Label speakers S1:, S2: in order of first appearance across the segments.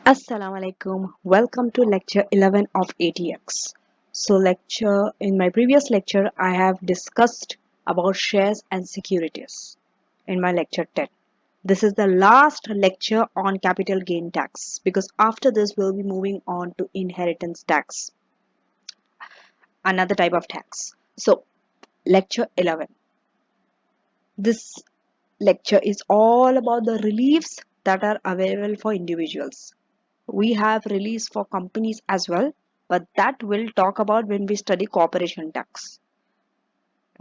S1: Assalamu alaikum. Welcome to lecture 11 of ATX. In my previous lecture I have discussed about shares and securities in my lecture 10. This is the last lecture on capital gain tax because after this we'll be moving on to inheritance tax, another type of tax. So, lecture 11. This lecture is all about the reliefs that are available for individuals. We have reliefs for companies as well, but that we'll talk about when we study corporation tax.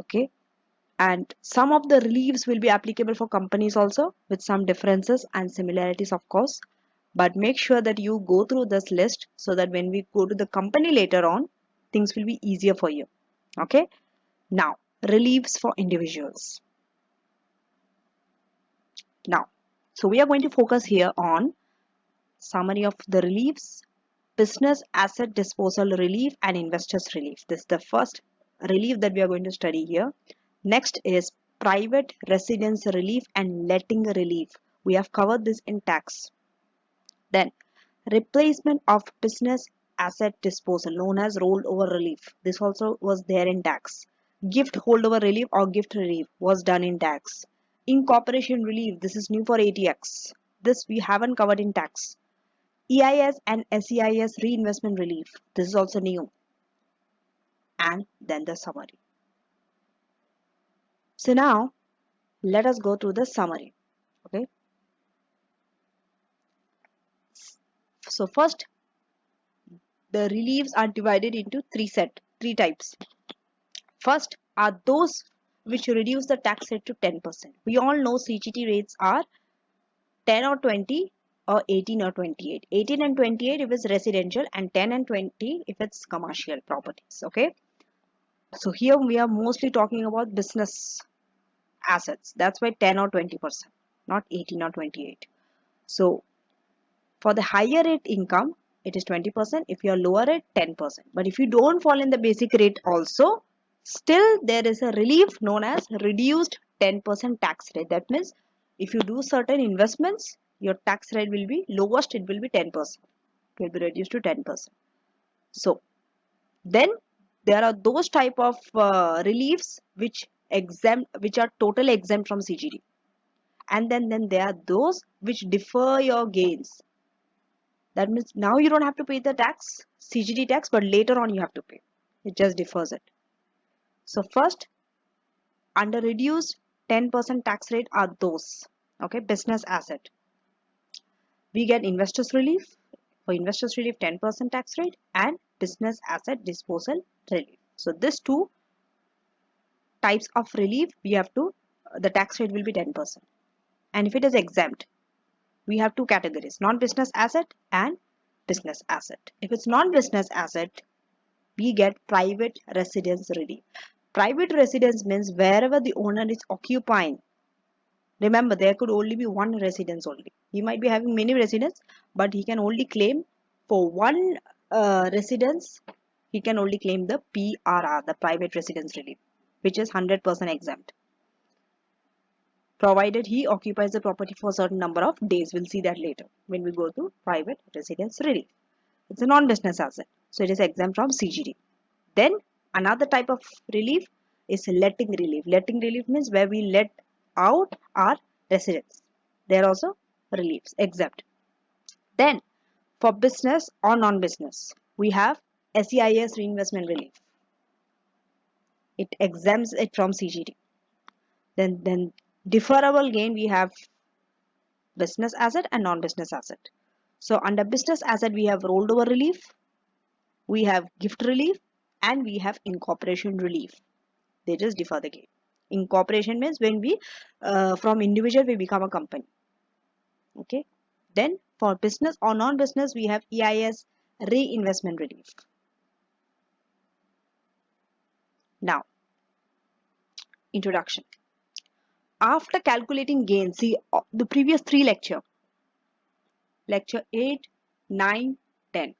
S1: Okay, and some of the reliefs will be applicable for companies also, with some differences and similarities of course, but make sure that you go through this list so that when we go to the company later on, things will be easier for you. Okay, now reliefs for individuals. Now, so we are going to focus here on summary of the reliefs, business asset disposal relief and investors relief. This is the first relief that we are going to study here. Next is private residence relief and letting relief. We have covered this in tax. Then replacement of business asset disposal known as rollover relief. This also was there in tax. Gift holdover relief or gift relief was done in tax. Incorporation relief, this is new for ATX. This we haven't covered in tax. EIS and SEIS reinvestment relief. This is also new. And then the summary. So now let us go through the summary. Okay. So first, the reliefs are divided into three types. First are those which reduce the tax rate to 10%. We all know CGT rates are 10 or 20 or 18 or 28. 18 and 28 if it's residential and 10 and 20 if it's commercial properties. Okay. So here we are mostly talking about business assets. That's why 10 or 20%, not 18 or 28. So for the higher rate income, it is 20%. If you are lower rate, 10%. But if you don't fall in the basic rate also, still there is a relief known as reduced 10% tax rate. That means if you do certain investments, your tax rate will be lowest, it will be 10%. It will be reduced to 10%. So then there are those type of reliefs which are totally exempt from CGT. And then there are those which defer your gains. That means now you don't have to pay the tax, CGT tax, but later on you have to pay. It just defers it. So first, under reduced 10% tax rate are those. Okay, business asset. We get investors relief. For investors relief, 10% tax rate and business asset disposal relief. So these two types of relief we have to, the tax rate will be 10%. And if it is exempt, we have two categories, non-business asset and business asset. If it's non-business asset, we get private residence relief. Private residence means wherever the owner is occupying. Remember, there could only be one residence only. He might be having many residences, but he can only claim for one residence. He can only claim the PRR, the private residence relief, which is 100% exempt, provided he occupies the property for a certain number of days. We'll see that later when we go to private residence relief. It's a non-business asset, so it is exempt from CGT. Then another type of relief is letting relief. Letting relief means where we let out our residents. There are also reliefs exempt. Then for business or non-business, we have SEIS reinvestment relief. It exempts it from CGT. Then deferrable gain, we have business asset and non-business asset. So under business asset, we have rolled over relief, we have gift relief, and we have incorporation relief. They just defer the gain. Incorporation means when we, from individual, we become a company. Okay. Then for business or non-business, we have EIS reinvestment relief. Now, introduction. After calculating gain, see the previous three lecture 8, 9, 10.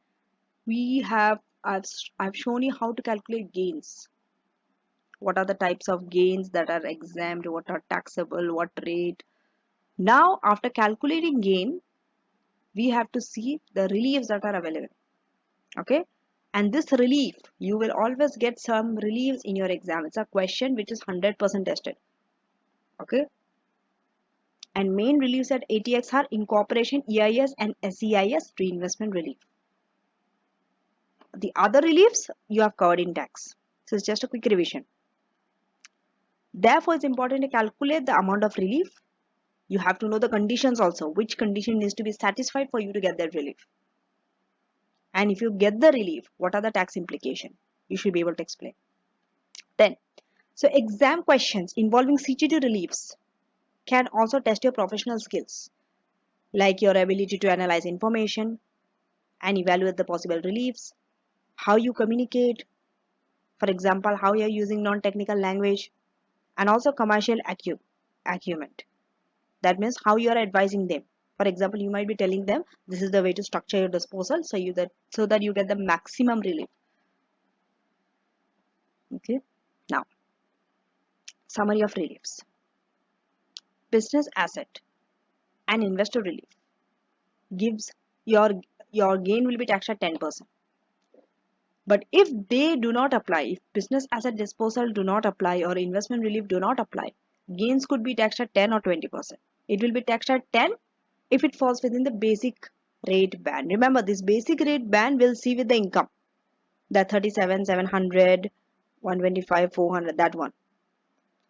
S1: I've shown you how to calculate gains. What are the types of gains that are exempt, what are taxable, what rate. Now after calculating gain, we have to see the reliefs that are available. Okay, and this relief, you will always get some reliefs in your exam. It's a question which is 100% tested. Okay, and main reliefs at ATX are Incorporation, EIS and SEIS reinvestment relief. The other reliefs you have covered in tax. So it's just a quick revision. Therefore, it's important to calculate the amount of relief. You have to know the conditions also, which condition needs to be satisfied for you to get that relief. And if you get the relief, what are the tax implications? You should be able to explain. Then, so exam questions involving CGT reliefs can also test your professional skills, like your ability to analyze information and evaluate the possible reliefs, how you communicate, for example, how you're using non-technical language, and also commercial acumen. That means how you are advising them. For example, you might be telling them this is the way to structure your disposal so that you get the maximum relief. Okay. Now, summary of reliefs. Business asset and investor relief gives your gain will be taxed at 10%. But if they do not apply, if business asset disposal do not apply or investment relief do not apply, gains could be taxed at 10 or 20%. It will be taxed at 10 if it falls within the basic rate band. Remember, this basic rate band will see with the income. The 37, 700, 125, 400, that one.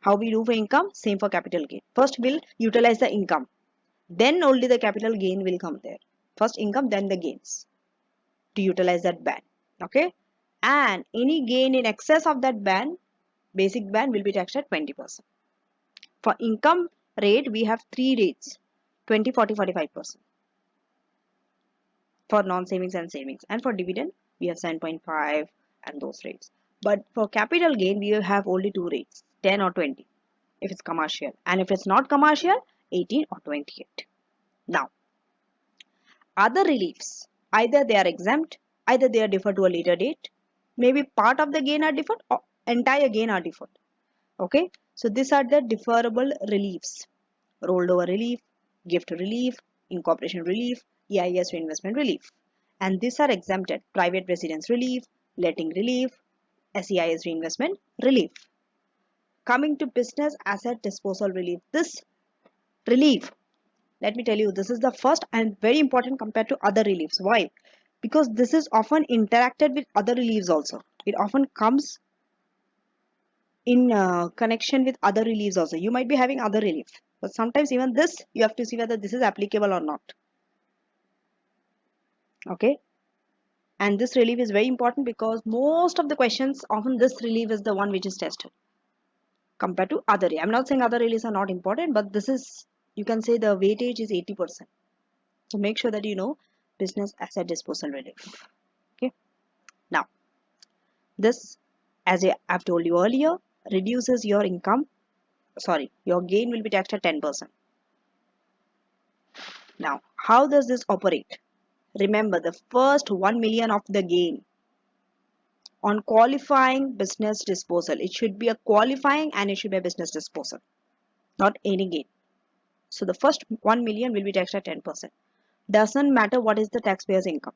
S1: How we do for income? Same for capital gain. First, we'll utilize the income. Then only the capital gain will come there. First income, then the gains to utilize that band. Okay. And any gain in excess of that band, basic band, will be taxed at 20%. For income rate, we have three rates: 20, 40, 45%. For non-savings and savings. And for dividend, we have 7.5 and those rates. But for capital gain, we have only two rates, 10 or 20, if it's commercial. And if it's not commercial, 18 or 28. Now, other reliefs, either they are exempt, either they are deferred to a later date, maybe part of the gain are deferred or entire gain are deferred. Okay, so these are the deferrable reliefs: rolled over relief, gift relief, incorporation relief, EIS investment relief. And these are exempted: private residence relief, letting relief, SEIS reinvestment relief. Coming to business asset disposal relief, this relief, let me tell you, this is the first and very important compared to other reliefs. Why? Because this is often interacted with other reliefs also. It often comes in connection with other reliefs also. You might be having other relief, but sometimes even this, you have to see whether this is applicable or not. Okay. And this relief is very important because most of the questions, often this relief is the one which is tested compared to other. I'm not saying other reliefs are not important, but this is, you can say the weightage is 80%. So make sure that you know business asset disposal relief. Okay. Now, this, as I've told you earlier, reduces your income. Sorry, your gain will be taxed at 10%. Now, how does this operate? Remember, the first 1 million of the gain on qualifying business disposal. It should be a qualifying and it should be a business disposal, not any gain. So the first 1 million will be taxed at 10%. Doesn't matter what is the taxpayer's income.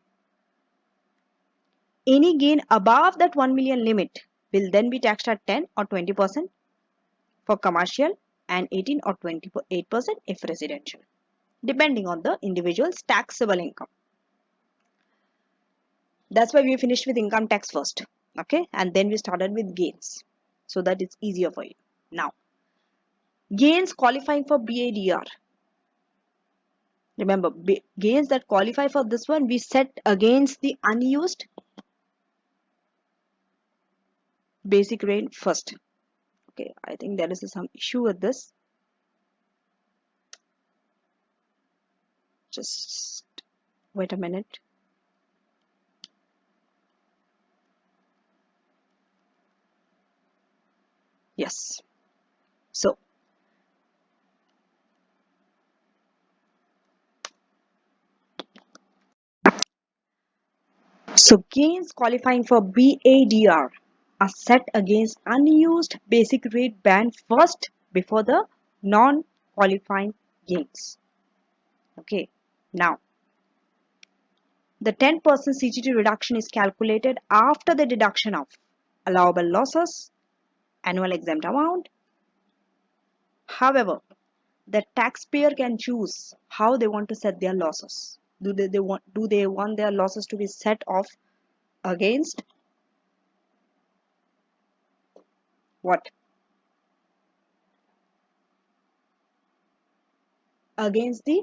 S1: Any gain above that 1 million limit will then be taxed at 10 or 20% for commercial and 18 or 28% if residential, depending on the individual's taxable income. That's why we finished with income tax first. Okay, and then we started with gains so that it's easier for you. Now, gains qualifying for BADR. Remember, gains that qualify for this one, we set against the unused basic rate first. Okay, I think there is some issue with this. Just wait a minute. Yes. So, gains qualifying for BADR are set against unused basic rate band first before the non-qualifying gains. Okay. Now, The 10% CGT reduction is calculated after the deduction of allowable losses, annual exempt amount. However, the taxpayer can choose how they want to set their losses. Do they want their losses to be set off against what? Against the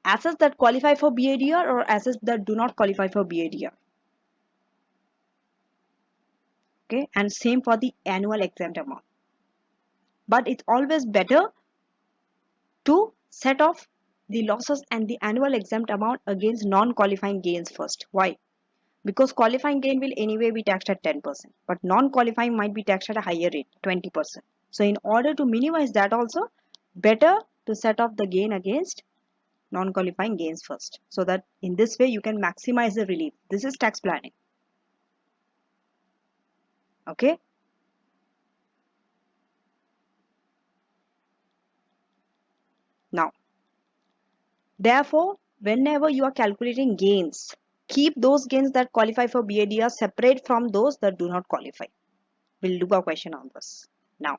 S1: assets that qualify for BADR or assets that do not qualify for BADR. Okay, and same for the annual exempt amount. But it's always better to set off the losses and the annual exempt amount against non-qualifying gains first. Why? Because qualifying gain will anyway be taxed at 10%, but non-qualifying might be taxed at a higher rate, 20%. So in order to minimize that also, better to set off the gain against non-qualifying gains first, so that in this way you can maximize the relief. This is tax planning. Okay. Now, therefore, whenever you are calculating gains, keep those gains that qualify for BADR separate from those that do not qualify. We'll do a question on this. Now,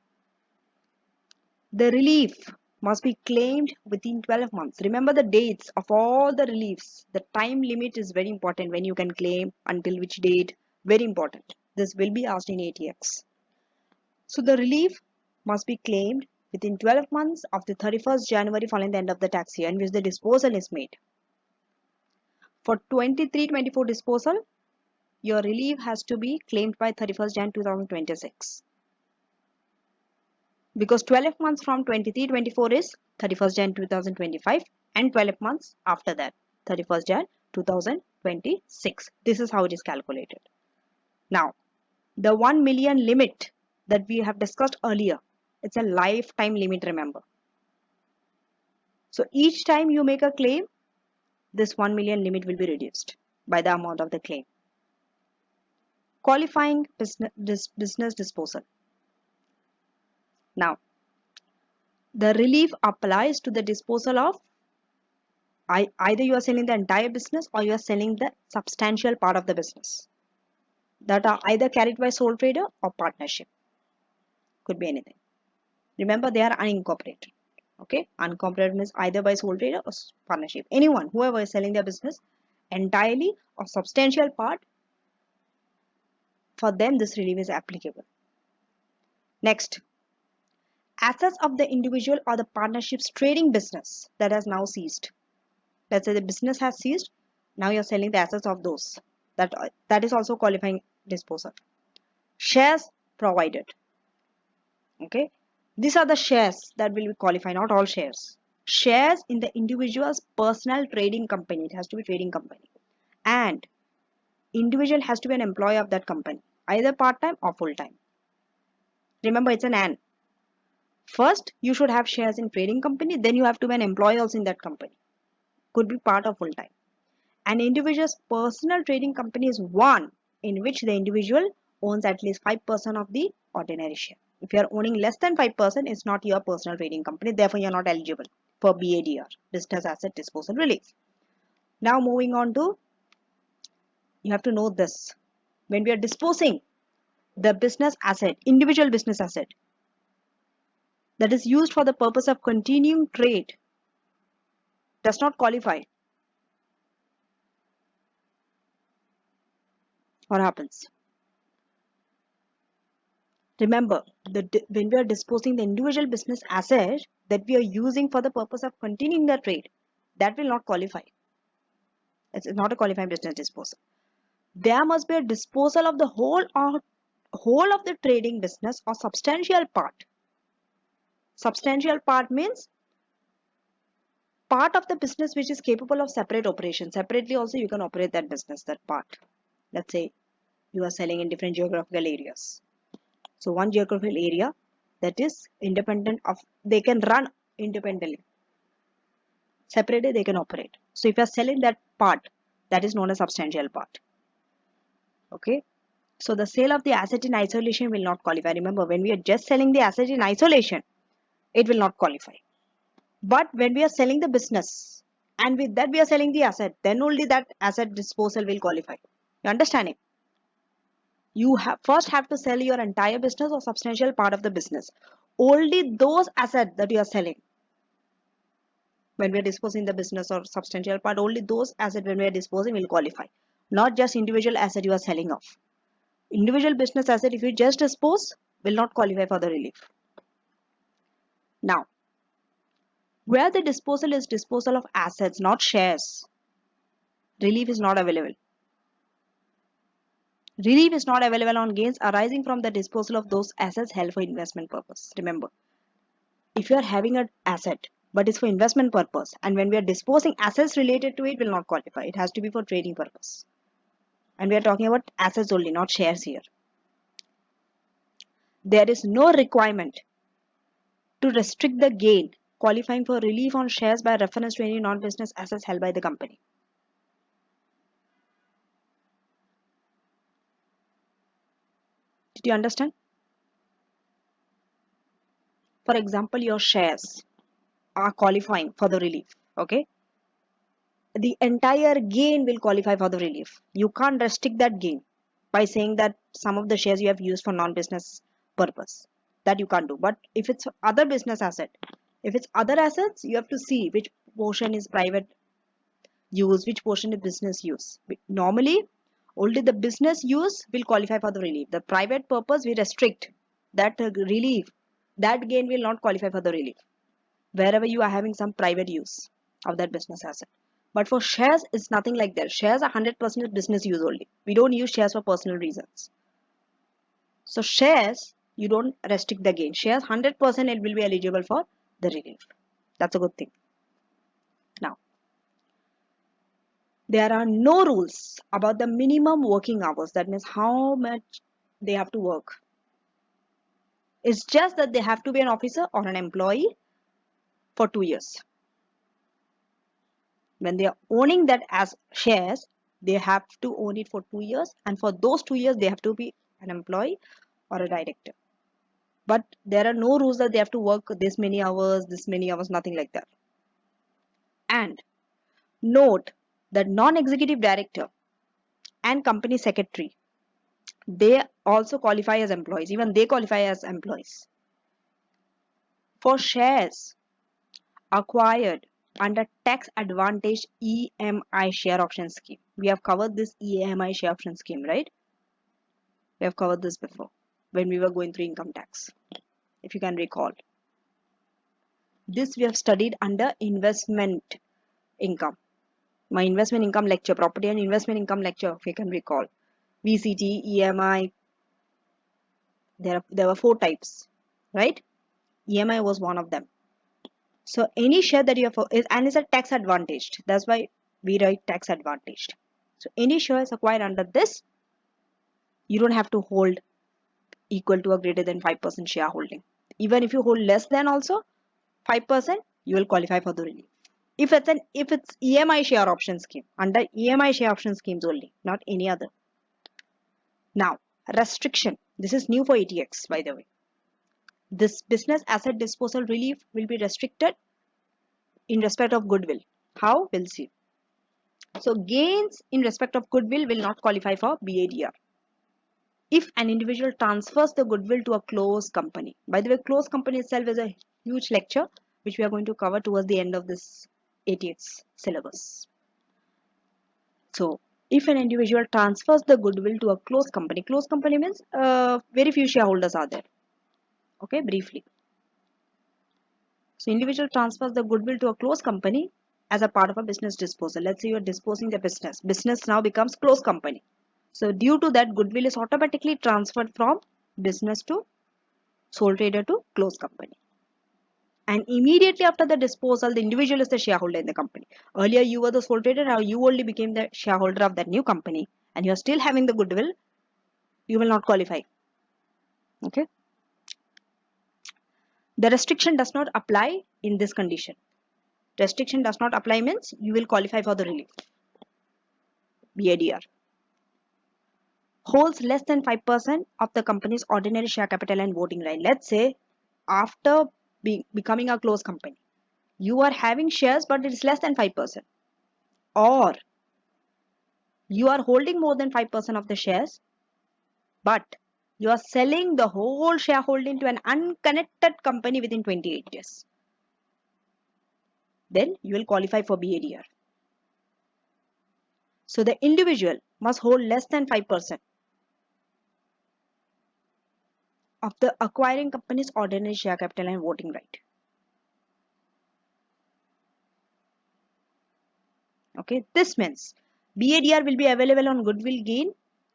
S1: the relief must be claimed within 12 months. Remember the dates of all the reliefs. The time limit is very important. When you can claim, until which date, very important. This will be asked in ATX. So the relief must be claimed within 12 months of the 31st January following the end of the tax year in which the disposal is made. For 23-24 disposal, your relief has to be claimed by 31st Jan 2026. Because 12 months from 23-24 is 31st Jan 2025 and 12 months after that 31st Jan 2026. This is how it is calculated. Now, the 1 million limit that we have discussed earlier, it's a lifetime limit, remember. So each time you make a claim, this 1 million limit will be reduced by the amount of the claim. Qualifying business disposal. Now, the relief applies to the disposal of either you are selling the entire business or you are selling the substantial part of the business that are either carried by sole trader or partnership. Could be anything. Remember, they are unincorporated. Okay, unincorporated means either by sole trader or partnership. Anyone, whoever is selling their business entirely or substantial part, for them this relief is applicable. Next, assets of the individual or the partnership's trading business that has now ceased. Let's say the business has ceased. Now you're selling the assets of those. That is also qualifying disposal. Shares provided. Okay, these are the shares that will be qualified, not all shares. Shares in the individual's personal trading company. It has to be trading company. And individual has to be an employee of that company, either part-time or full-time. Remember, it's an and. First, you should have shares in trading company. Then you have to be an employee also in that company. Could be part or full-time. An individual's personal trading company is one in which the individual owns at least 5% of the ordinary share. If you are owning less than 5%, it's not your personal trading company. Therefore, you are not eligible for BADR, Business Asset Disposal Relief. Now, moving on to, you have to know this. When we are disposing the business asset, individual business asset, that is used for the purpose of continuing trade, does not qualify. What happens? Remember, when we are disposing the individual business asset that we are using for the purpose of continuing the trade, that will not qualify. It's not a qualifying business disposal. There must be a disposal of the whole of the trading business or substantial part. Substantial part means part of the business which is capable of separate operation. Separately also you can operate that business, that part. Let's say you are selling in different geographical areas. So one geographical area that is independent of, they can run independently. Separately they can operate. So if you are selling that part, that is known as substantial part. Okay. So the sale of the asset in isolation will not qualify. Remember, when we are just selling the asset in isolation, it will not qualify. But when we are selling the business and with that we are selling the asset, then only that asset disposal will qualify. You understanding? You first have to sell your entire business or substantial part of the business. Only those assets that you are selling when we are disposing the business or substantial part, only those assets when we are disposing will qualify. Not just individual asset you are selling off. Individual business asset, if you just dispose, will not qualify for the relief. Now, where the disposal is disposal of assets, not shares, relief is not available. Relief is not available on gains arising from the disposal of those assets held for investment purpose. Remember, if you are having an asset but it's for investment purpose, and when we are disposing assets related to it, will not qualify. It has to be for trading purpose. And we are talking about assets only, not shares here. There is no requirement to restrict the gain qualifying for relief on shares by reference to any non-business assets held by the company. Did you understand? For example, your shares are qualifying for the relief. Okay, the entire gain will qualify for the relief. You can't restrict that gain by saying that some of the shares you have used for non-business purpose. That you can't do. But if it's other business asset, if it's other assets, you have to see which portion is private use, which portion is business use. Normally, only the business use will qualify for the relief. The private purpose we restrict that relief. That gain will not qualify for the relief. Wherever you are having some private use of that business asset. But for shares, it's nothing like that. Shares are 100% business use only. We don't use shares for personal reasons. So shares, you don't restrict the gain. Shares 100% it will be eligible for the relief. That's a good thing. Now, there are no rules about the minimum working hours. That means how much they have to work. It's just that they have to be an officer or an employee for 2 years. When they are owning that as shares, they have to own it for 2 years, and for those 2 years they have to be an employee or a director. But there are no rules that they have to work this many hours, nothing like that. And note that non-executive director and company secretary, they also qualify as employees. Even they qualify as employees. For shares acquired under tax advantage EMI share option scheme. We have covered this EMI share option scheme, right? We have covered this before when we were going through income tax, if you can recall. This we have studied under investment income. My investment income lecture, property and investment income lecture, if you can recall. VCT, EMI, there were 4 types, right? EMI was one of them. So any share that you have, and it's a tax advantaged. That's why we write tax advantaged. So any shares acquired under this, you don't have to hold equal to or greater than 5% shareholding. Even if you hold less than also 5%, you will qualify for the relief. If it's EMI share option scheme, under EMI share option schemes only, not any other. Now, restriction. This is new for ATX, by the way. This business asset disposal relief will be restricted in respect of goodwill. How? We'll see. So gains in respect of goodwill will not qualify for BADR. If an individual transfers the goodwill to a closed company. By the way, closed company itself is a huge lecture which we are going to cover towards the end of this ATX syllabus. So, if an individual transfers the goodwill to a closed company means very few shareholders are there. Okay, briefly. So, individual transfers the goodwill to a closed company as a part of a business disposal. Let's say you are disposing the business. Business now becomes closed company. So, due to that, goodwill is automatically transferred from business to sole trader to closed company. And immediately after the disposal, the individual is the shareholder in the company. Earlier, you were the sole trader. Now, you only became the shareholder of that new company. And you are still having the goodwill. You will not qualify. Okay. The restriction does not apply in this condition. Restriction does not apply means you will qualify for the relief. BADR. Holds less than 5% of the company's ordinary share capital and voting right. Let's say after becoming a closed company, You are having shares but it is less than 5%, or you are holding more than 5% of the shares but you are selling the whole shareholding to an unconnected company within 28 days. Then you will qualify for BADR. So the individual must hold less than 5% of the acquiring company's ordinary share capital and voting right. Okay, this means BADR will be available on goodwill gain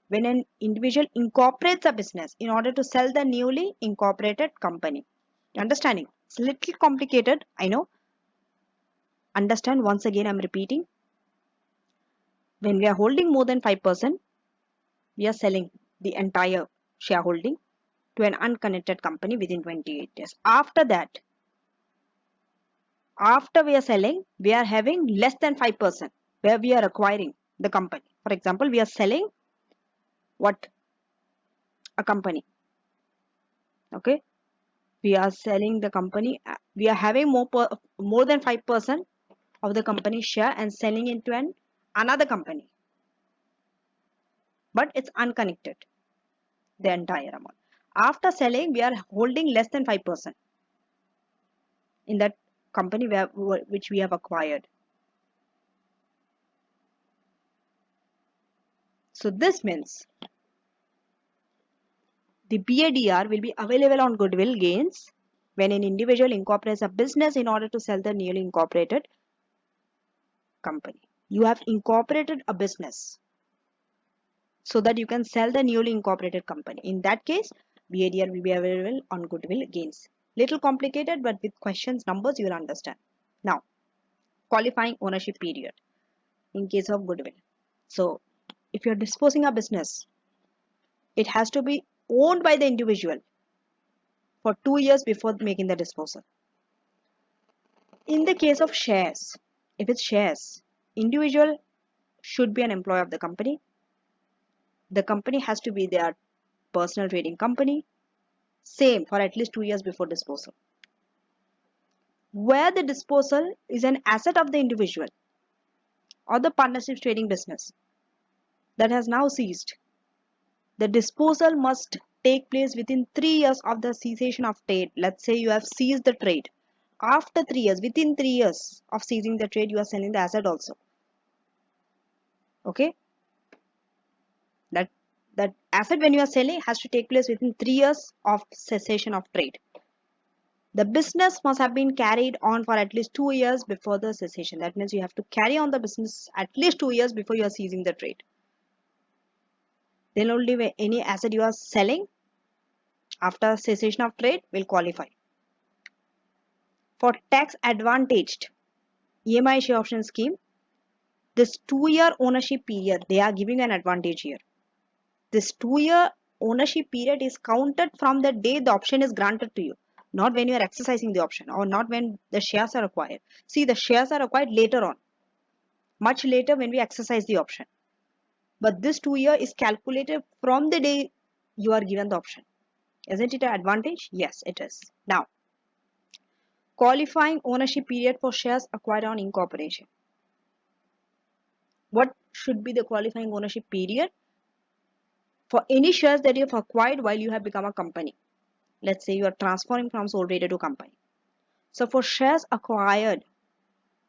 S1: when an individual incorporates a business in order to sell the newly incorporated company. Understanding? It's a little complicated, I know. Understand, once again I'm repeating. When we are holding more than 5%, we are selling the entire shareholding to an unconnected company within 28 days. After that, after we are selling, we are having less than 5% where we are acquiring the company. For example, we are selling what? A company. Okay. We are selling the company. We are having more than 5% of the company share and selling into another company. But it's unconnected, the entire amount. After selling, we are holding less than 5% in that company which we have acquired. So this means the BADR will be available on goodwill gains when an individual incorporates a business in order to sell the newly incorporated company. You have incorporated a business so that you can sell the newly incorporated company. In that case, BADR will be available on goodwill gains. Little complicated, but with questions, numbers, you will understand. Now, qualifying ownership period in case of goodwill. So, if you're disposing a business, it has to be owned by the individual for 2 years before making the disposal. In the case of shares, if it's shares, individual should be an employee of the company. The company has to be their personal trading company. Same for at least 2 years before disposal. Where the disposal is an asset of the individual or the partnership trading business that has now ceased, the disposal must take place within 3 years of the cessation of trade. Let's say you have seized the trade. After 3 years, within 3 years of seizing the trade, you are selling the asset also. Okay? That asset when you are selling has to take place within 3 years of cessation of trade. The business must have been carried on for at least 2 years before the cessation. That means you have to carry on the business at least 2 years before you are seizing the trade. Then only any asset you are selling after cessation of trade will qualify. For tax advantaged EMI share option scheme, this 2-year ownership period, they are giving an advantage here. This 2-year ownership period is counted from the day the option is granted to you, not when you are exercising the option or not when the shares are acquired. See, the shares are acquired later on, much later when we exercise the option. But this 2-year is calculated from the day you are given the option. Isn't it an advantage? Yes, it is. Now, qualifying ownership period for shares acquired on incorporation. What should be the qualifying ownership period? For any shares that you have acquired while you have become a company. Let's say you are transferring from sole trader to company. So for shares acquired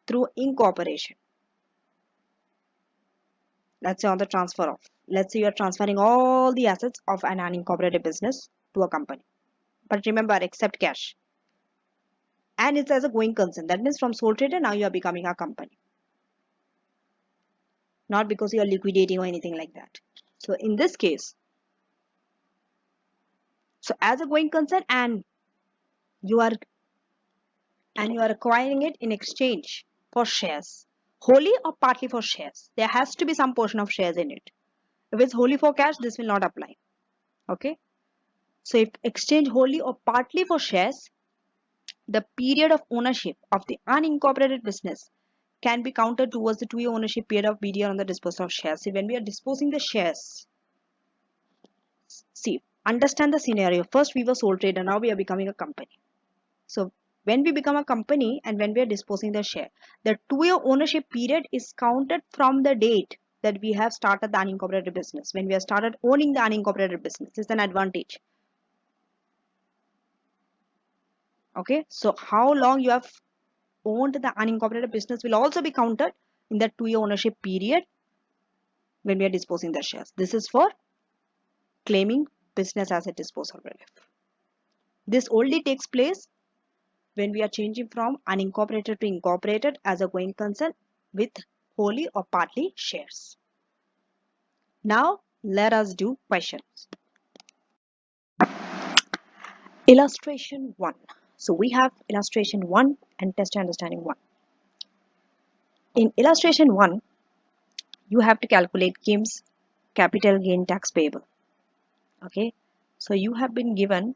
S1: through incorporation, let's say on the transfer of, let's say you are transferring all the assets of an unincorporated business to a company. But remember, except cash. And it's as a going concern. That means from sole trader, now you are becoming a company. Not because you are liquidating or anything like that. So in this case, so as a going concern and you are acquiring it in exchange for shares, wholly or partly for shares. There has to be some portion of shares in it. If it's wholly for cash, this will not apply. Okay. So if exchange wholly or partly for shares, the period of ownership of the unincorporated business can be counted towards the 2-year ownership period of BDR on the disposal of shares. See, when we are disposing the shares, see, understand the scenario. First we were sole trader, now we are becoming a company. So When we become a company and when we are disposing the share, the 2-year ownership period is counted from the date that we have started the unincorporated business. When we have started owning the unincorporated business, it's an advantage. Okay, so how long you have owned the unincorporated business will also be counted in the 2-year ownership period when we are disposing the shares. This is for claiming business asset disposal relief. This only takes place when we are changing from unincorporated to incorporated as a going concern with wholly or partly shares. Now let us do questions. Illustration 1. So we have illustration 1 and test understanding 1. In illustration 1, you have to calculate Kim's capital gain tax payable. Okay, so you have been given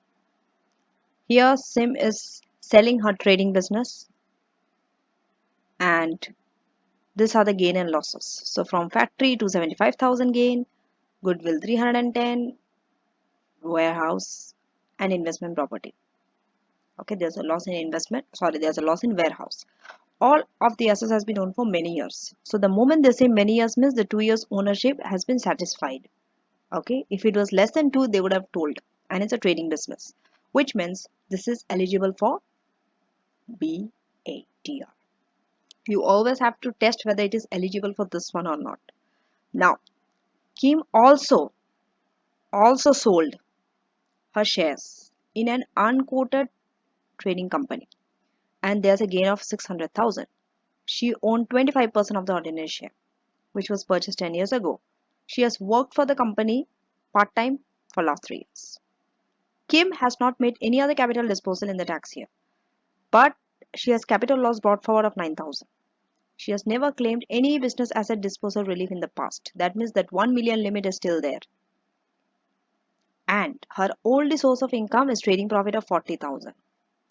S1: here Sim is selling her trading business and these are the gain and losses. So from factory 275,000 gain, Goodwill 310, warehouse and investment property. Okay, there's a loss in investment. Sorry, there's a loss in warehouse. All of the assets has been owned for many years. So the moment they say many years means the 2 years ownership has been satisfied. Okay, if it was less than 2, they would have told. And it's a trading business, which means this is eligible for BADR. You always have to test whether it is eligible for this one or not. Now, Kim also sold her shares in an unquoted trading company and there's a gain of 600,000. She owned 25% of the ordinary share, which was purchased 10 years ago. She has worked for the company part-time for last 3 years. Kim has not made any other capital disposal in the tax year, but she has capital loss brought forward of 9,000. She has never claimed any business asset disposal relief in the past. That means that 1 million limit is still there. And her only source of income is trading profit of 40,000.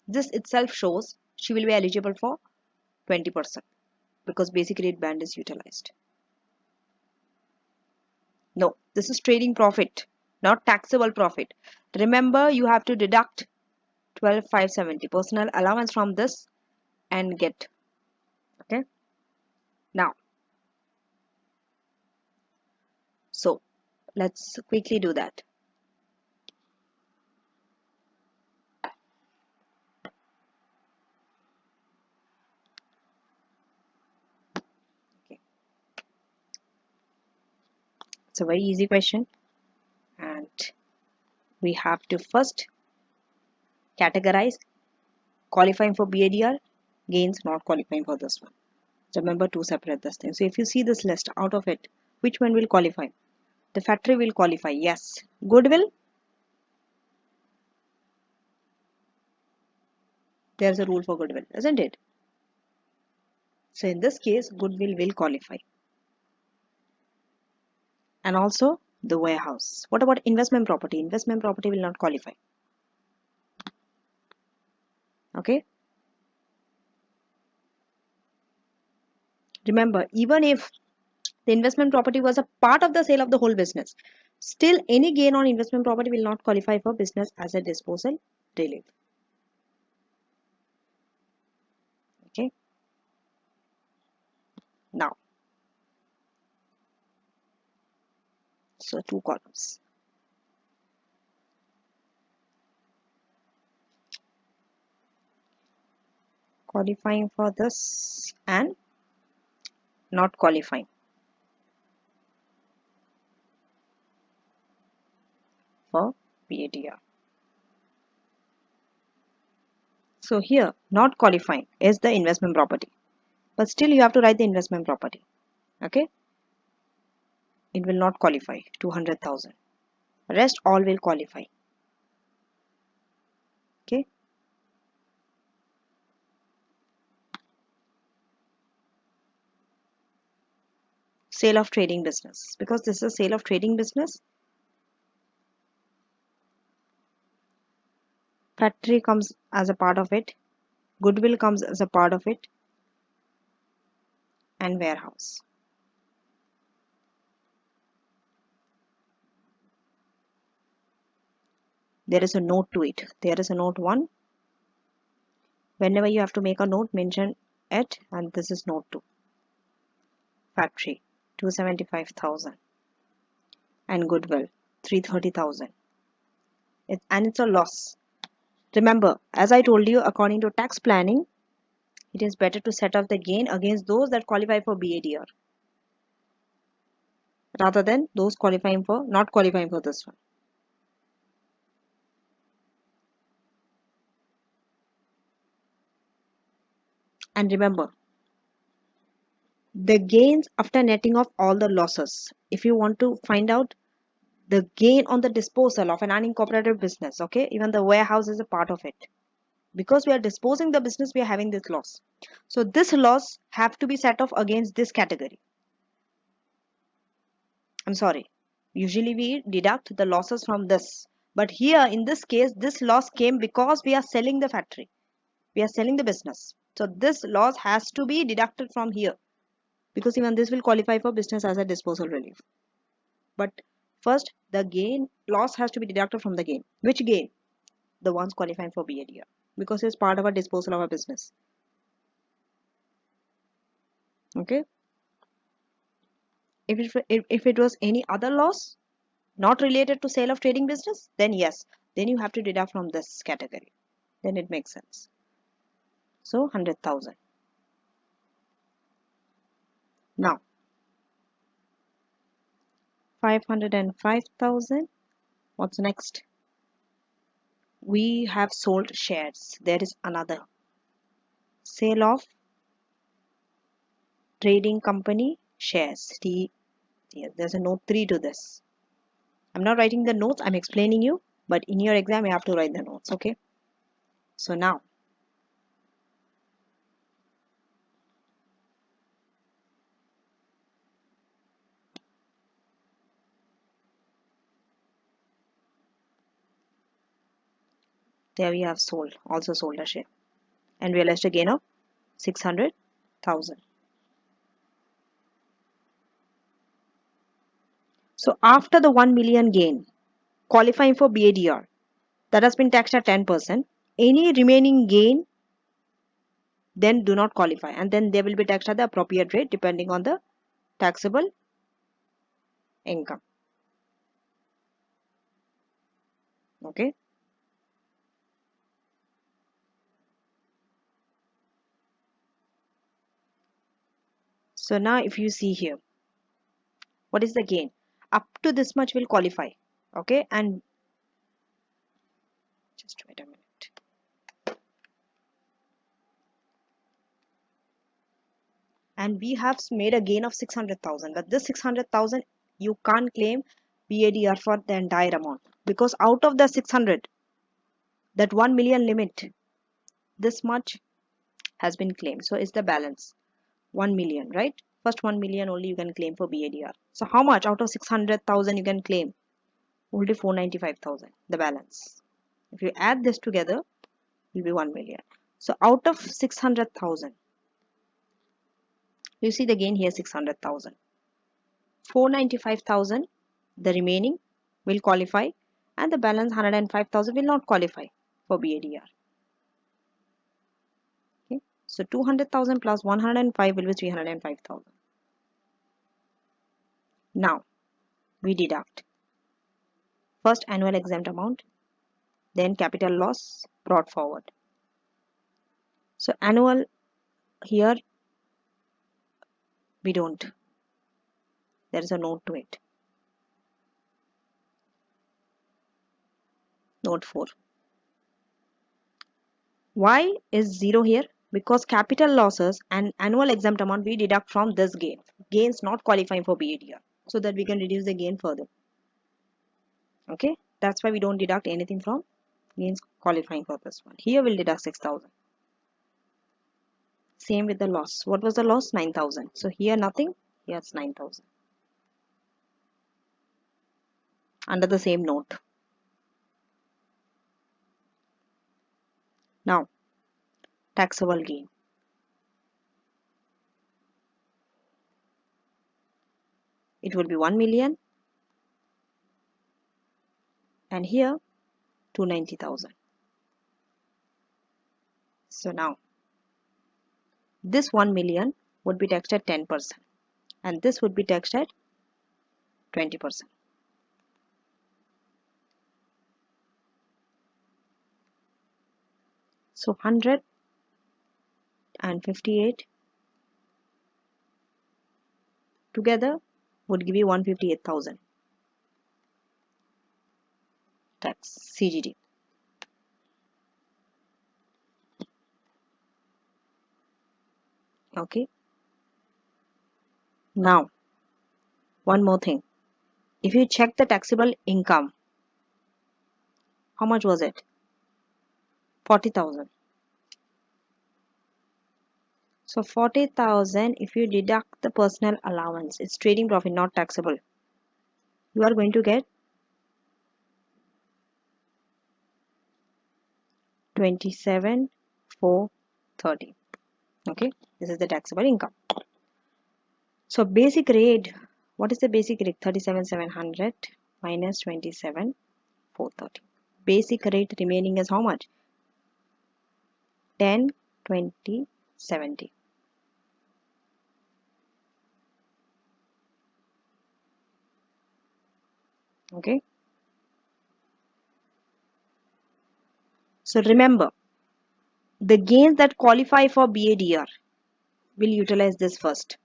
S1: This itself shows she will be eligible for 20% because basic rate band is utilized. No, this is trading profit, not taxable profit. Remember, you have to deduct 12,570 personal allowance from this and get. Okay. Now, so let's quickly do that. Okay. It's a very easy question and we have to first categorize qualifying for BADR, gains not qualifying for this one. Remember to separate this thing. So if you see this list out of it, which one will qualify? The factory will qualify, yes. Goodwill, there's a rule for Goodwill, isn't it? So in this case, Goodwill will qualify. And also the warehouse. What about investment property? Investment property will not qualify. Okay. Remember, even if the investment property was a part of the sale of the whole business, still any gain on investment property will not qualify for business asset disposal relief. Okay. Now, so 2 columns. Qualifying for this and not qualifying for BADR. So here, not qualifying is the investment property, but still you have to write the investment property. Okay, it will not qualify 200,000. Rest all will qualify. Okay. Sale of trading business, because this is a sale of trading business. Factory comes as a part of it, Goodwill comes as a part of it, and warehouse. There is a note to it. There is a note 1 Whenever you have to make a note, mention it, and this is note 2. Factory 275,000 and goodwill 330,000. And it's a loss. Remember, as I told you, according to tax planning, it is better to set up the gain against those that qualify for BADR rather than those not qualifying for this one. And remember, the gains after netting off all the losses. If you want to find out the gain on the disposal of an unincorporated business, okay, even the warehouse is a part of it. Because we are disposing the business, we are having this loss. So this loss have to be set off against this category. I'm sorry. Usually we deduct the losses from this. But here in this case, this loss came because we are selling the factory. We are selling the business. So this loss has to be deducted from here. Because even this will qualify for business as a disposal relief. But first, the loss has to be deducted from the gain. Which gain? The ones qualifying for BADR. Because it's part of a disposal of a business. Okay. If it was any other loss, not related to sale of trading business, then yes, then you have to deduct from this category. Then it makes sense. So 100,000. Now 505,000. What's next? We have sold shares. There is another sale of trading company shares. Yes, there's a note 3 to this. I'm not writing the notes, I'm explaining you, but in your exam you have to write the notes, okay? So now there we have also sold a share and realized a gain of 600,000. So after the 1 million gain qualifying for BADR that has been taxed at 10%, any remaining gain then do not qualify, and then they will be taxed at the appropriate rate depending on the taxable income. Okay. So now if you see here, what is the gain? Up to this much will qualify. Okay, and just wait a minute. And we have made a gain of 600,000, but this 600,000 you can't claim BADR for the entire amount, because out of the 600, that 1 million limit, this much has been claimed. So it's the balance 1 million, right? First 1 million only you can claim for BADR. So how much out of 600,000 you can claim? Only 495,000, the balance. If you add this together, it will be 1 million. So out of 600,000, you see the gain here 600,000. 495,000, the remaining will qualify, and the balance 105,000 will not qualify for BADR. Okay, so 200,000 plus 105 will be 305,000. Now we deduct first annual exempt amount, then capital loss brought forward. So annual here we don't. There is a note to it. Note 4. Why is 0 here? Because capital losses and annual exempt amount we deduct from this gain. Gains not qualifying for BADR, so that we can reduce the gain further. Okay, that's why we don't deduct anything from gains qualifying for this one. Here we'll deduct 6,000. Same with the loss. What was the loss? 9,000. So here nothing, here it's 9,000. Under the same note. Now, taxable gain. It will be 1 million, and here 290,000. So now this 1 million would be taxed at 10% and this would be taxed at 20%. So 158 together would give you 158,000 tax CGT. Okay. Now, one more thing. If you check the taxable income, how much was it? 40,000. So 40,000, if you deduct the personal allowance, it's trading profit, not taxable. You are going to get 27,430. Okay, this is the taxable income. So basic rate, what is the basic rate? 37,700 minus 27,430. Basic rate remaining is how much? 10, 20, 70. Okay. So remember, the gains that qualify for BADR will utilize this first.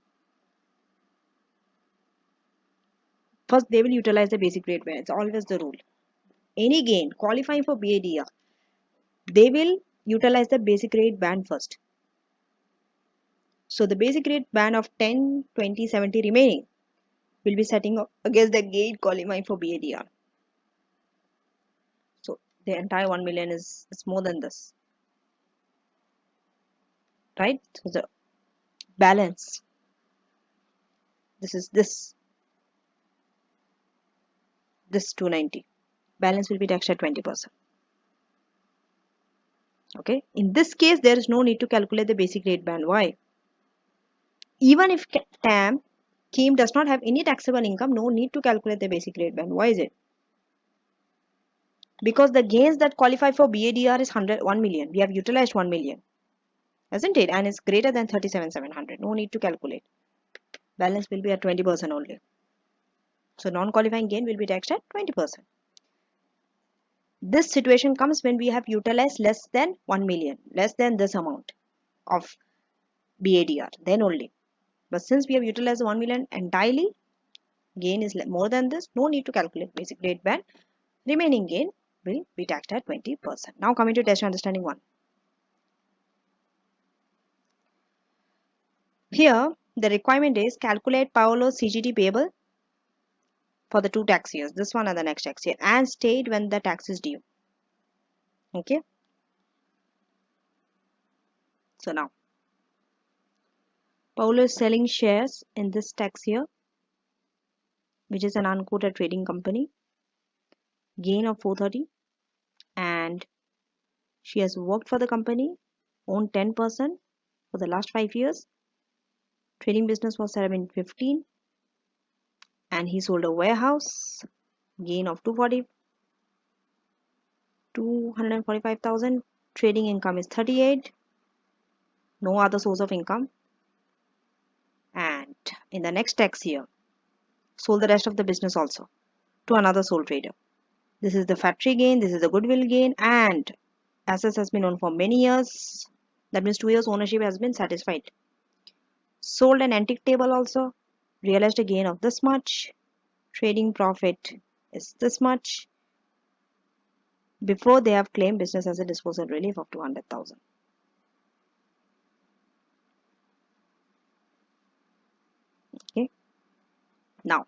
S1: First, they will utilize the basic rate where it's always the rule. Any gain qualifying for BADR, they will utilize the basic rate band first. So the basic rate band of 10, 20, 70 remaining will be setting up against the gain qualifying for BADR. So the entire 1 million is more than this. Right? So the balance, this is this 290. Balance will be taxed at 20%. Okay. In this case, there is no need to calculate the basic rate band. Why? Even if TAM does not have any taxable income, no need to calculate the basic rate band. Why is it? Because the gains that qualify for BADR is 1 million. We have utilized 1 million. Hasn't it? And it's greater than 37,700. No need to calculate. Balance will be at 20% only. So non-qualifying gain will be taxed at 20%. This situation comes when we have utilized less than 1 million, less than this amount of BADR, then only. But since we have utilized 1 million entirely, gain is more than this, no need to calculate basic rate band. Remaining gain will be taxed at 20%. Now coming to test understanding 1. Here, the requirement is calculate Paolo's CGT payable for the 2 tax years, this one and the next tax year, and state when the tax is due. Okay. So now, Paolo is selling shares in this tax year, which is an unquoted trading company, gain of 430, and she has worked for the company, owned 10% for the last 5 years. Trading business was set up in 15, and he sold a warehouse, gain of 245,000. Trading income is 38, no other source of income. And in the next tax year, sold the rest of the business also to another sole trader. This is the factory gain, this is the goodwill gain, and assets has been owned for many years. That means 2 years ownership has been satisfied. Sold an antique table also, realized a gain of this much. Trading profit is this much. Before they have claimed business as a disposal relief of 200,000. Okay. Now,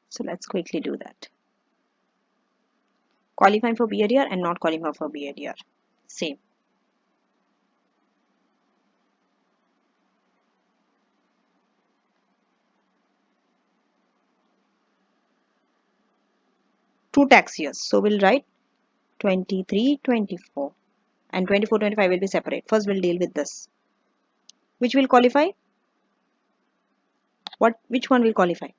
S1: so let's quickly do that. Qualifying for BADR and not qualifying for BADR. Same. Two tax years. So we'll write 23, 24. And 24, 25 will be separate. First we'll deal with this. Which will qualify? Which one will qualify?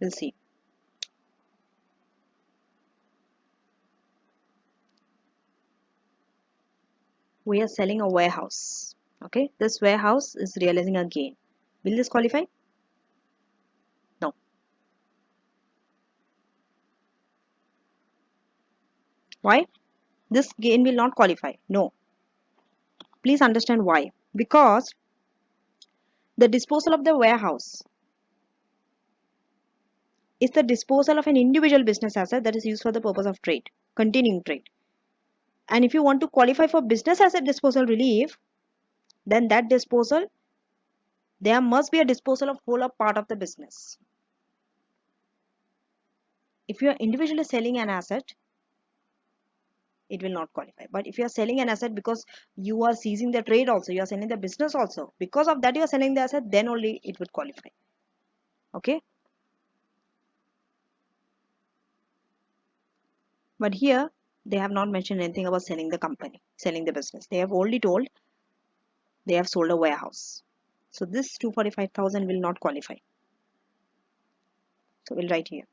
S1: We'll see. We are selling a warehouse. Okay, this warehouse is realizing a gain. Will this qualify? No. Why? This gain will not qualify. No. Please understand why. Because the disposal of the warehouse is the disposal of an individual business asset that is used for the purpose of trade, continuing trade. And if you want to qualify for business asset disposal relief, then that disposal, there must be a disposal of whole or part of the business. If you are individually selling an asset, it will not qualify. But if you are selling an asset because you are seizing the trade also, you are selling the business also, because of that you are selling the asset, then only it would qualify. Okay. But here they have not mentioned anything about selling the company, selling the business. They have only told they have sold a warehouse. So this 245,000 will not qualify. So we'll write here.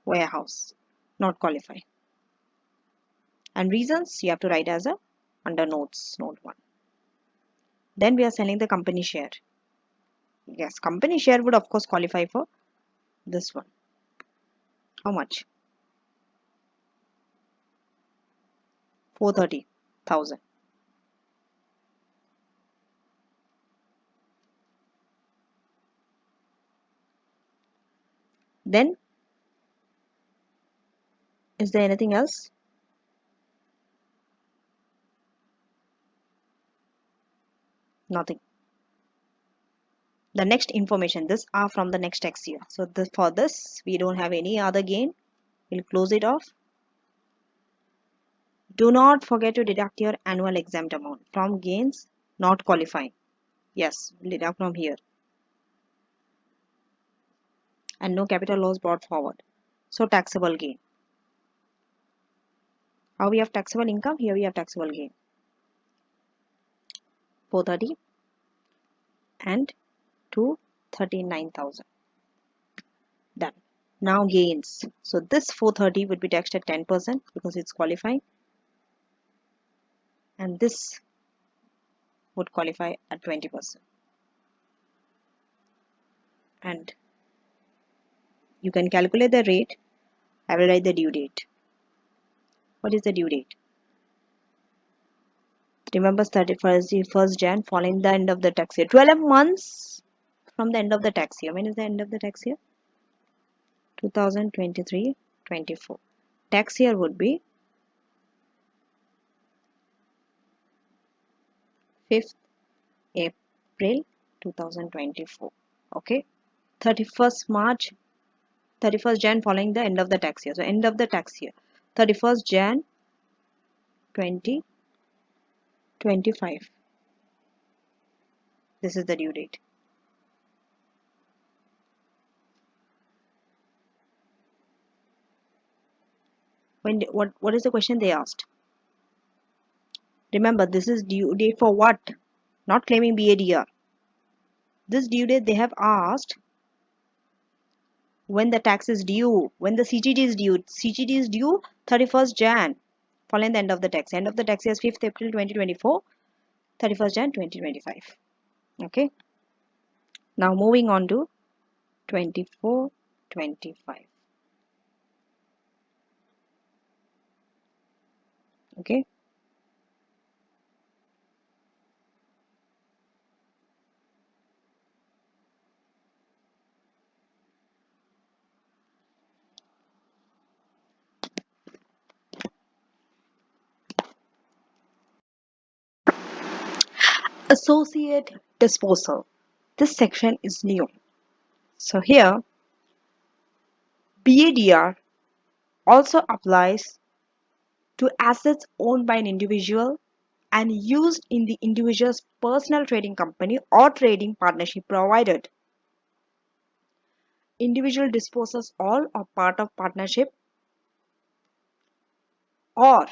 S1: Warehouse, not qualify. And reasons you have to write as a under notes, note 1. Then we are selling the company share. Yes, company share would of course qualify for this one. How much? 430,000. Then is there anything else? Nothing. The next information, this are from the next tax year. So for this we don't have any other gain. We'll close it off. Do not forget to deduct your annual exempt amount from gains not qualifying. Yes, we'll deduct from here. And no capital loss brought forward. So taxable gain. How we have taxable income? Here we have taxable gain. 430 and 239,000. Done. Now gains. So this 430 would be taxed at 10% because it's qualifying. And this would qualify at 20%. And you can calculate the rate. I will write the due date. What is the due date? Remember 31st Jan following the end of the tax year. 12 months from the end of the tax year. When is the end of the tax year? 2023-24. Tax year would be 5th April 2024. Okay. 31st March, 31st Jan following the end of the tax year. So end of the tax year. 31st Jan 2025. This is the due date. What is the question they asked? Remember, this is due date for what? Not claiming BADR. This due date they have asked when the tax is due, when the CGT is due. CGT is due 31st Jan following the end of the tax. End of the tax year is 5th April 2024, 31st Jan 2025. Okay. Now moving on to 24-25. Okay. Associate disposal. This section is new. So here BADR also applies to assets owned by an individual and used in the individual's personal trading company or trading partnership provided. Individual disposes all or part of partnership, or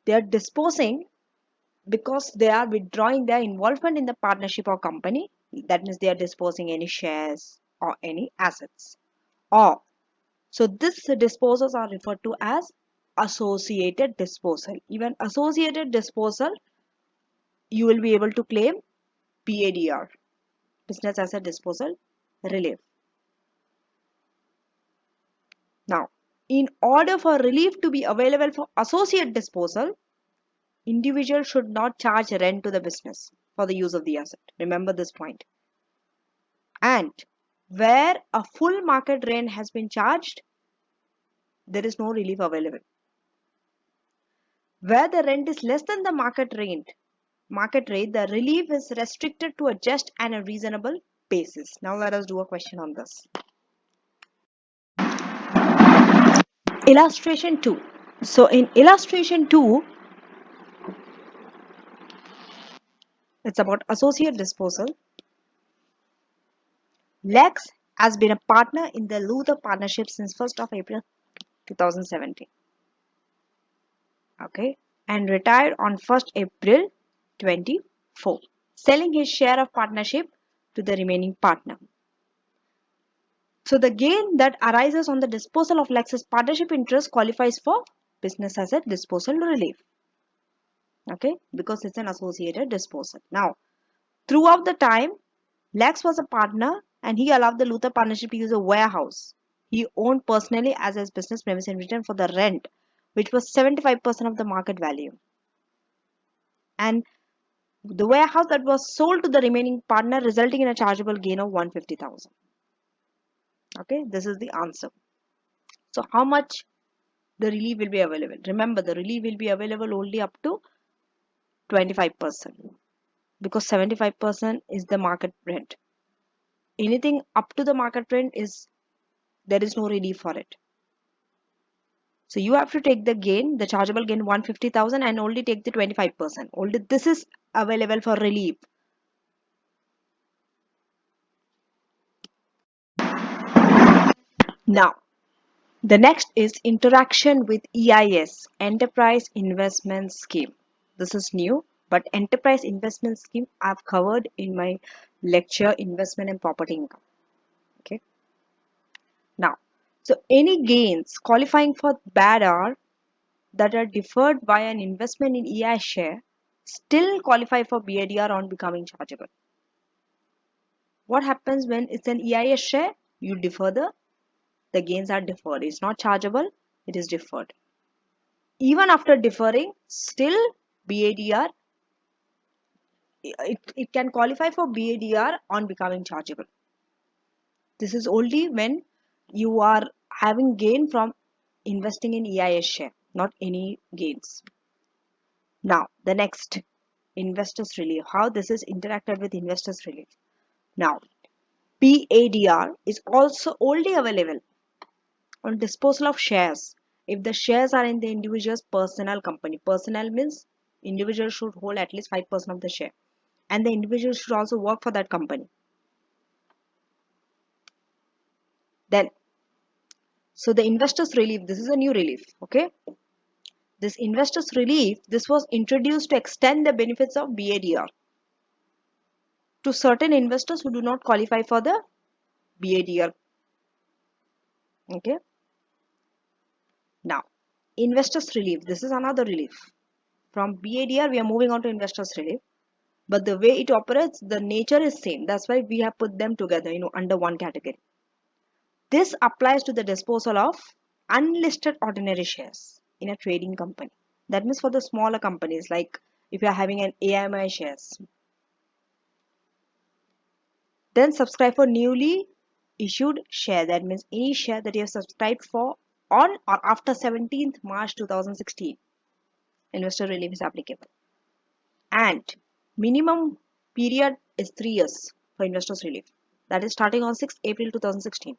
S1: they are disposing because they are withdrawing their involvement in the partnership or company. That means they are disposing any shares or any assets. Or so this disposals are referred to as associated disposal. Even associated disposal, you will be able to claim BADR, business asset disposal relief. Now, in order for relief to be available for associate disposal, individual should not charge rent to the business for the use of the asset. Remember this point. And where a full market rent has been charged, there is no relief available. Where the rent is less than the market rate, the relief is restricted to a just and a reasonable basis. Now let us do a question on this. Illustration 2. So in illustration 2, it's about associate disposal. Lex has been a partner in the Luther partnership since 1st of April 2017. Okay, and retired on 1st April 24, selling his share of partnership to the remaining partner. So the gain that arises on the disposal of Lex's partnership interest qualifies for business asset disposal relief. Okay, because it's an associated disposal. Now, throughout the time, Lex was a partner and he allowed the Luther partnership to use a warehouse he owned personally as his business premise in return for the rent, which was 75% of the market value. And the warehouse that was sold to the remaining partner, resulting in a chargeable gain of 150,000. Okay, this is the answer. So how much the relief will be available? Remember, the relief will be available only up to 25% because 75% is the market rent. Anything up to the market rent is there is no relief for it. So you have to take the gain, the chargeable gain 150,000 and only take the 25%. Only this is available for relief. Now, the next is interaction with EIS, Enterprise Investment Scheme. This is new, but Enterprise Investment Scheme I've covered in my lecture Investment and Property Income. Okay. Now, so any gains qualifying for BADR that are deferred by an investment in EIS share still qualify for BADR on becoming chargeable. What happens when it's an EIS share? You defer the gains are deferred. It's not chargeable, it is deferred. Even after deferring, still BADR, it can qualify for BADR on becoming chargeable. This is only when you are having gain from investing in EIS share, not any gains. Now, the next, investors relief. How this is interacted with investors relief. Now, BADR is also only available on disposal of shares if the shares are in the individual's personal company. Personal means individual should hold at least 5% of the share and the individual should also work for that company. Then, so the investors relief, this is a new relief. Okay, this investors relief, this was introduced to extend the benefits of BADR to certain investors who do not qualify for the BADR. Okay, now investors relief, this is another relief. From BADR we are moving on to investors relief, but the way it operates, the nature is same. That's why we have put them together, under one category. This applies to the disposal of unlisted ordinary shares in a trading company. That means for the smaller companies, like if you are having an AMI shares. Then subscribe for newly issued share. That means any share that you have subscribed for on or after 17th March 2016. Investor relief is applicable. And minimum period is 3 years for investors relief. That is starting on 6th April 2016.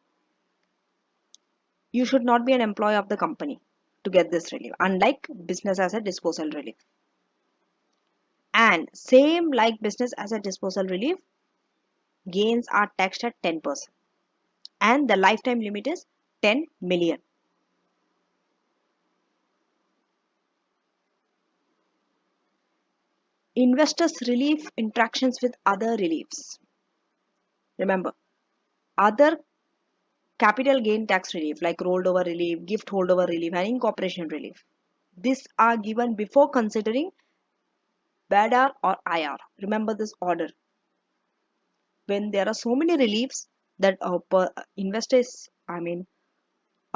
S1: You should not be an employee of the company to get this relief, unlike business asset disposal relief. And same like business asset disposal relief, gains are taxed at 10%. And the lifetime limit is 10 million. Investors relief interactions with other reliefs. Remember, other capital gain tax relief like rolled over relief, gift holdover relief, and incorporation relief. These are given before considering BADR or IR. Remember this order. When there are so many reliefs that a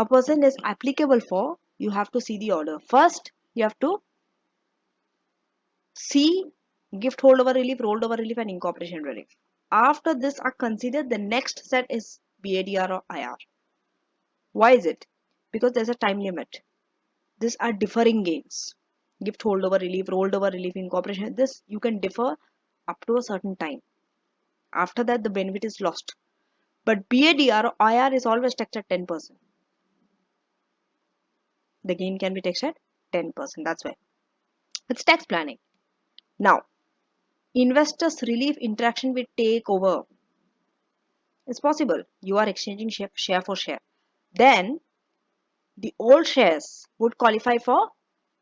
S1: person is applicable for, you have to see the order. First, you have to see gift holdover relief, rolled over relief, and incorporation relief. After this are considered, the next set is BADR or IR. Why is it? Because there's a time limit. These are differing gains. Gift holdover relief, rolled over relief, incorporation. This you can defer up to a certain time. After that, the benefit is lost. But BADR or IR is always taxed at 10%. The gain can be taxed at 10%. That's why. It's tax planning. Now, investors relief interaction with takeover. It's possible. You are exchanging share for share. Then the old shares would qualify for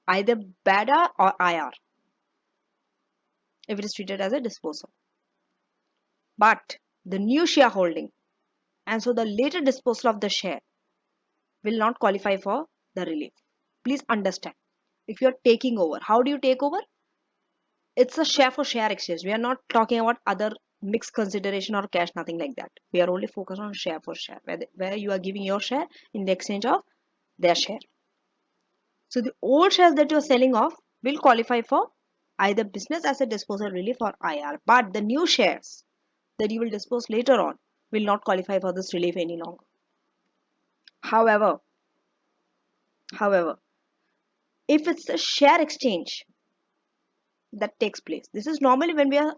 S1: either BADA or IR if it is treated as a disposal. But the new shareholding and so the later disposal of the share will not qualify for the relief. Please understand. If you are taking over, how do you take over? It's a share for share exchange. We are not talking about other mixed consideration or cash, nothing like that. We are only focused on share for share, where you are giving your share in the exchange of their share. So the old shares that you are selling off will qualify for either business asset disposal relief or IR. But the new shares that you will dispose later on will not qualify for this relief any longer. However, if it's a share exchange that takes place, this is normally when we are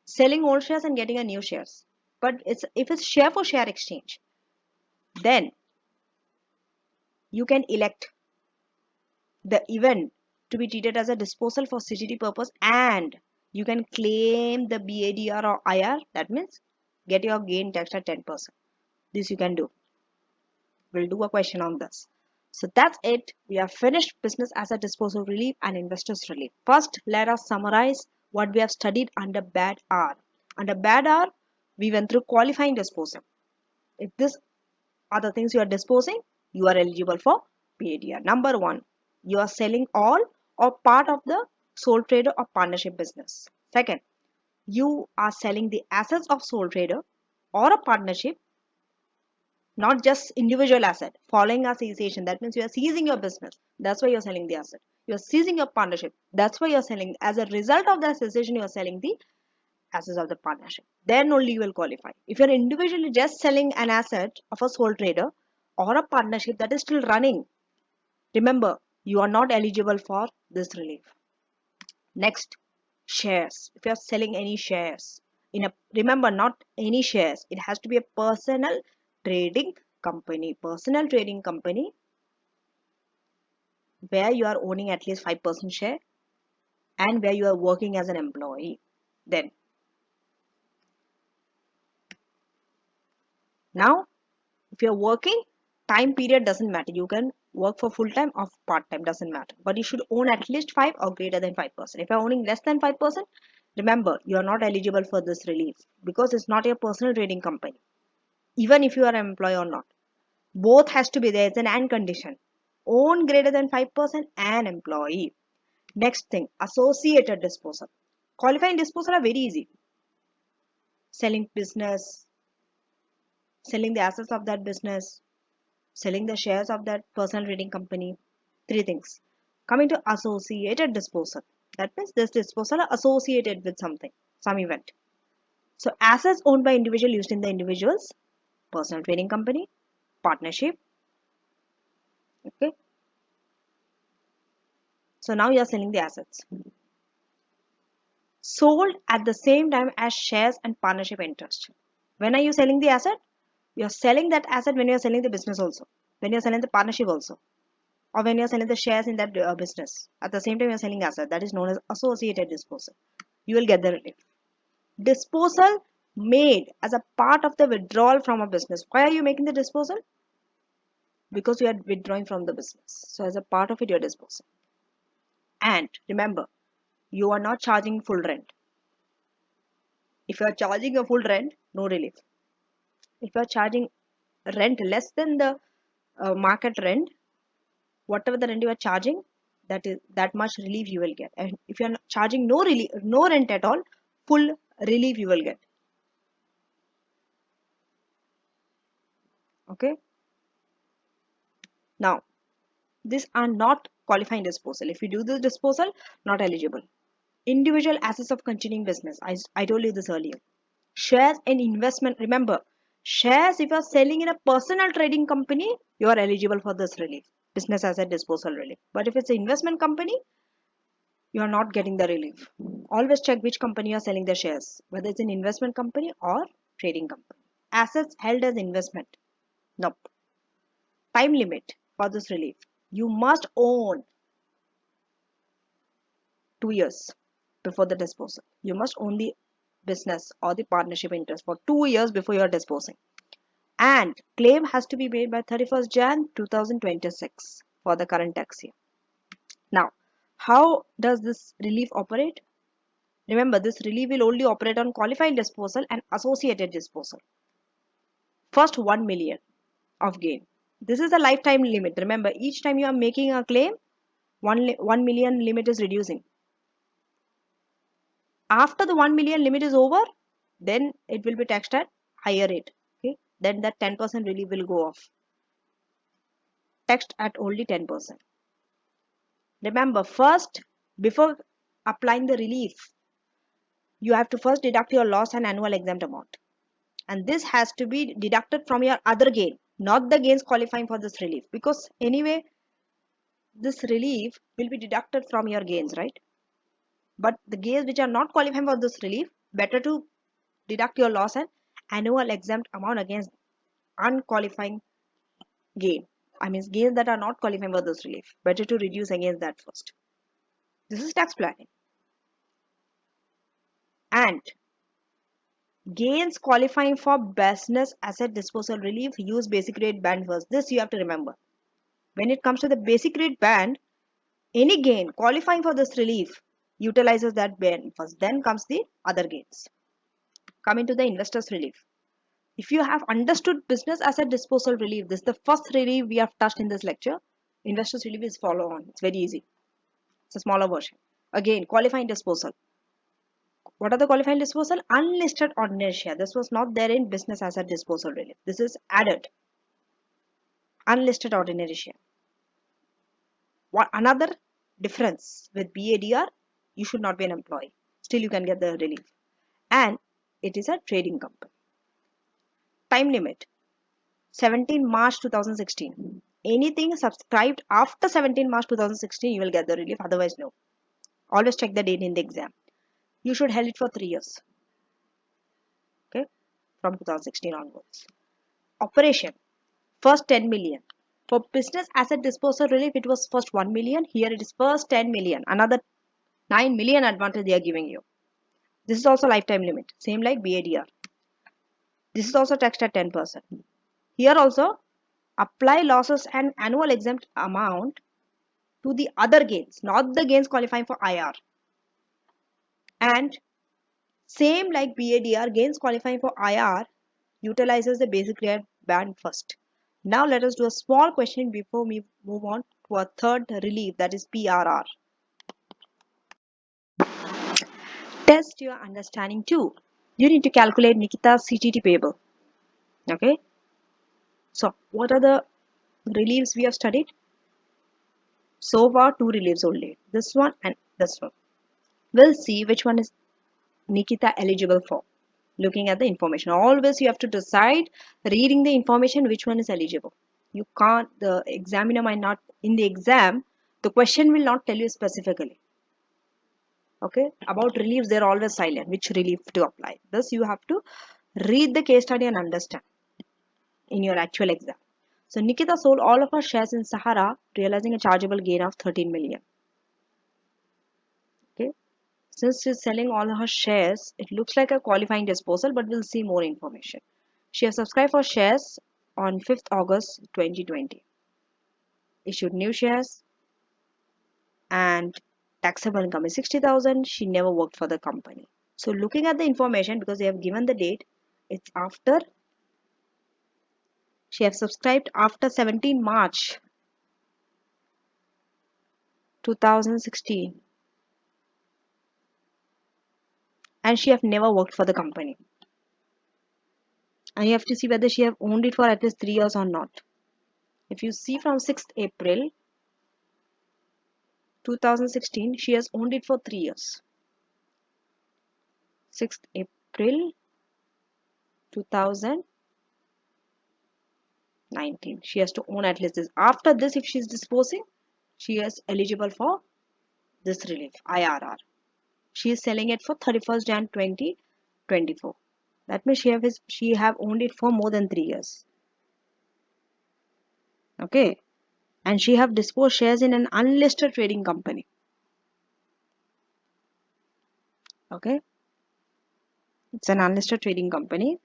S1: selling old shares and getting a new shares. But if it's share for share exchange, then you can elect the event to be treated as a disposal for CGT purpose, and you can claim the BADR or IR. That means get your gain taxed at 10%. This you can do. We'll do a question on this. So that's it. We have finished business asset disposal relief and investors relief. First, let us summarize what we have studied under BADR. Under BADR, we went through qualifying disposal. If these are the things you are disposing, you are eligible for BADR. Number one, you are selling all or part of the sole trader or partnership business. Second, you are selling the assets of sole trader or a partnership, not just individual asset. Following a cessation, that means you are seizing your business. That's why you're selling the asset. You're seizing your partnership. That's why you're selling. As a result of that cessation, you're selling the assets of the partnership. Then only you will qualify. If you're individually just selling an asset of a sole trader or a partnership that is still running, remember, you are not eligible for this relief. Next, shares. If you're selling any shares, remember, not any shares. It has to be a personal trading company. Personal trading company where you are owning at least 5% share and where you are working as an employee. Then, now, if you're working, time period doesn't matter. You can work for full time or part time, doesn't matter. But you should own at least 5 or greater than 5%. If you're owning less than 5%, remember, you are not eligible for this relief because it's not your personal trading company. Even if you are an employee or not, both has to be there. It's an and condition. Own greater than 5% and employee. Next thing, associated disposal. Qualifying disposal are very easy. Selling business, selling the assets of that business, selling the shares of that personal trading company. Three things. Coming to associated disposal. That means this disposal are associated with something, some event. So assets owned by individual used in the individual's personal trading company, partnership. Okay. So now you are selling the assets. Sold at the same time as shares and partnership interest. When are you selling the asset? You are selling that asset when you are selling the business also. When you are selling the partnership also. Or when you are selling the shares in that business. At the same time you are selling asset. That is known as associated disposal. You will get the relief. Disposal made as a part of the withdrawal from a business. Why are you making the disposal? Because you are withdrawing from the business. So as a part of it you are disposing. And remember, You are not charging full rent. If you are charging a full rent, no relief. If you are charging rent less than the market rent, whatever the rent you are charging, that much relief you will get. And if you are charging no relief, no rent at all, full relief you will get. Okay. Now, these are not qualifying disposal. If you do this disposal, not eligible. Individual assets of continuing business. I told you this earlier. Shares and investment. Remember, shares, if you are selling in a personal trading company, you are eligible for this relief, business asset disposal relief. But if it's an investment company, you are not getting the relief. Always check which company you are selling the shares, whether it's an investment company or trading company. Assets held as investment. Nope. Time limit for this relief. You must own 2 years before the disposal. You must own the business or the partnership interest for 2 years before you are disposing. And claim has to be made by 31st Jan 2026 for the current tax year. Now, how does this relief operate? Remember, this relief will only operate on qualified disposal and associated disposal. First 1 million of gain. This is a lifetime limit. Remember, each time you are making a claim, 1 million limit is reducing. After the 1 million limit is over, then it will be taxed at higher rate. Okay, then that 10% relief will go off. Taxed at only 10%. Remember, first, before applying the relief, you have to first deduct your loss and annual exempt amount. And this has to be deducted from your other gain, not the gains qualifying for this relief. Because anyway, this relief will be deducted from your gains, right? But the gains which are not qualifying for this relief, better to deduct your loss and annual exempt amount against unqualifying gain. I mean, gains that are not qualifying for this relief. Better to reduce against that first. This is tax planning. And gains qualifying for business asset disposal relief use basic rate band first. This you have to remember. When it comes to the basic rate band, any gain qualifying for this relief utilizes that band first. Then comes the other gains. Coming to the investors relief. If you have understood business asset disposal relief, this is the first relief we have touched in this lecture. Investors relief is follow on. It's very easy. It's a smaller version. Again, qualifying disposal. What are the qualifying disposal? Unlisted ordinary share. This was not there in business asset disposal relief. This is added. Unlisted ordinary share. What another difference with BADR? You should not be an employee. Still you can get the relief. And it is a trading company. Time limit. 17 March 2016. Anything subscribed after 17 March 2016, you will get the relief. Otherwise, no. Always check the date in the exam. You should hold it for 3 years. Okay, from 2016 onwards. Operation. First 10 million. For business asset disposal relief, it was first 1 million. Here it is first 10 million. Another 9 million advantage they are giving you. This is also lifetime limit. Same like BADR. This is also taxed at 10%. Here also, apply losses and annual exempt amount to the other gains, not the gains qualifying for IR. And same like BADR, gains qualifying for IR utilizes the basic rate band first. Now let us do a small question before we move on to our third relief, that is PRR. Test your understanding too. You need to calculate Nikita's CGT payable. Okay. So what are the reliefs we have studied? So far, two reliefs only. This one and this one. We'll see which one is Nikita eligible for. Looking at the information. Always you have to decide, reading the information, which one is eligible. You can't, the examiner might not, in the exam, the question will not tell you specifically. Okay, about reliefs, they're always silent, which relief to apply. Thus, you have to read the case study and understand in your actual exam. So, Nikita sold all of her shares in Sahara, realizing a chargeable gain of 13 million. Okay, since she's selling all her shares, it looks like a qualifying disposal, but we'll see more information. She has subscribed for shares on 5th August 2020. Issued new shares and taxable income is 60,000. She never worked for the company. So looking at the information, because they have given the date, it's after she has subscribed after 17 March 2016, and she have never worked for the company. And you have to see whether she have owned it for at least 3 years or not. If you see from 6th April 2016, she has owned it for 3 years. 6th April 2019. She has to own at least this. After this, if she is disposing, she is eligible for this relief, IRR. She is selling it for 31st Jan 2024. That means she have owned it for more than 3 years. Okay. And she have disposed shares in an unlisted trading company. Okay. It's an unlisted trading company.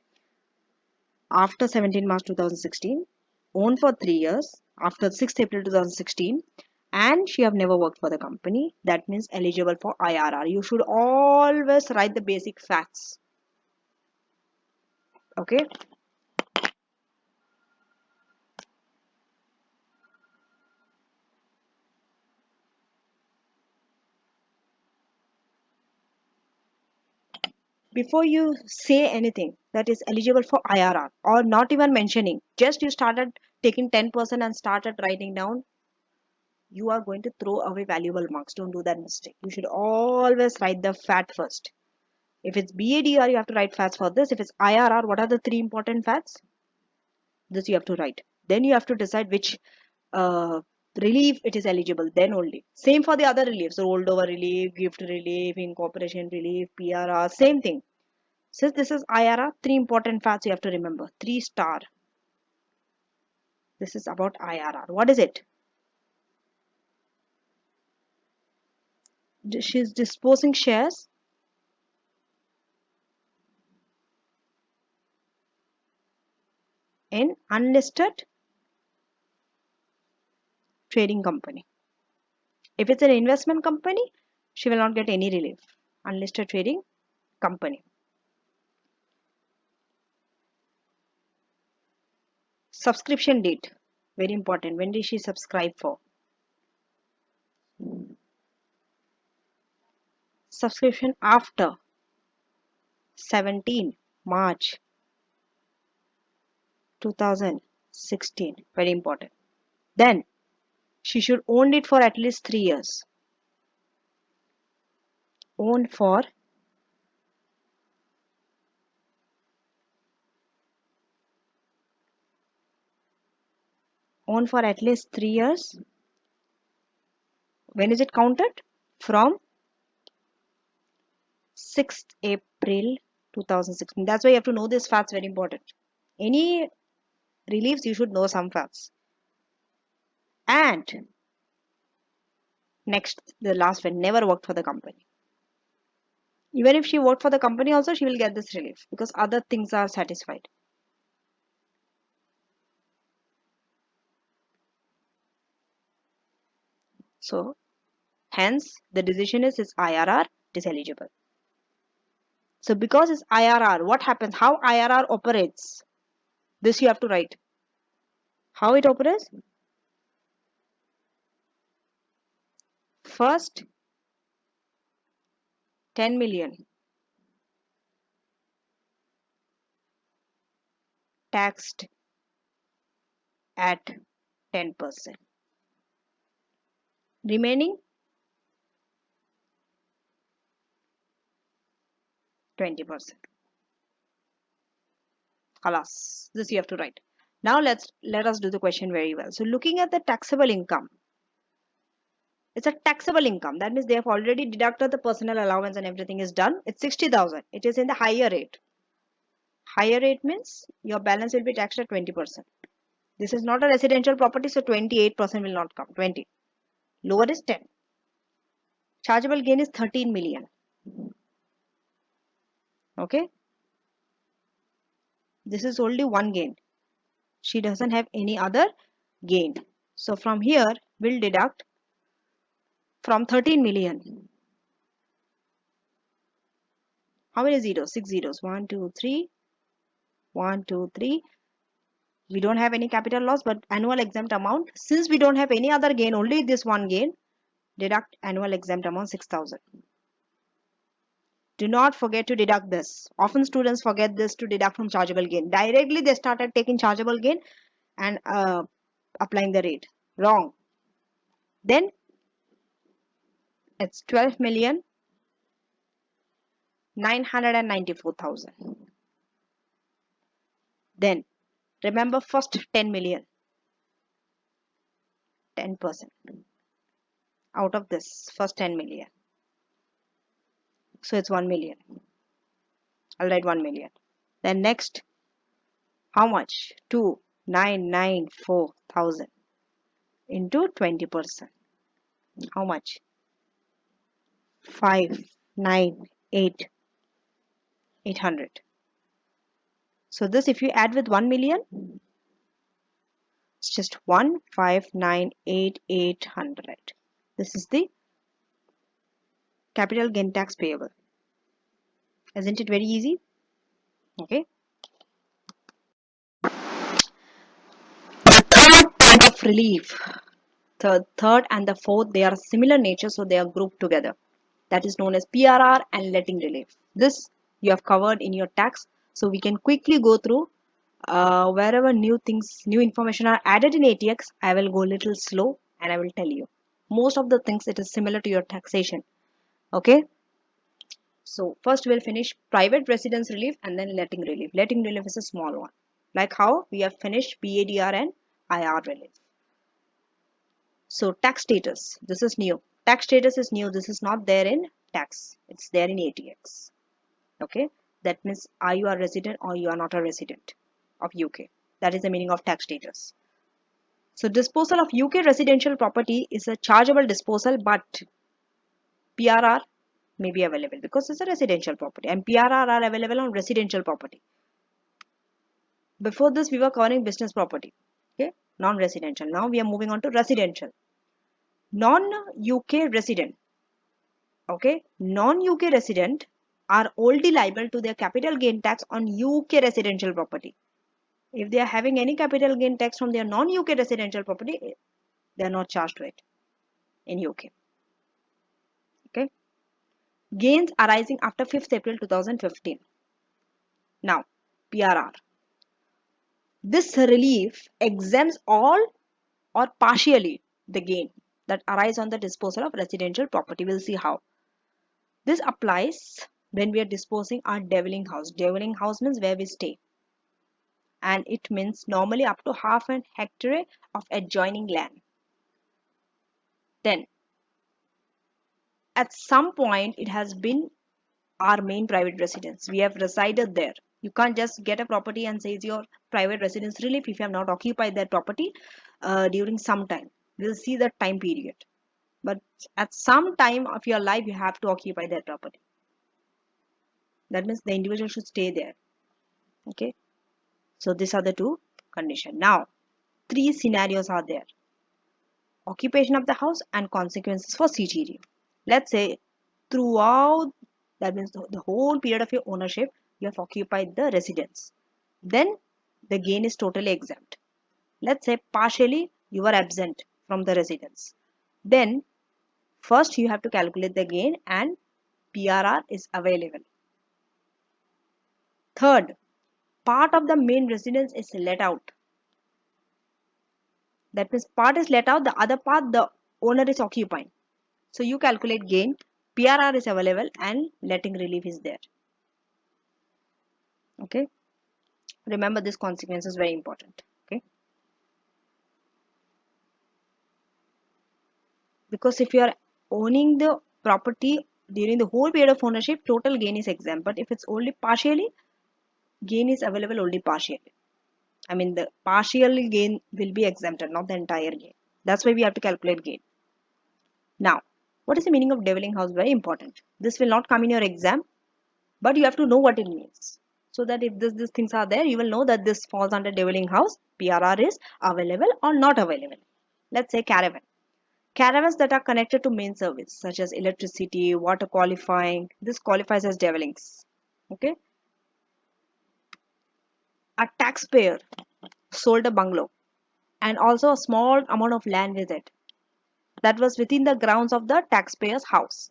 S1: After 17 March 2016, owned for 3 years, after 6th April 2016, and she have never worked for the company. That means eligible for IRR. You should always write the basic facts. Okay. Before you say anything that is eligible for IRR, or not even mentioning, just you started taking 10% and started writing down, you are going to throw away valuable marks. Don't do that mistake. You should always write the fact first. If it's BADR, you have to write facts for this. If it's IRR, what are the 3 important facts? This you have to write. Then you have to decide which uh, relief it is eligible. Then only. Same for the other reliefs. Rollover relief, gift relief, incorporation relief, PRR. Same thing. Since this is IRR, 3 important facts you have to remember. 3 star. This is about IRR. What is it? She's disposing shares in unlisted trading company. If it's an investment company, she will not get any relief. Unlisted trading company. Subscription date. Very important. When did she subscribe for? Subscription after 17 March 2016. Very important. Then she should own it for at least 3 years. Own for at least 3 years. When is it counted? From 6th April 2016. That's why you have to know this facts, very important. Any reliefs, you should know some facts. And next, the last one, never worked for the company. Even if she worked for the company also, she will get this relief because other things are satisfied. So, hence, the decision is IRR, it is eligible. So, because it's IRR, what happens? How IRR operates? This you have to write. How it operates? First, 10 million taxed at 10%. Remaining 20%. Halas. This you have to write. Now let us do the question very well. So looking at the taxable income, it's a taxable income. That means they have already deducted the personal allowance and everything is done. It's 60,000. It is in the higher rate. Higher rate means your balance will be taxed at 20%. This is not a residential property, so 28% will not come. 20. Lower is 10. Chargeable gain is 13 million. Okay. This is only one gain. She doesn't have any other gain. So from here, we'll deduct from 13 million. How many zeros? 6 zeros. 1, 2, 3. 1, 2, 3. We don't have any capital loss, but annual exempt amount. Since we don't have any other gain, only this one gain, deduct annual exempt amount 6,000. Do not forget to deduct this. Often students forget this to deduct from chargeable gain. Directly they started taking chargeable gain and applying the rate. Wrong. Then it's 12,994,000. Then remember first 10 million, 10% out of this first 10 million. So it's 1 million. I'll write 1 million. Then next, how much? 2,994,000 into 20%. How much? 598,800. So this, if you add with 1 million, it's just 1,598,800. This is the capital gain tax payable. Isn't it very easy? Okay. The third type of relief, the third and the fourth, they are similar nature, so they are grouped together. That is known as PRR and letting relief. This you have covered in your tax, so we can quickly go through wherever new information are added in ATX. I will go a little slow and I will tell you. Most of the things it is similar to your taxation. Okay. So first we'll finish private residence relief and then letting relief. Letting relief is a small one. Like how we have finished BADR and IR relief. So tax status, this is new. Tax status is new. This is not there in tax. It's there in ATX. Okay. That means are you a resident or you are not a resident of UK. That is the meaning of tax status. So disposal of UK residential property is a chargeable disposal, but PRR may be available because it's a residential property, and PRR are available on residential property. Before this we were covering business property, okay, non-residential. Now we are moving on to residential. Non-UK resident, okay, non-UK resident are only liable to their capital gain tax on UK residential property. If they are having any capital gain tax from their non-UK residential property, they are not charged to it in UK. Okay. Gains arising after 5th April 2015. Now, PRR. This relief exempts all or partially the gain that arise on the disposal of residential property. We'll see how. This applies when we are disposing our dwelling house. Dwelling house means where we stay. And it means normally up to half an hectare of adjoining land. Then, at some point, it has been our main private residence. We have resided there. You can't just get a property and say it's your private residence relief if you have not occupied that property during some time. We'll see that time period. But at some time of your life, you have to occupy that property. That means the individual should stay there. Okay. So these are the two conditions. Now, 3 scenarios are there. Occupation of the house and consequences for CGT. Let's say throughout, that means the whole period of your ownership, you have occupied the residence. Then the gain is totally exempt. Let's say partially you are absent from the residence. Then first you have to calculate the gain and PRR is available. Third, part of the main residence is let out. That means part is let out, the other part the owner is occupying. So you calculate gain, PRR is available and letting relief is there. Okay. Remember this consequence is very important. Okay. Because if you are owning the property during the whole period of ownership, total gain is exempt. But if it's only partially, gain is available only partially. I mean the partial gain will be exempted, not the entire gain. That's why we have to calculate gain. Now, what is the meaning of dwelling house? Very important. This will not come in your exam, but you have to know what it means. So that if these things are there, you will know that this falls under dwelling house. PRR is available or not available. Let's say caravan. Caravans that are connected to main service, such as electricity, water qualifying, this qualifies as dwellings. Okay. A taxpayer sold a bungalow and also a small amount of land with it that was within the grounds of the taxpayer's house,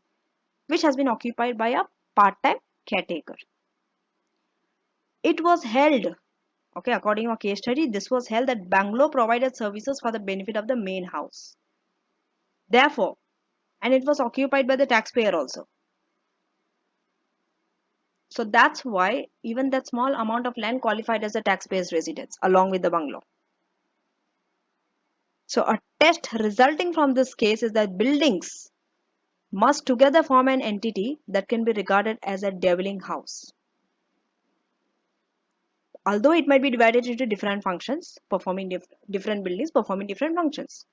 S1: which has been occupied by a part-time caretaker. It was held, okay, according to a case study, this was held that bungalow provided services for the benefit of the main house. Therefore, and it was occupied by the taxpayer also. So that's why even that small amount of land qualified as the taxpayer's residence along with the bungalow. So a test resulting from this case is that buildings must together form an entity that can be regarded as a dwelling house. Although it might be divided into different functions, performing different buildings performing different functions,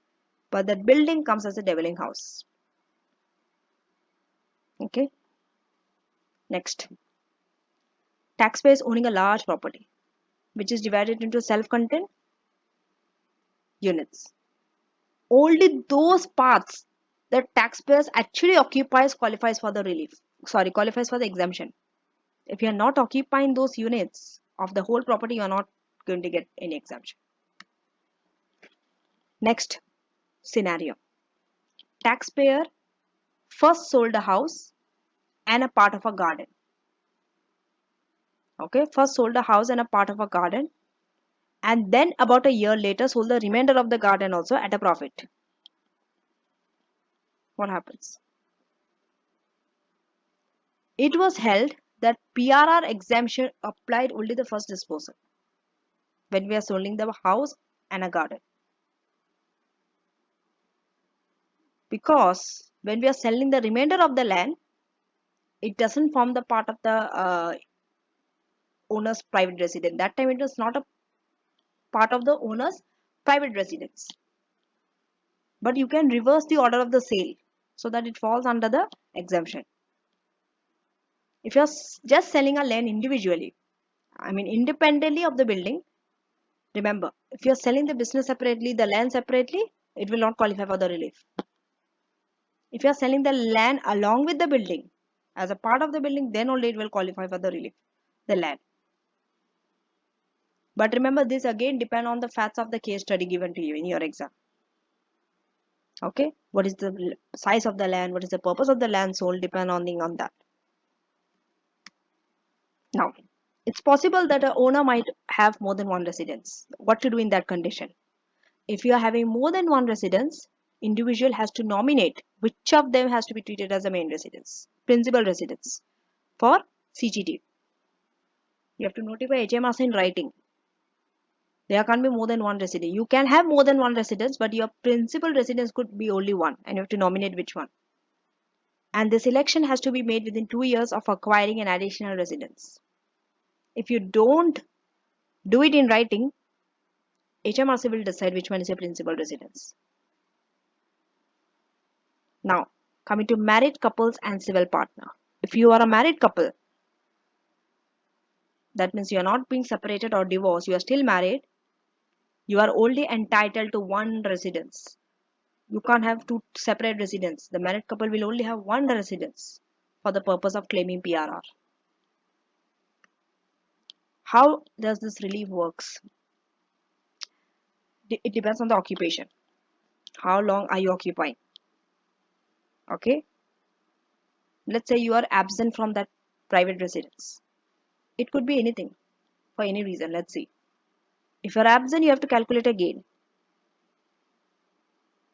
S1: but that building comes as a dwelling house. Okay. Next, taxpayers owning a large property, which is divided into self-contained units. Only those parts that taxpayers actually occupies qualifies for the relief. Sorry, qualifies for the exemption. If you are not occupying those units of the whole property, you are not going to get any exemption. Next scenario. Taxpayer first sold a house and a part of a garden. Okay, first sold a house and a part of a garden, and then about a year later sold the remainder of the garden also at a profit. What happens? It was held that PRR exemption applied only the first disposal when we are selling the house and a garden. Because when we are selling the remainder of the land, it doesn't form the part of the owner's private residence. That time it was not a part of the owner's private residence. But you can reverse the order of the sale so that it falls under the exemption. If you're just selling a land individually, I mean independently of the building, remember, if you're selling the business separately, the land separately, it will not qualify for the relief. If you're selling the land along with the building, as a part of the building, then only it will qualify for the relief, the land. But remember, this again depend on the facts of the case study given to you in your exam. Okay, what is the size of the land, what is the purpose of the land sold, depending on that. Now, it's possible that a owner might have more than one residence. What to do in that condition? If you are having more than one residence, individual has to nominate which of them has to be treated as a main residence, principal residence for CGT. You have to notify HMRC in writing. There can't be more than one residence. You can have more than one residence, but your principal residence could be only one, and you have to nominate which one. And this election has to be made within 2 years of acquiring an additional residence. If you don't do it in writing, HMRC will decide which one is your principal residence. Now, coming to married couples and civil partner. If you are a married couple, that means you are not being separated or divorced, you are still married, you are only entitled to one residence. You can't have two separate residences. The married couple will only have one residence for the purpose of claiming PRR. How does this relief works? It depends on the occupation. How long are you occupying? Okay. Let's say you are absent from that private residence. It could be anything for any reason. Let's see. If you are absent, you have to calculate a gain.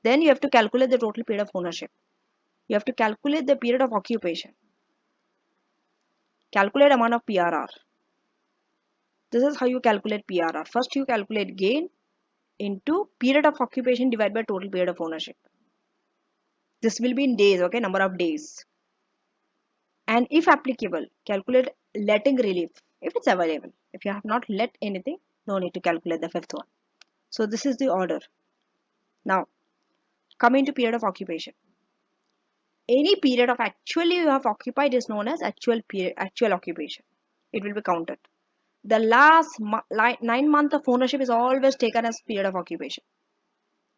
S1: Then you have to calculate the total period of ownership. You have to calculate the period of occupation. Calculate amount of PRR. This is how you calculate PRR. First you calculate gain into period of occupation divided by total period of ownership. This will be in days, okay, number of days. And if applicable, calculate letting relief if it's available. If you have not let anything, no need to calculate the fifth one. So this is the order. Now, coming to period of occupation. Any period of actually you have occupied is known as actual occupation. It will be counted. The last 9 months of ownership is always taken as period of occupation.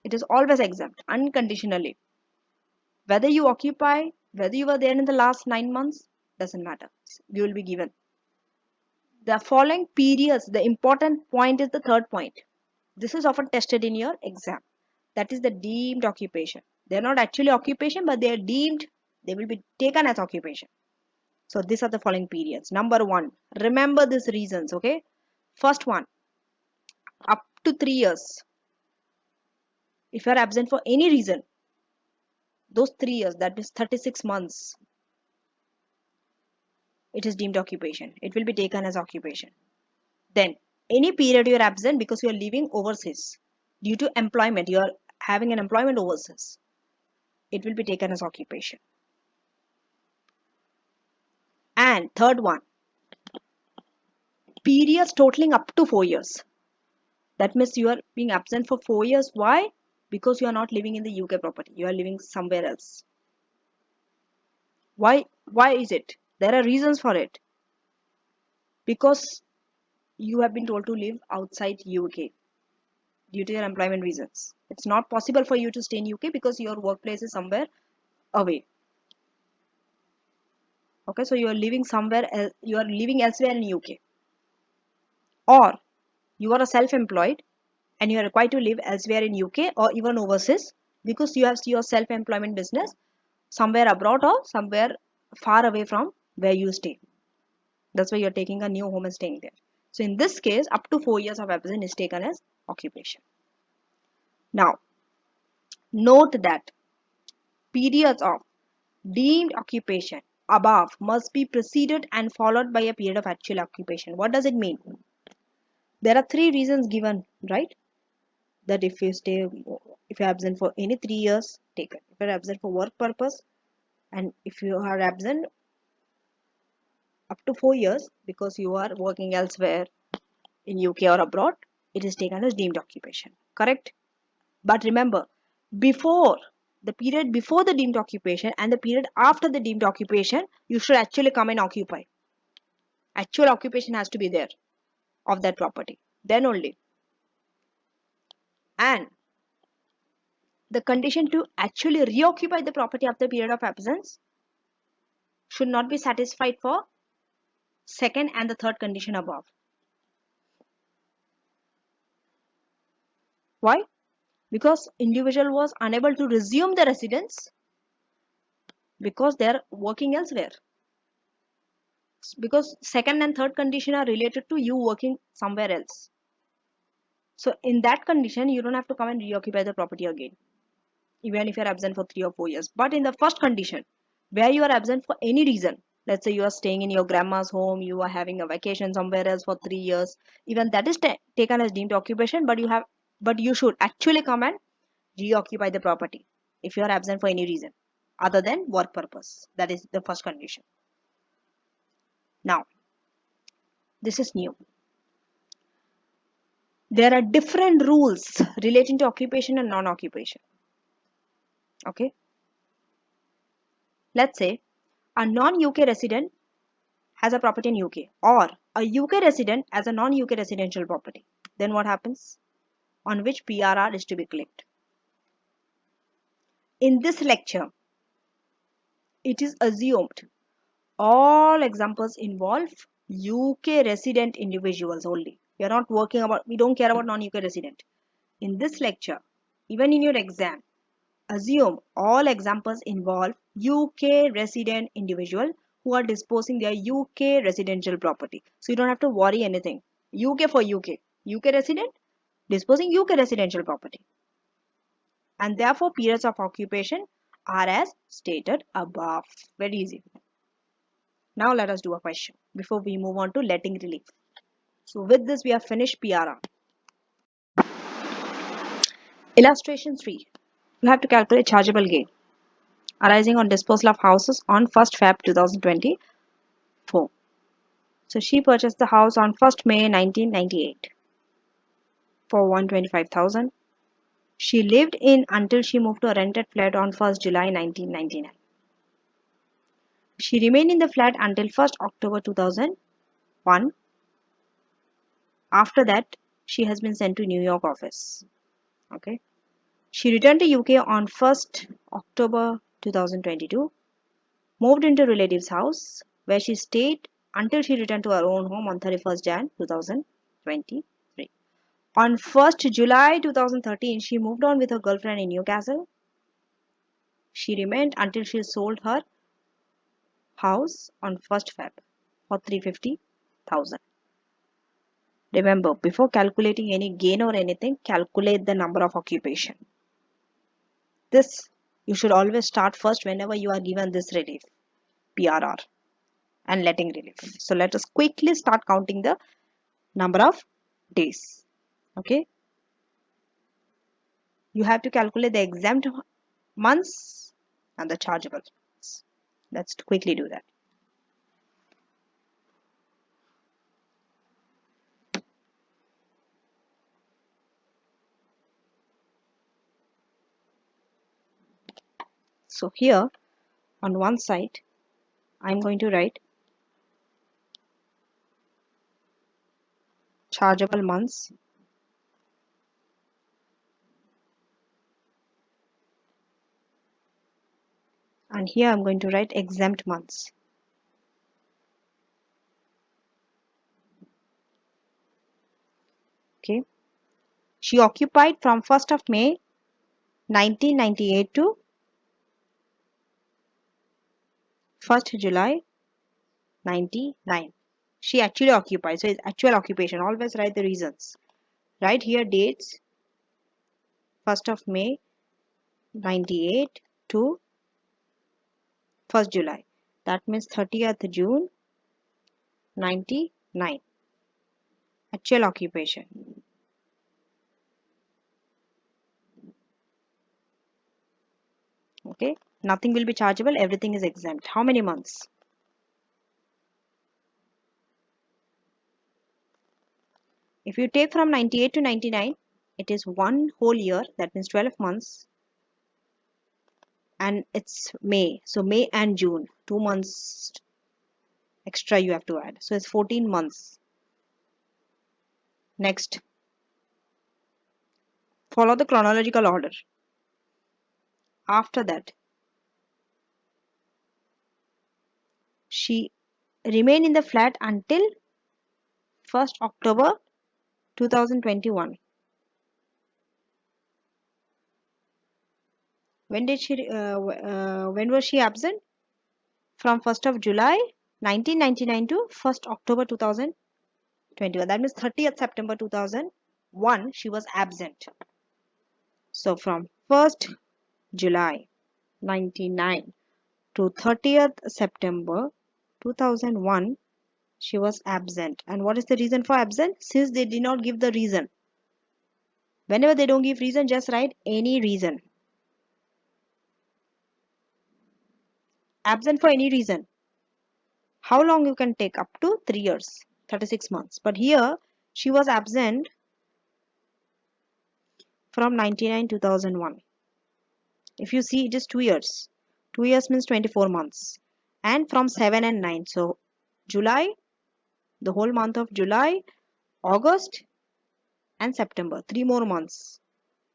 S1: It is always exempt unconditionally. Whether you occupy, whether you were there in the last 9 months, doesn't matter. You will be given. The following periods, the important point is the third point. This is often tested in your exam. That is the deemed occupation. They are not actually occupation, but they are deemed, they will be taken as occupation. So these are the following periods. Number 1, remember these reasons, okay? First one, up to 3 years. If you are absent for any reason, those 3 years, that is 36 months, it is deemed occupation. It will be taken as occupation. Then, any period you are absent because you are living overseas due to employment, you are having an employment overseas, it will be taken as occupation. And third one, periods totaling up to 4 years. That means you are being absent for 4 years. Why? Because you are not living in the UK property. You are living somewhere else. Why is it? There are reasons for it. Because you have been told to live outside UK due to your employment reasons. It's not possible for you to stay in UK because your workplace is somewhere away. Okay, so you are living somewhere else, you are living elsewhere in UK. Or you are a self-employed and you are required to live elsewhere in UK or even overseas because you have your self-employment business somewhere abroad or somewhere far away from where you stay. That's why you're taking a new home and staying there. So in this case, up to 4 years of absence is taken as occupation. Now, note that periods of deemed occupation above must be preceded and followed by a period of actual occupation. What does it mean? There are 3 reasons given, right? That if you're absent for any 3 years, take it. If you're absent for work purpose, and if you are absent up to 4 years because you are working elsewhere in UK or abroad, it is taken as deemed occupation. Correct? But remember, before the period before the deemed occupation and the period after the deemed occupation, you should actually come and occupy. Actual occupation has to be there of that property. Then only. And the condition to actually reoccupy the property after the period of absence should not be satisfied for second and the third condition above. Why? Because individual was unable to resume the residence because they are working elsewhere. Because second and third condition are related to you working somewhere else. So in that condition, you don't have to come and reoccupy the property again, even if you're absent for 3 or 4 years. But in the first condition, where you are absent for any reason, let's say you are staying in your grandma's home, you are having a vacation somewhere else for 3 years, even that is taken as deemed occupation, but you should actually come and reoccupy the property if you are absent for any reason other than work purpose. That is the first condition. Now, this is new. There are different rules relating to occupation and non-occupation. Okay. Let's say a non-UK resident has a property in UK or a UK resident has a non-UK residential property. Then what happens? On which BRR is to be clicked. In this lecture, it is assumed all examples involve UK resident individuals only. We don't care about non-UK resident. In this lecture, even in your exam, assume all examples involve UK resident individual who are disposing their UK residential property. So you don't have to worry anything. UK for UK. UK resident disposing UK residential property. And therefore periods of occupation are as stated above. Very easy. Now let us do a question before we move on to letting relief. So with this we have finished PRR. Illustration 3. You have to calculate chargeable gain arising on disposal of houses on 1st Feb 2024. So she purchased the house on 1st May 1998 for 125,000. She lived in until she moved to a rented flat on 1st July 1999. She remained in the flat until 1st October 2001. After that, she has been sent to New York office. Okay. She returned to UK on 1st October 2022, moved into relative's house where she stayed until she returned to her own home on 31st Jan 2023. On 1st July 2013, she moved on with her girlfriend in Newcastle. She remained until she sold her house on 1st Feb for 350,000. Remember, before calculating any gain or anything, calculate the number of occupation. This you should always start first whenever you are given this relief, BRR and letting relief. So let us quickly start counting the number of days. Okay. You have to calculate the exempt months and the chargeable months. Let's quickly do that. So here on one side, I'm going to write chargeable months and here I'm going to write exempt months. Okay. She occupied from 1st of May 1998 to 1st July 99. She actually occupied. So it's actual occupation. Always write the reasons. Write here dates 1st of May 98 to 1st July. That means 30th June 99. Actual occupation. Okay. Nothing will be chargeable. Everything is exempt. How many months? If you take from 98 to 99, it is one whole year. That means 12 months. And it's May. So May and June. 2 months extra you have to add. So it's 14 months. Next. Follow the chronological order. After that, she remained in the flat until 1st October 2021. When was she absent? From 1st of July 1999 to 1st October 2021. That means 30th September 2001 she was absent. So from 1st July 99 to 30th September 2001 she was absent. And what is the reason for absent? Since they did not give the reason. Whenever they don't give reason, just write any reason. Absent for any reason. How long you can take? Up to 3 years, 36 months. But here she was absent from 99 2001. If you see, it is 2 years. 2 years means 24 months. And from 7 and 9. So July, the whole month of July, August and September. 3 more months.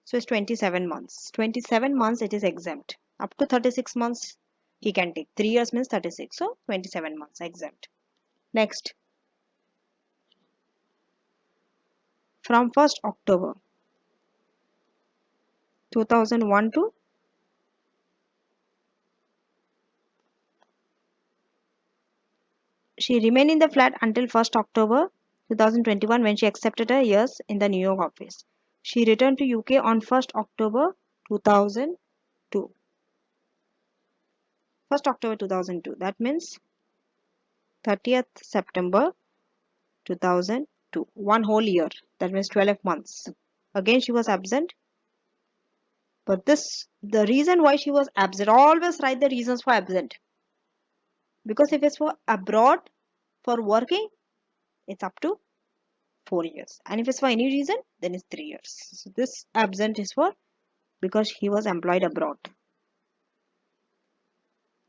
S1: So it's 27 months. 27 months it is exempt. Up to 36 months he can take. 3 years means 36. So 27 months exempt. Next. From 1st October 2001 to she remained in the flat until 1st October 2021 when she accepted her years in the New York office. She returned to UK on 1st October 2002. 1st October 2002. That means 30th September 2002. One whole year. That means 12 months. Again she was absent. But the reason why she was absent, always write the reasons for absent. Because if it's for abroad, for working, it's up to 4 years. And if it's for any reason, then it's 3 years. So this absent is for because he was employed abroad.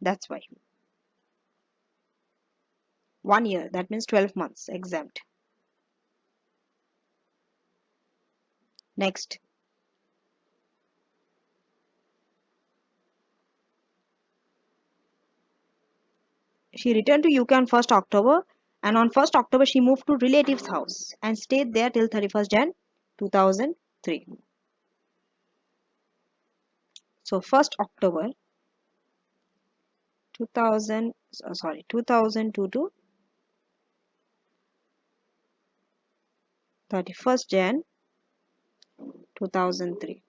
S1: That's why. 1 year, that means 12 months exempt. Next. She returned to UK on 1st October, and on 1st October she moved to relatives' house and stayed there till 31st Jan 2003. So 1st October 2002 to 31st Jan 2003.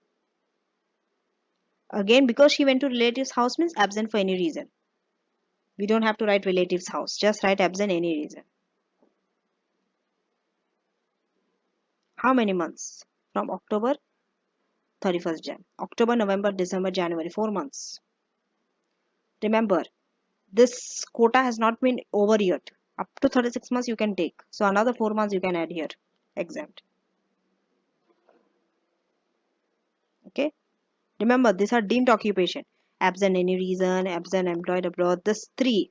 S1: Again, because she went to relatives' house means absent for any reason. We don't have to write relatives' house, just write absent any reason. How many months? From October 31st Jan. October, November, December, January, 4 months. Remember, this quota has not been over yet. Up to 36 months you can take. So another 4 months you can add here. Exempt. Okay. Remember, these are deemed occupation. Absent any reason, absent employed abroad. These 3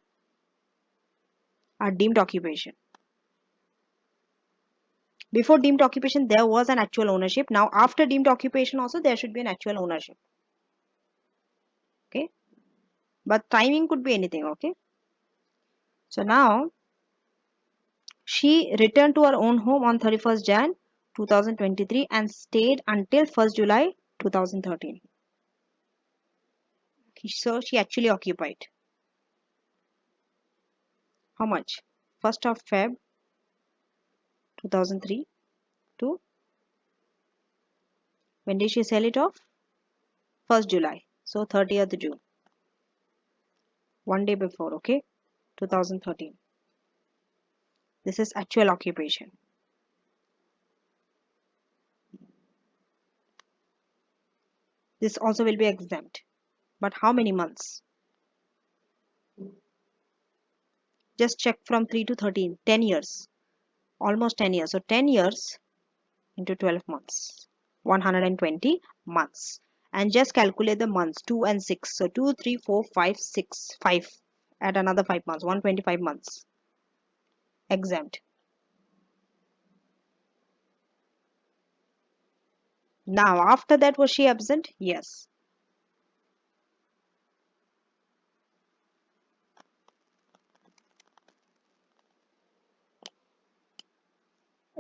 S1: are deemed occupation. Before deemed occupation, there was an actual ownership. Now, after deemed occupation also, there should be an actual ownership. Okay. But timing could be anything. Okay. So now, she returned to her own home on 31st Jan 2023 and stayed until 1st July 2013. So she actually occupied. How much? 1st of Feb 2003 to when did she sell it off? 1st July. So 30th June. 1 day before, okay? 2013. This is actual occupation. This also will be exempt. But how many months? Just check from 3 to 13. 10 years. Almost 10 years. So 10 years into 12 months. 120 months. And just calculate the months. 2 and 6. So 2, 3, 4, 5, 6. 5. Add another 5 months. 125 months. Exempt. Now, after that, was she absent? Yes.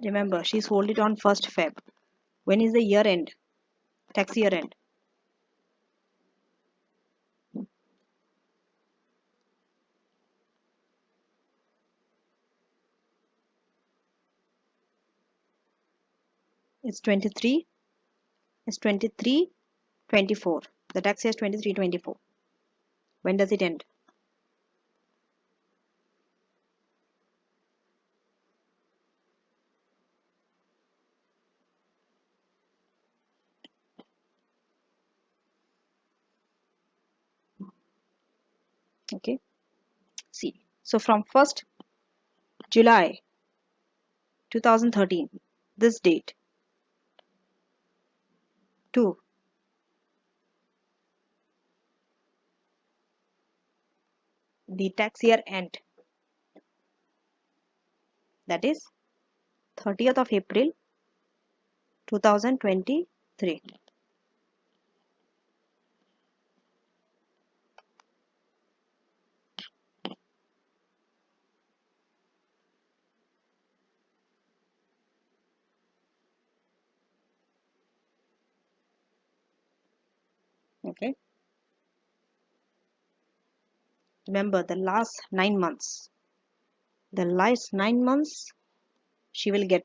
S1: Remember, she sold it on 1st Feb. When is the year end? Tax year end. It's 23. It's 23, 24. The tax year is 23, 24. When does it end? Okay. See. So from 1st July 2013, this date, to the tax year end, that is 30th of April 2023. Okay. Remember the last 9 months. The last 9 months she will get.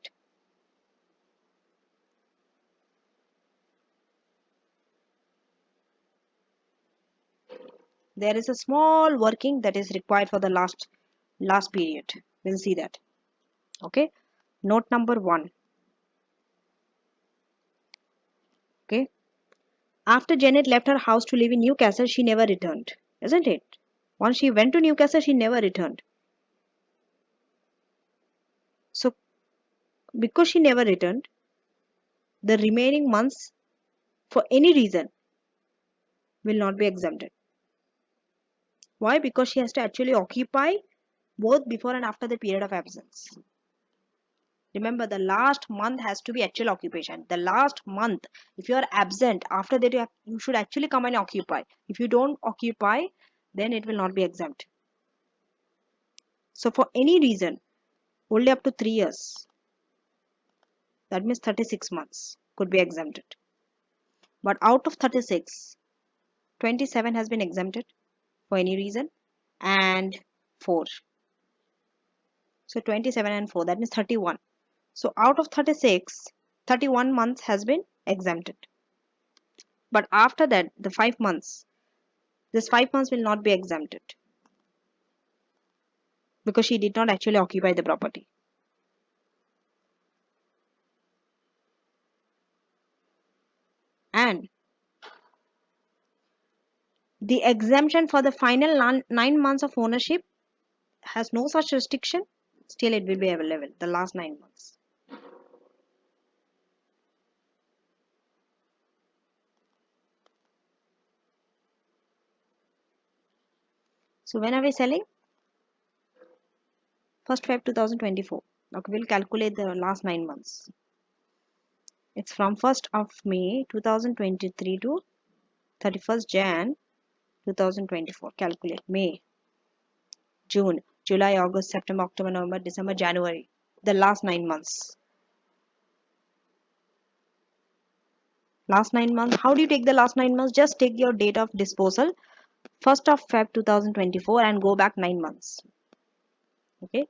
S1: There is a small working that is required for the last period. We'll see that. Okay. Note number 1. Okay. After Janet left her house to live in Newcastle, she never returned. Isn't it? Once she went to Newcastle, she never returned. So, because she never returned, the remaining months, for any reason, will not be exempted. Why? Because she has to actually occupy both before and after the period of absence. Remember, the last month has to be actual occupation. The last month, if you are absent, after that you should actually come and occupy. If you don't occupy, then it will not be exempt. So for any reason, only up to 3 years, that means 36 months could be exempted. But out of 36, 27 has been exempted for any reason, and 4. So 27 and 4, that means 31. So out of 36, 31 months has been exempted. But after that, the 5 months, this 5 months will not be exempted because she did not actually occupy the property. And the exemption for the final 9 months of ownership has no such restriction. Still it will be available, the last 9 months. So when are we selling? 1st Feb 2024. Okay, we'll calculate the last 9 months. It's from 1st of May 2023 to 31st Jan 2024. Calculate May, June, July, August, September, October, November, December, January. The last 9 months. Last 9 months. How do you take the last 9 months? Just take your date of disposal, 1st of Feb 2024, and go back 9 months. Okay.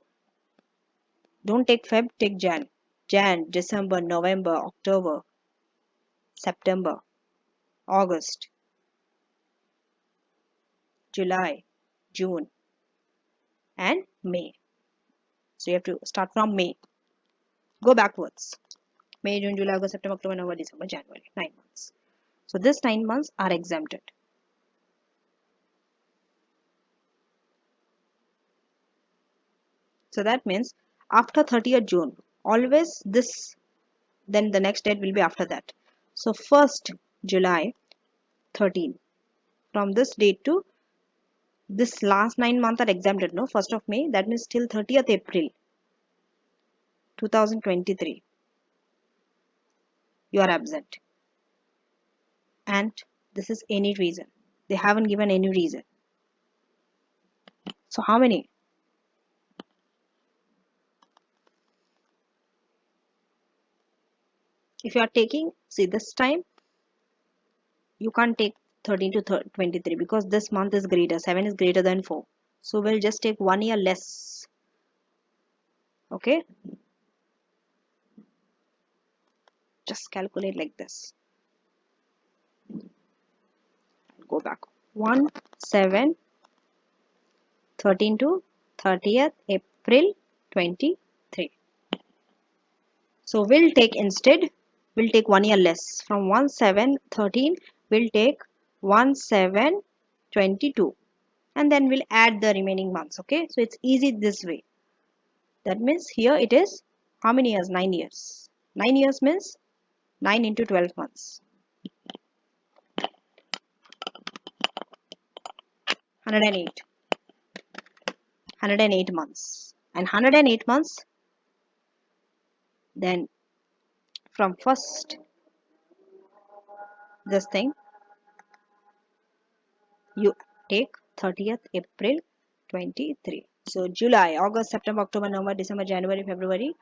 S1: Don't take Feb, take Jan. Jan, December, November, October, September, August, July, June, and May. So you have to start from May. Go backwards. May, June, July, August, September, October, November, December, January. 9 months. So this 9 months are exempted. So that means after 30th June, always this, then the next date will be after that. So 1st July 13. From this date to this last 9 months are exempted, no? 1st of May, that means till 30th April 2023. You are absent. And this is any reason. They haven't given any reason. So how many? If you are taking, see this time, you can't take 13 to 23 because this month is greater. 7 is greater than 4. So we'll just take 1 year less. Okay. Just calculate like this. Go back. 1, 7, 13 to 30th April 23. So we'll take instead, we'll take 1 year less. From 1, 7, 13, we'll take 1, 7, 22. And then we'll add the remaining months. Okay. So it's easy this way. That means here it is how many years? 9 years. 9 years means 9 into 12 months. 108. 108 months. And 108 months, then from first this thing, you take 30th April 23. So July, August, September, October, November, December, January, February,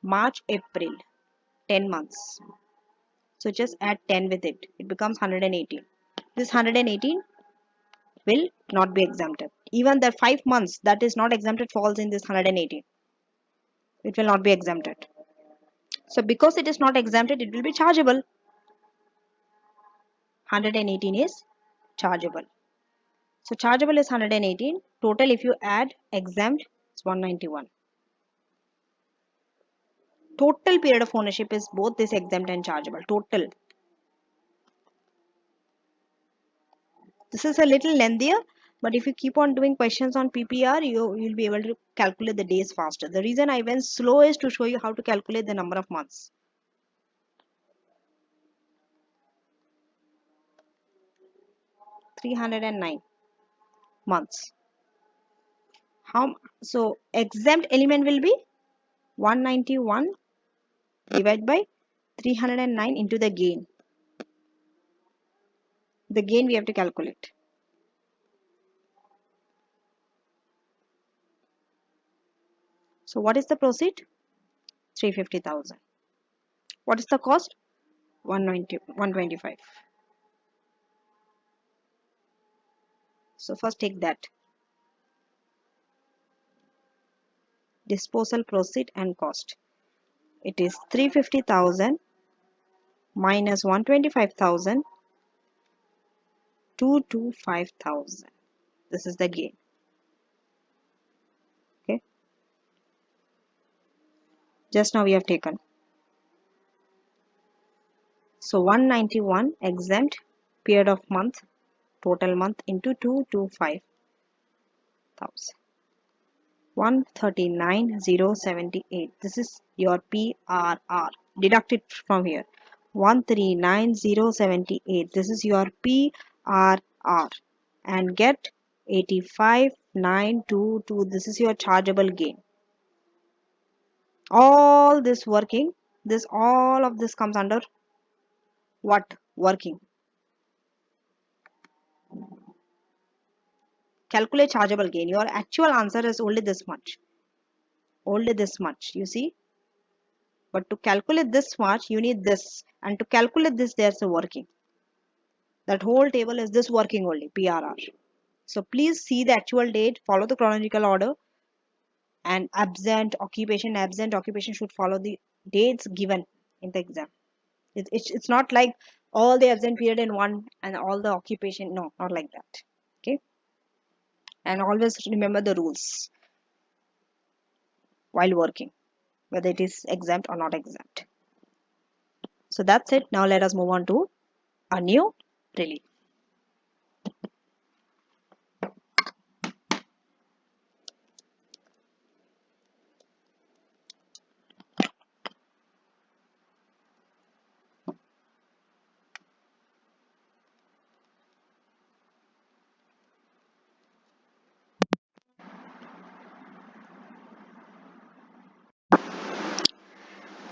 S1: March, April. 10 months. So just add 10 with it. It becomes 118. This 118 will not be exempted. Even the 5 months that is not exempted falls in this 118. It will not be exempted. So because it is not exempted, it will be chargeable. 118 is chargeable. So chargeable is 118. Total if you add exempt, it's 191. Total period of ownership is both this exempt and chargeable. Total. This is a little lengthier, but if you keep on doing questions on PPR, you'll be able to calculate the days faster. The reason I went slow is to show you how to calculate the number of months. 309 months. So exempt element will be 191 divided by 309 into the gain. The gain we have to calculate. So what is the proceed? 350,000. What is the cost? 190, 125. So first take that. Disposal proceed and cost. It is 350,000 minus 125,000, 225,000. This is the gain. Okay. Just now we have taken. So 191 exempt period of month, total month into 225,000. 139,078. This is your PRR. Deduct it from here. 139,078. This is your PRR. And get 85,922. This is your chargeable gain. All this working, all of this comes under what? Working. Calculate chargeable gain. Your actual answer is only this much. Only this much. You see? But to calculate this much, you need this. And to calculate this, there's a working. That whole table is this working only, PRR. So please see the actual date, follow the chronological order, and absent occupation should follow the dates given in the exam. It's not like all the absent period in one and all the occupation. No, not like that. Okay. And always remember the rules while working, whether it is exempt or not exempt. So that's it. Now let us move on to a new relief.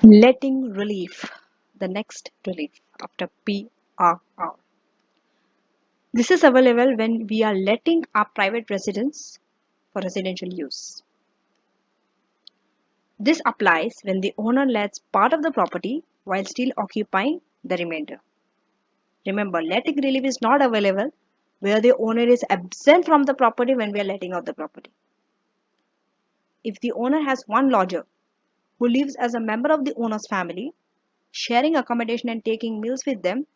S1: Letting relief, the next relief after PRR. This is available when we are letting our private residence for residential use. This applies when the owner lets part of the property while still occupying the remainder. Remember, letting relief is not available where the owner is absent from the property when we are letting out the property. If the owner has one lodger who lives as a member of the owner's family, sharing accommodation and taking meals with them,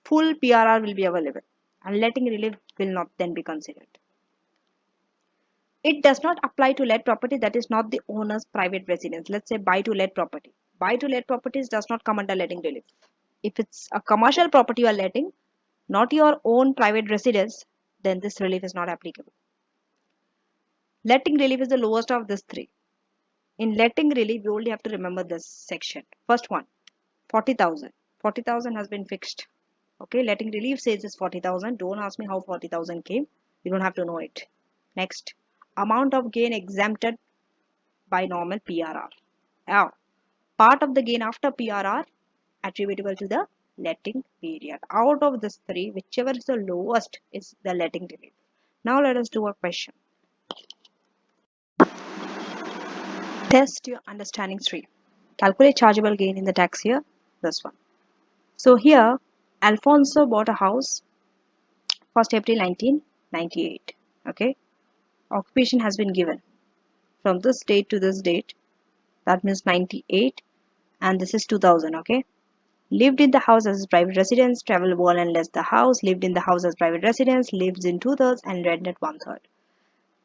S1: full PRR will be available and letting relief will not then be considered. It does not apply to let property that is not the owner's private residence. Let's say buy to let property. Buy to let properties does not come under letting relief. If it's a commercial property you are letting, not your own private residence, then this relief is not applicable. Letting relief is the lowest of these three. In letting relief, you only have to remember this section. First one, 40,000. 40,000 has been fixed. Okay, letting relief says is 40,000. Don't ask me how 40,000 came. You don't have to know it. Next, amount of gain exempted by normal PRR. Now, part of the gain after PRR attributable to the letting period. Out of this three, whichever is the lowest is the letting relief. Now let us do a question. Test your understanding 3. Calculate chargeable gain in the tax year. This one. So here, Alfonso bought a house 1st April 1998. Okay. Occupation has been given from this date to this date. That means 98 and this is 2000. Okay. Lived in the house as private residence, traveled 1 and less the house, lived in the house as private residence, lives in 2/3 and rented 1/3.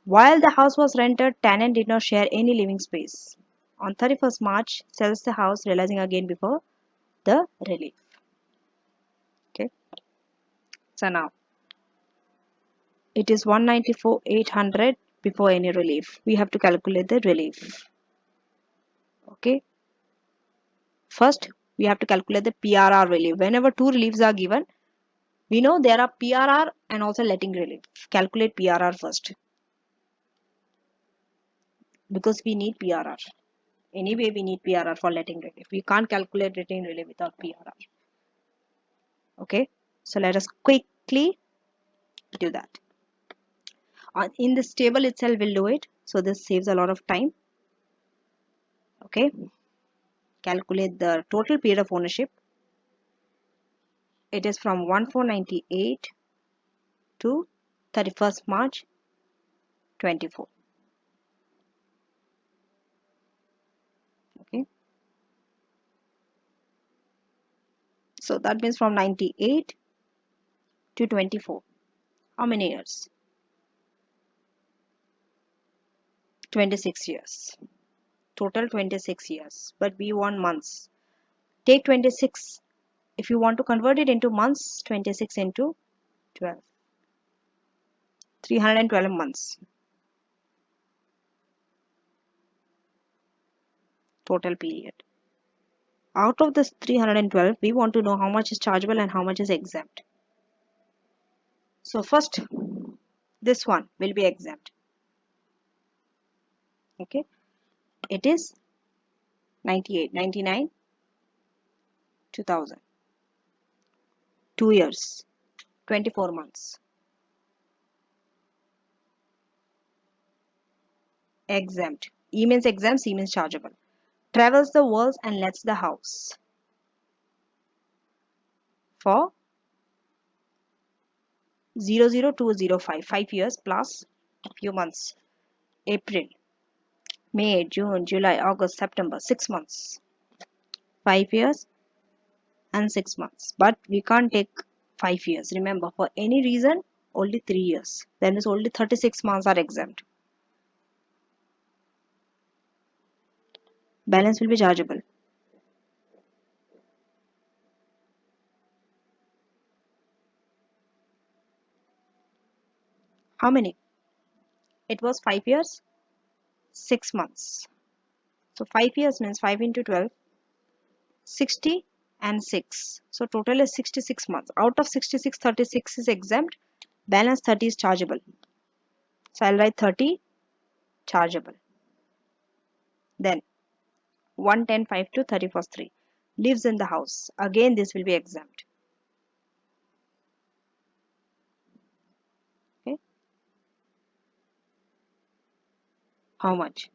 S1: While the house was rented, tenant did not share any living space. On 31st March, sells the house, realizing again before the relief. Okay. So now, it is 194,800 before any relief. We have to calculate the relief. Okay. First, we have to calculate the PRR relief. Whenever two reliefs are given, we know there are PRR and also letting relief. Calculate PRR first. Because we need PRR. Anyway, we need PRR for letting relief. We can't calculate letting relief without PRR. Okay. So let us quickly do that. In this table itself, we'll do it. So this saves a lot of time. Okay, calculate the total period of ownership. It is from 1498 to 31st March 24. Okay, so that means from 98 to 24. How many years? 26 years. Total 26 years. But we want months. Take 26. If you want to convert it into months, 26 into 12. 312 months. Total period. Out of this 312, we want to know how much is chargeable and how much is exempt. So first, this one will be exempt. Okay, it is 98, 99, 2000. 2 years, 24 months. Exempt. E means exempt, C means chargeable. Travels the world and lets the house for 00205, 5 years plus a few months. April, May, June, July, August, September, 6 months. 5 years and 6 months. But we can't take 5 years. Remember, for any reason, only 3 years. That means only 36 months are exempt. Balance will be chargeable. How many? It was 5 years, 6 months. So 5 years means 5 into 12, 60 and 6. So total is 66 months. Out of 66, 36 is exempt. Balance 30 is chargeable. So I'll write 30 chargeable. Then 110.5 to 31st 3. Lives in the house. Again this will be exempt. Okay. How much?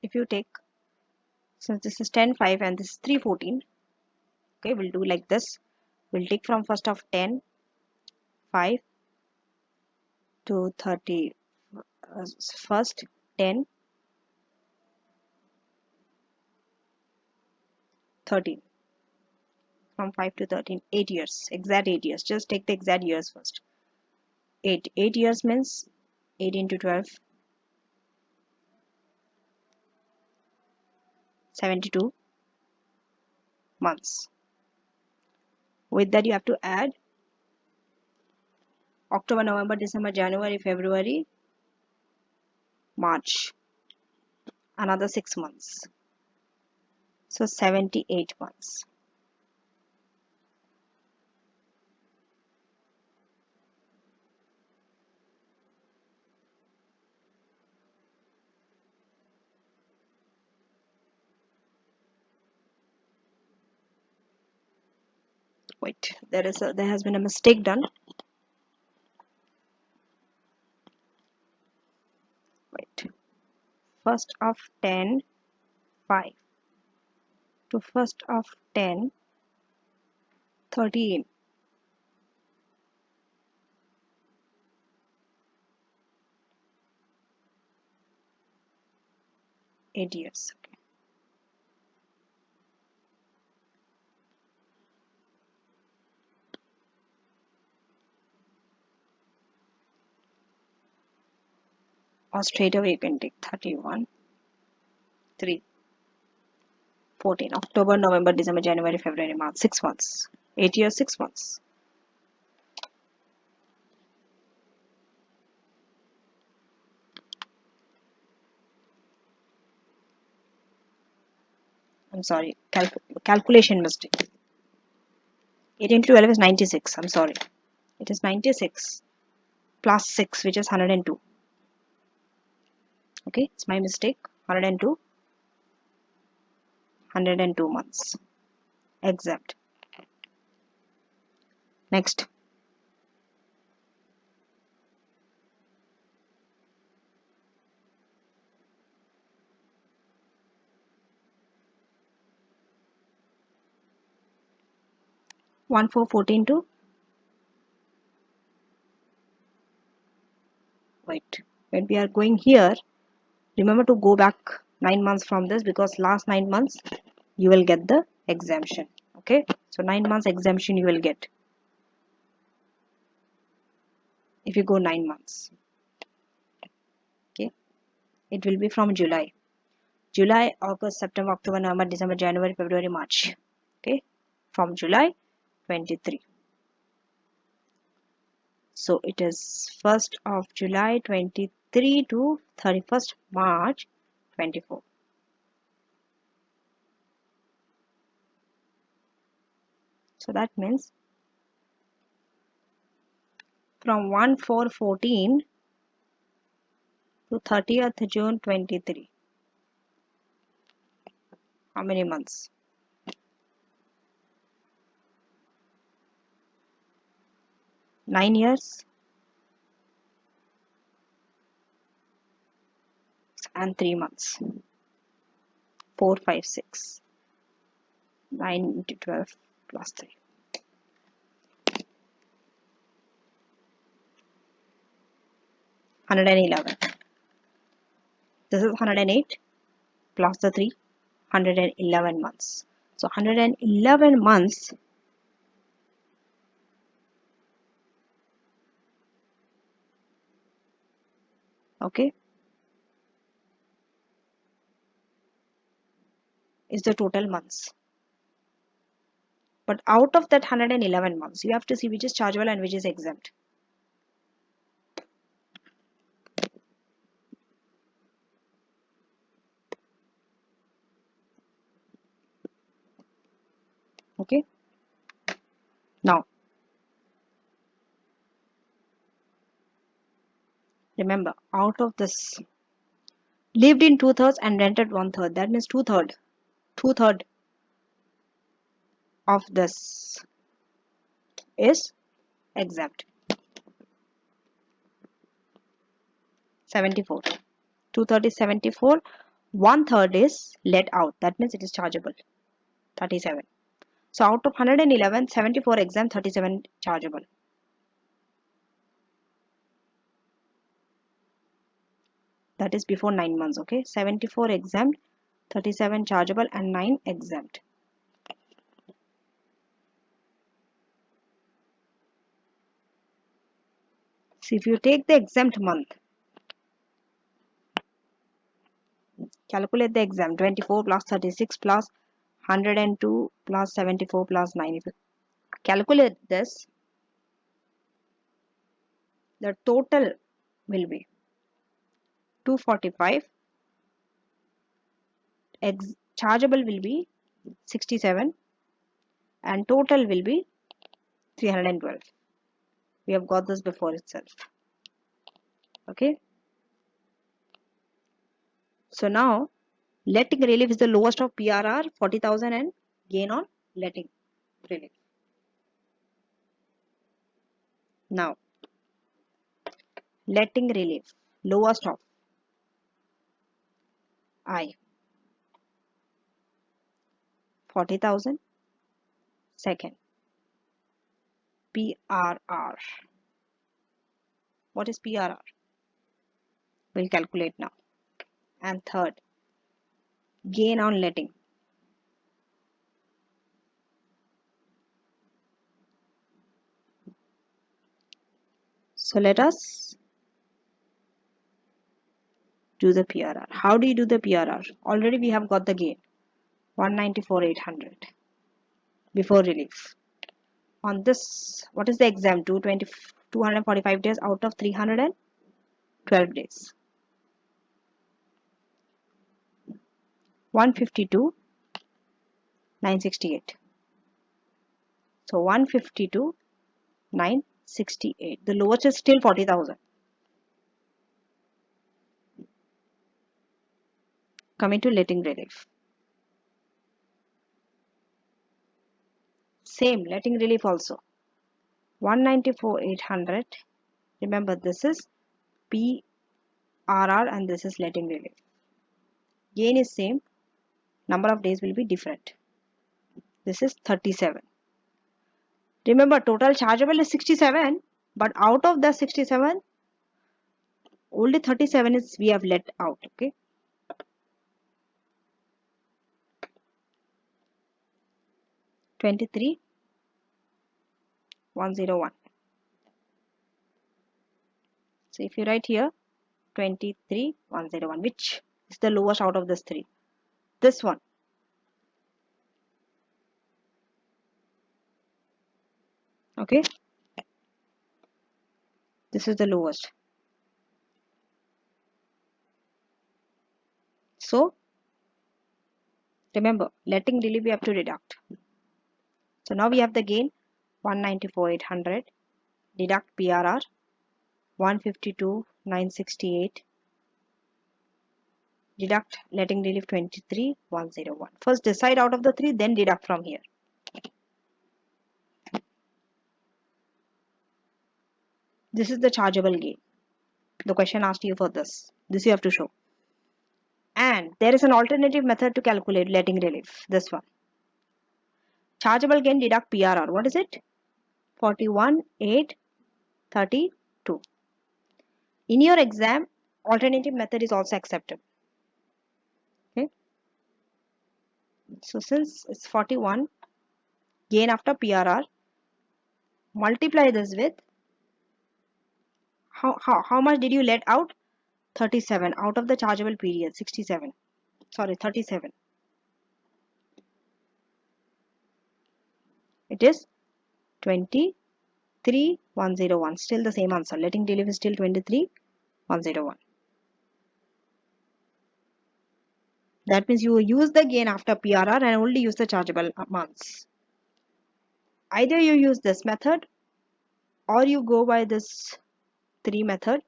S1: If you take, since this is 10.5 and this is 3.14, okay, we'll do like this. We'll take from first of 10.5 to 30, first 10, 13. From 5 to 13, 8 years, exact 8 years. Just take the exact years first. 8 years means 8 into 12, 72 months. With that you have to add October, November, December, January, February, March, another 6 months. So 78 months. Wait, there has been a mistake done. Wait, first of 10, 5 to first of 10, 13. 8 years. Okay. Or straight away you can take 31, 3, 14, October, November, December, January, February, March, 6 months. 8 years, 6 months. I'm sorry, calculation mistake. 8 into 12 is 96. I'm sorry. It is 96 plus 6, which is 102. Okay, it's my mistake. 102. 102 months. Exempt. Next. 1414 to, wait, when we are going here, remember to go back 9 months from this, because last 9 months you will get the exemption. Okay, so 9 months exemption you will get if you go 9 months. Okay, it will be from July, August, September, October, November, December, January, February, March. Okay, from July 23. So it is 1st of July 23 to 31st March 24. So that means from 1/4/14 to 30th June 23. How many months? 9 years and 3 months. 4, 5, 6. 9 into 12 plus 3. 111. This is 108 plus the 3. 111 months. So 111 months okay, is the total months. But out of that 111 months, you have to see which is chargeable and which is exempt. Okay. Now, remember, out of this, lived in 2/3 and rented 1/3. That means 2/3. 2/3 of this is exempt. 74. 2/3 is 74. 1/3 is let out. That means it is chargeable. 37. So out of 111, 74 exempt, 37 chargeable. That is before 9 months. Okay. 74 exempt, 37 chargeable, and 9 exempt. So if you take the exempt month, calculate the exempt. 24 plus 36 plus 102 plus 74 plus 9. If you calculate this, the total will be 245. Chargeable will be 67 and total will be 312. We have got this before itself. Okay. So now letting relief is the lowest of PRR 40,000 and gain on letting relief. Now letting relief lowest of I 40,000. Second, PRR. What is PRR? We'll calculate now. And third, gain on letting. So let us do the PRR. How do you do the PRR? Already we have got the gain 194,800 before relief. On this, what is the exempt? 245 days out of 312 days. 152,968. So 152,968. The lowest is still 40,000. Coming to letting relief. Same letting relief also. 194,800. Remember, this is PRR and this is letting relief. Gain is same. Number of days will be different. This is 37. Remember, total chargeable is 67, but out of the 67, only 37 is we have let out. Okay. $23,101. So if you write here 23,101, which is the lowest out of this three? This one. Okay. This is the lowest. So remember, letting relief we have to deduct. So now we have the gain 194,800, deduct BRR 152,968, deduct letting relief 23,101. First decide out of the three, then deduct from here. This is the chargeable gain. The question asked you for this. This you have to show. And there is an alternative method to calculate letting relief. This one. Chargeable gain deduct PRR. What is it? 41,832. In your exam, alternative method is also accepted. Okay. So since it's 41, gain after PRR, multiply this with how much did you let out? 37 out of the chargeable period. 67. Sorry, 37. It is 23,101. Still the same answer. Letting relief is still 23,101. That means you use the gain after PRR and only use the chargeable amounts. Either you use this method or you go by this three method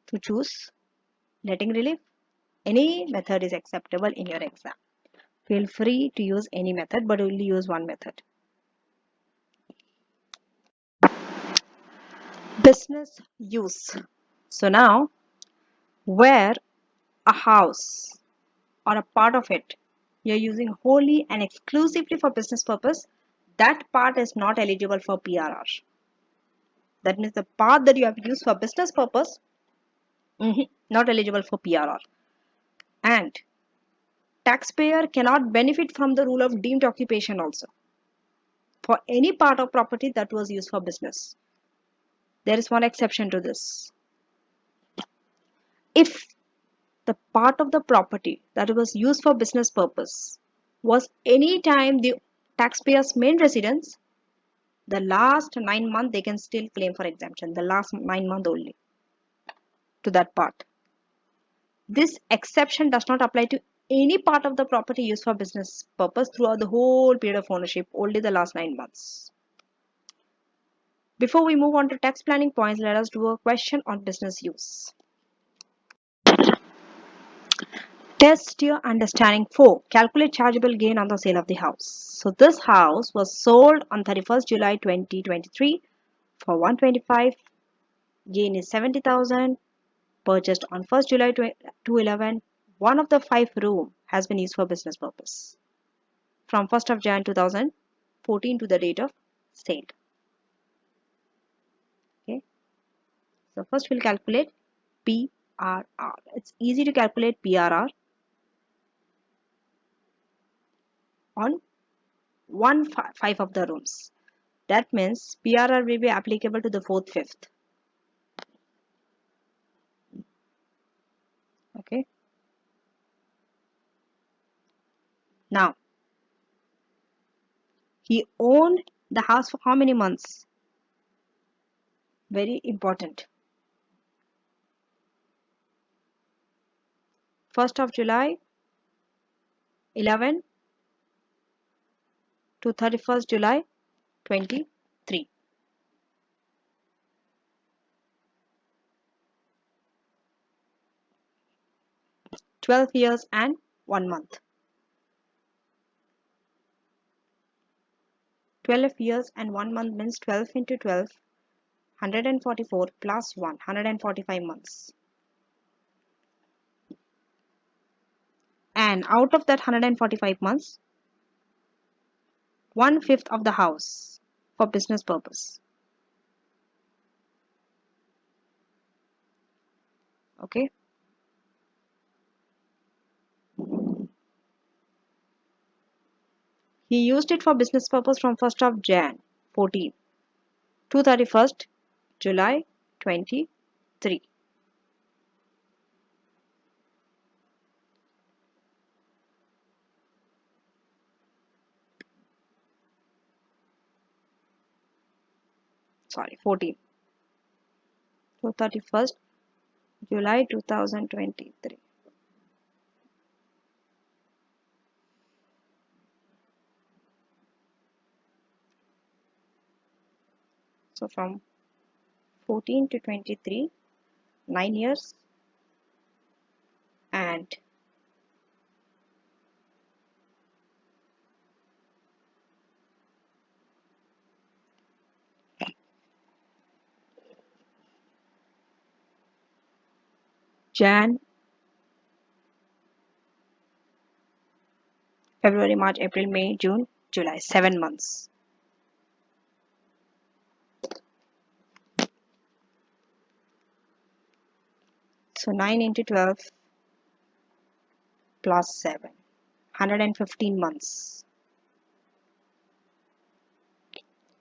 S1: to choose letting relief. Any method is acceptable in your exam. Feel free to use any method, but only use one method. Business use. So now, where a house or a part of it you're using wholly and exclusively for business purpose, that part is not eligible for PRR. That means the part that you have used for business purpose, not eligible for PRR. And taxpayer cannot benefit from the rule of deemed occupation also for any part of property that was used for business. There is one exception to this. If the part of the property that was used for business purpose was any time the taxpayer's main residence, the last 9 months they can still claim for exemption, the last 9 months only to that part. This exception does not apply to any part of the property used for business purpose throughout the whole period of ownership, only the last 9 months. Before we move on to tax planning points, let us do a question on business use. Test your understanding 4. Calculate chargeable gain on the sale of the house. So this house was sold on 31st July 2023 for 125. Gain is 70,000. Purchased on 1st July 2011. One of the 5 room has been used for business purpose from 1st of Jan 2014 to the date of sale. Okay. So first we'll calculate PRR. It's easy to calculate PRR on 1/5 of the rooms. That means PRR will be applicable to the 4th, 5th. Okay. Now, he owned the house for how many months? Very important. 1st of July 11 to 31st July 23. 12 years and 1 month. 12 years and 1 month means 12 into 12, 144 plus 1, 145 months. And out of that 145 months, 1/5 of the house, for business purpose. Okay. He used it for business purpose from 1st of Jan 14 to 31st July 23. Sorry, 14 to 31st July 2023. So from 14 to 23, 9 years, and Jan, February, March, April, May, June, July, 7 months. So 9 into 12 plus 7, 115 months.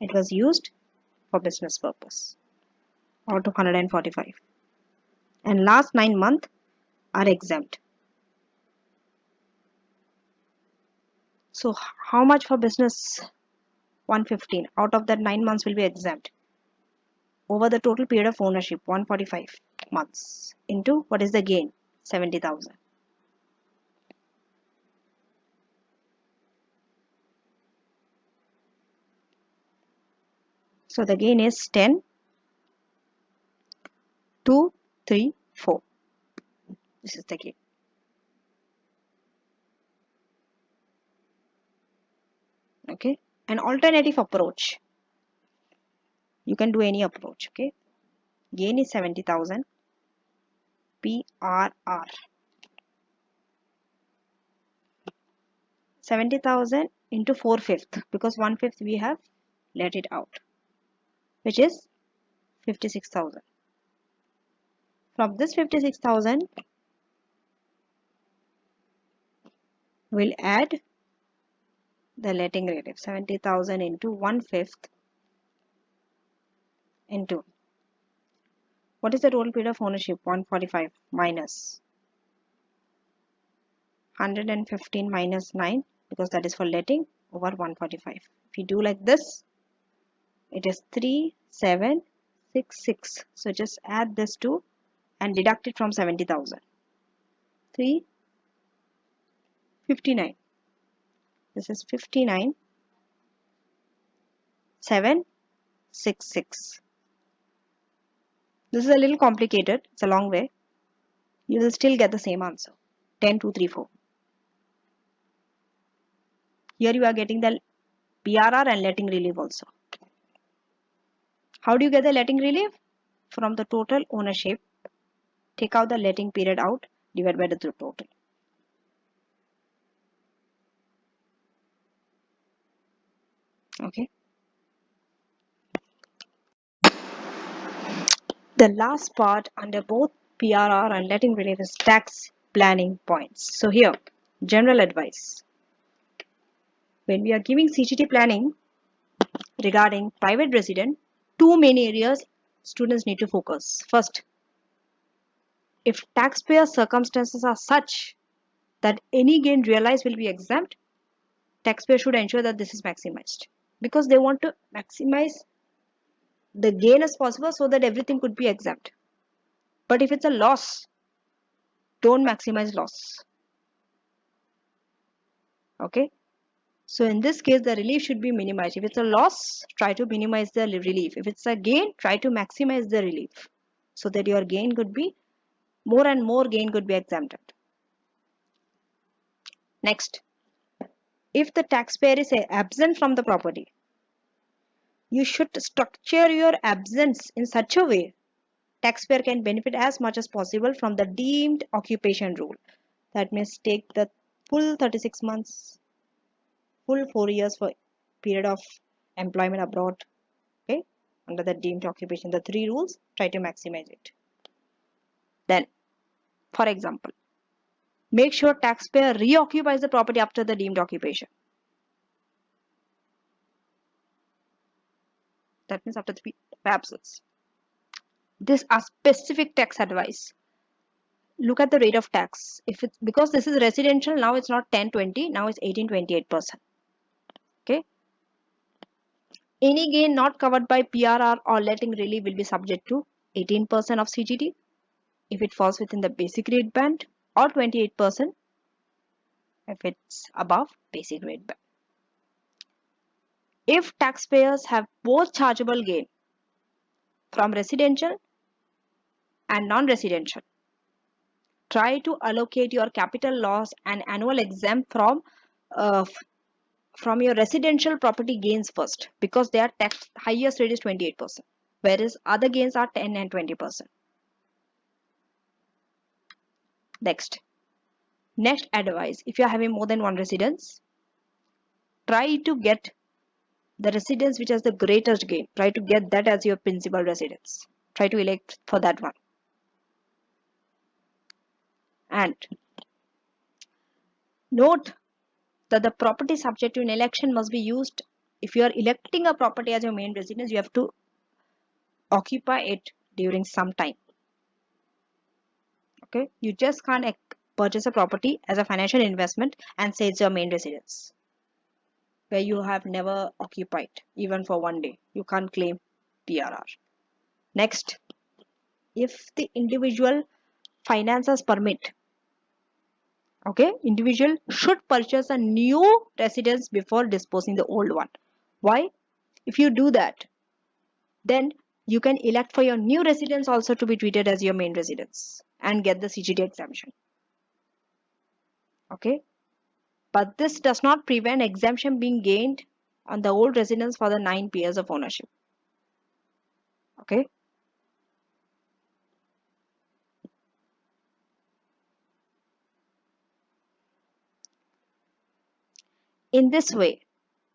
S1: It was used for business purpose, out of 145. And last 9 months are exempt. So how much for business? 115. Out of that 9 months will be exempt. Over the total period of ownership, 145 months into what is the gain? 70,000. So the gain is 10, 2, 3, 4. This is the gain. Okay. An alternative approach. You can do any approach. Okay. Gain is 70,000. PRR. 70,000 into 4/5, because 1/5 we have let it out, which is 56,000. From this 56,000, we'll add the letting relief. 70,000 into 1/5 into what is the total period of ownership? 145 minus 115 minus 9, because that is for letting, over 145. If you do like this, it is 3766. So just add this to and deduct it from 70,000. 359. This is 59 766. This is a little complicated. It's a long way. You will still get the same answer. 10,234. Here you are getting the BRR and letting relief also. How do you get the letting relief? From the total ownership, take out the letting period out, divide by the total. Okay. The last part under both PRR and letting relief is tax planning points. So here, general advice. When we are giving CGT planning regarding private resident, two main areas students need to focus. First, if taxpayer circumstances are such that any gain realized will be exempt, taxpayer should ensure that this is maximized, because they want to maximize the gain as possible so that everything could be exempt. But if it's a loss, don't maximize loss. Okay. So in this case, the relief should be minimized. If it's a loss, try to minimize the relief. If it's a gain, try to maximize the relief so that your gain could be more and more gain could be exempted. Next, if the taxpayer is absent from the property, you should structure your absence in such a way taxpayer can benefit as much as possible from the deemed occupation rule. That means take the full 36 months, full 4 years for period of employment abroad. Okay, under the deemed occupation, the three rules, try to maximize it. Then, for example, make sure taxpayer reoccupies the property after the deemed occupation. That means after 3 absence. This are specific tax advice. Look at the rate of tax. If it's because this is residential, now it's not 10-20, now it's 18-28%. Okay. Any gain not covered by PRR or letting relief will be subject to 18% of CGT if it falls within the basic rate band, or 28% if it's above basic rate band. If taxpayers have both chargeable gain from residential and non-residential, try to allocate your capital loss and annual exempt from your residential property gains first, because their tax highest rate is 28%, whereas other gains are 10 and 20%. Next advice, if you are having more than one residence, try to get the residence which has the greatest gain. Try to get that as your principal residence. Try to elect for that one. And note that the property subject to an election must be used. If you are electing a property as your main residence, you have to occupy it during some time. Okay, you just can't purchase a property as a financial investment and say it's your main residence where you have never occupied even for one day. You can't claim PRR. Next, if the individual finances permit, okay, individual should purchase a new residence before disposing the old one. Why? If you do that, then you can elect for your new residence also to be treated as your main residence and get the CGT exemption. Okay, but this does not prevent exemption being gained on the old residence for the 9 years of ownership. Okay, in this way,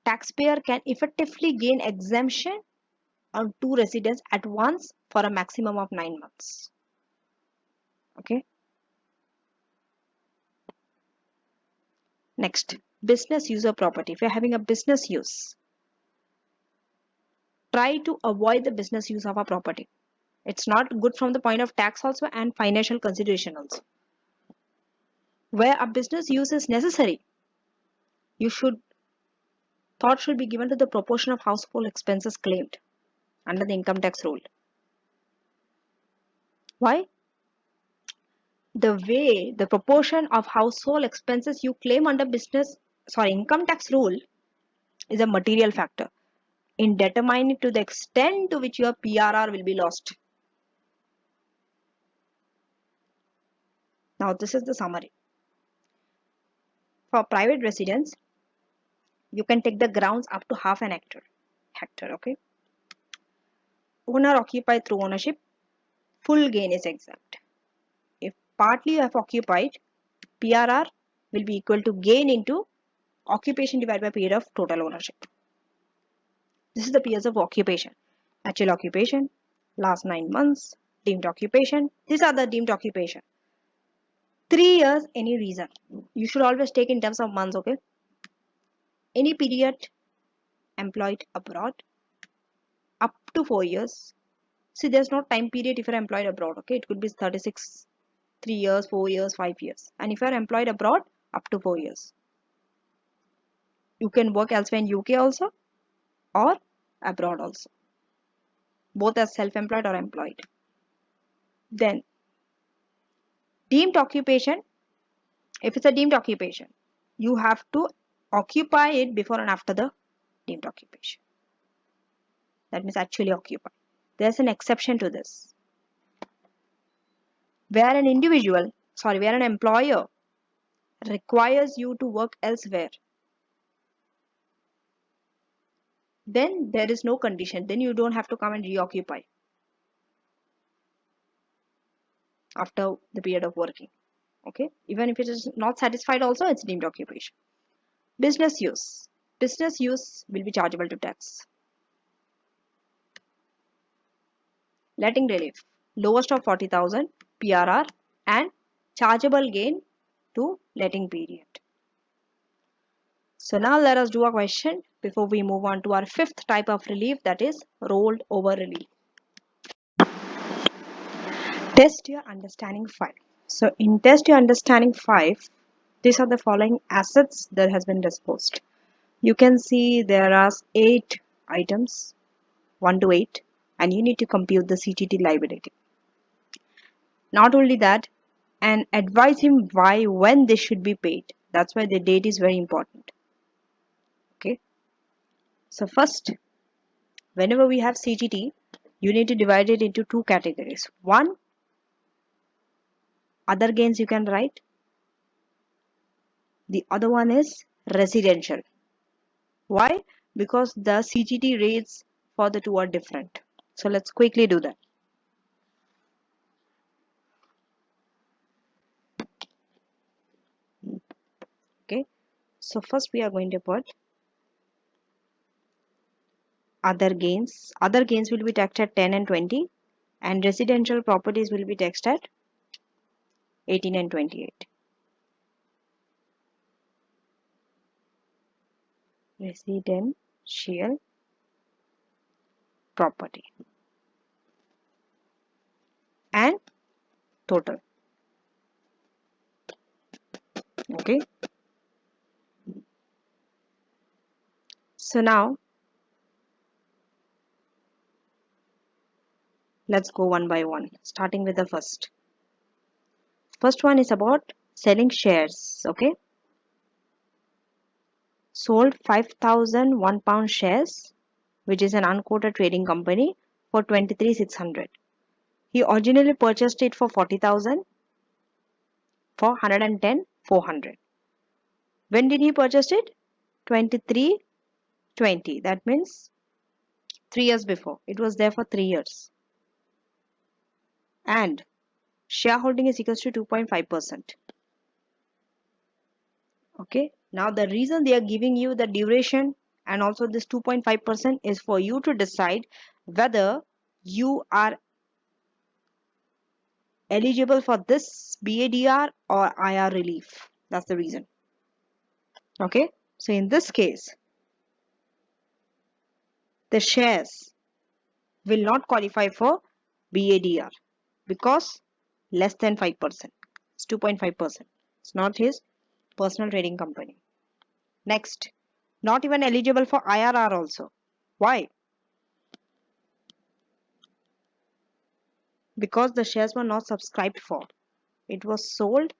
S1: taxpayer can effectively gain exemption on 2 residents at once for a maximum of 9 months. Okay. Next, business use of property. If you're having a business use, try to avoid the business use of a property. It's not good from the point of tax also and financial consideration also. Where a business use is necessary, thought should be given to the proportion of household expenses claimed under the income tax rule. Why? The proportion of household expenses you claim under income tax rule is a material factor in determining to the extent to which your PRR will be lost. Now this is the summary. For private residence, you can take the grounds up to half an hectare. Okay. Owner occupied through ownership, full gain is exempt. If partly you have occupied, PRR will be equal to gain into occupation divided by period of total ownership. This is the periods of occupation. Actual occupation, last 9 months, deemed occupation. These are the deemed occupation. 3 years, any reason. You should always take in terms of months, okay? Any period employed abroad, up to 4 years. See, there's no time period if you're employed abroad, okay? It could be 36, 3 years, 4 years, 5 years. And if you're employed abroad, up to 4 years. You can work elsewhere in UK also or abroad also. Both as self-employed or employed. Then, deemed occupation. If it's a deemed occupation, you have to occupy it before and after the deemed occupation. That means actually occupy. There's an exception to this. Where an employer requires you to work elsewhere, then there is no condition. Then you don't have to come and reoccupy after the period of working. Okay, even if it is not satisfied also, it's deemed occupation. Business use will be chargeable to tax. letting relief, lowest of 40,000 PRR, and chargeable gain to letting period. So now let us do a question before we move on to our fifth type of relief, that is rolled over relief. Test your understanding 5. So in test your understanding 5, these are the following assets that has been disposed. You can see there are 8 items, 1 to 8, and you need to compute the CGT liability. Not only that, and advise him why, when they should be paid. That's why the date is very important. Okay. So first, whenever we have CGT, you need to divide it into 2 categories. One, other gains you can write. The other one is residential. Why? Because the CGT rates for the two are different. So let's quickly do that. Okay. So first we are going to put other gains. Other gains will be taxed at 10 and 20, and residential properties will be taxed at 18 and 28. Residential property and total. Okay. So now let's go one by one, starting with the first. First one is about selling shares. Okay. Sold 5,000 £1 shares, which is an unquoted trading company, for 23,600. He originally purchased it for 40,000 for 110,400. When did he purchase it? 23/20. That means 3 years before. It was there for 3 years. And shareholding is equals to 2.5%. Okay. Now the reason they are giving you the duration and also this 2.5% is for you to decide whether you are eligible for this BADR or IR relief. That's the reason. Okay. So in this case, the shares will not qualify for BADR because less than 5%. It's 2.5%. It's not his personal trading company. Next, not even eligible for IRR also. Why? Because the shares were not subscribed for. It was sold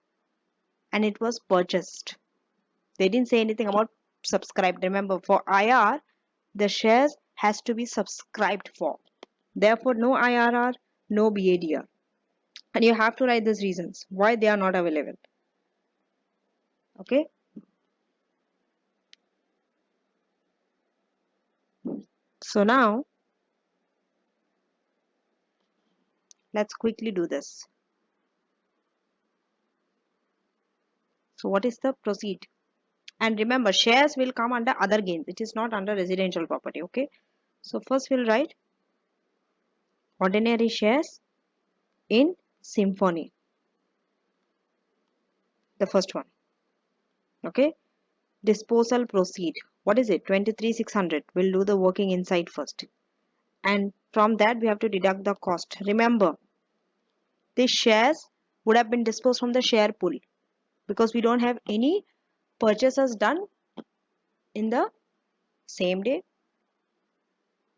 S1: and it was purchased. They didn't say anything about subscribed. Remember, for IR, the shares has to be subscribed for. Therefore, no IRR, no BADR. And you have to write these reasons why they are not available. Okay. So now, let's quickly do this. So what is the proceed? And remember, shares will come under other gains. It is not under residential property. Okay. So first we'll write ordinary shares in Symphony. The first one. Okay. Disposal proceed. What is it? 23,600. We'll do the working inside first. And from that we have to deduct the cost. Remember, these shares would have been disposed from the share pool because we don't have any purchases done in the same day,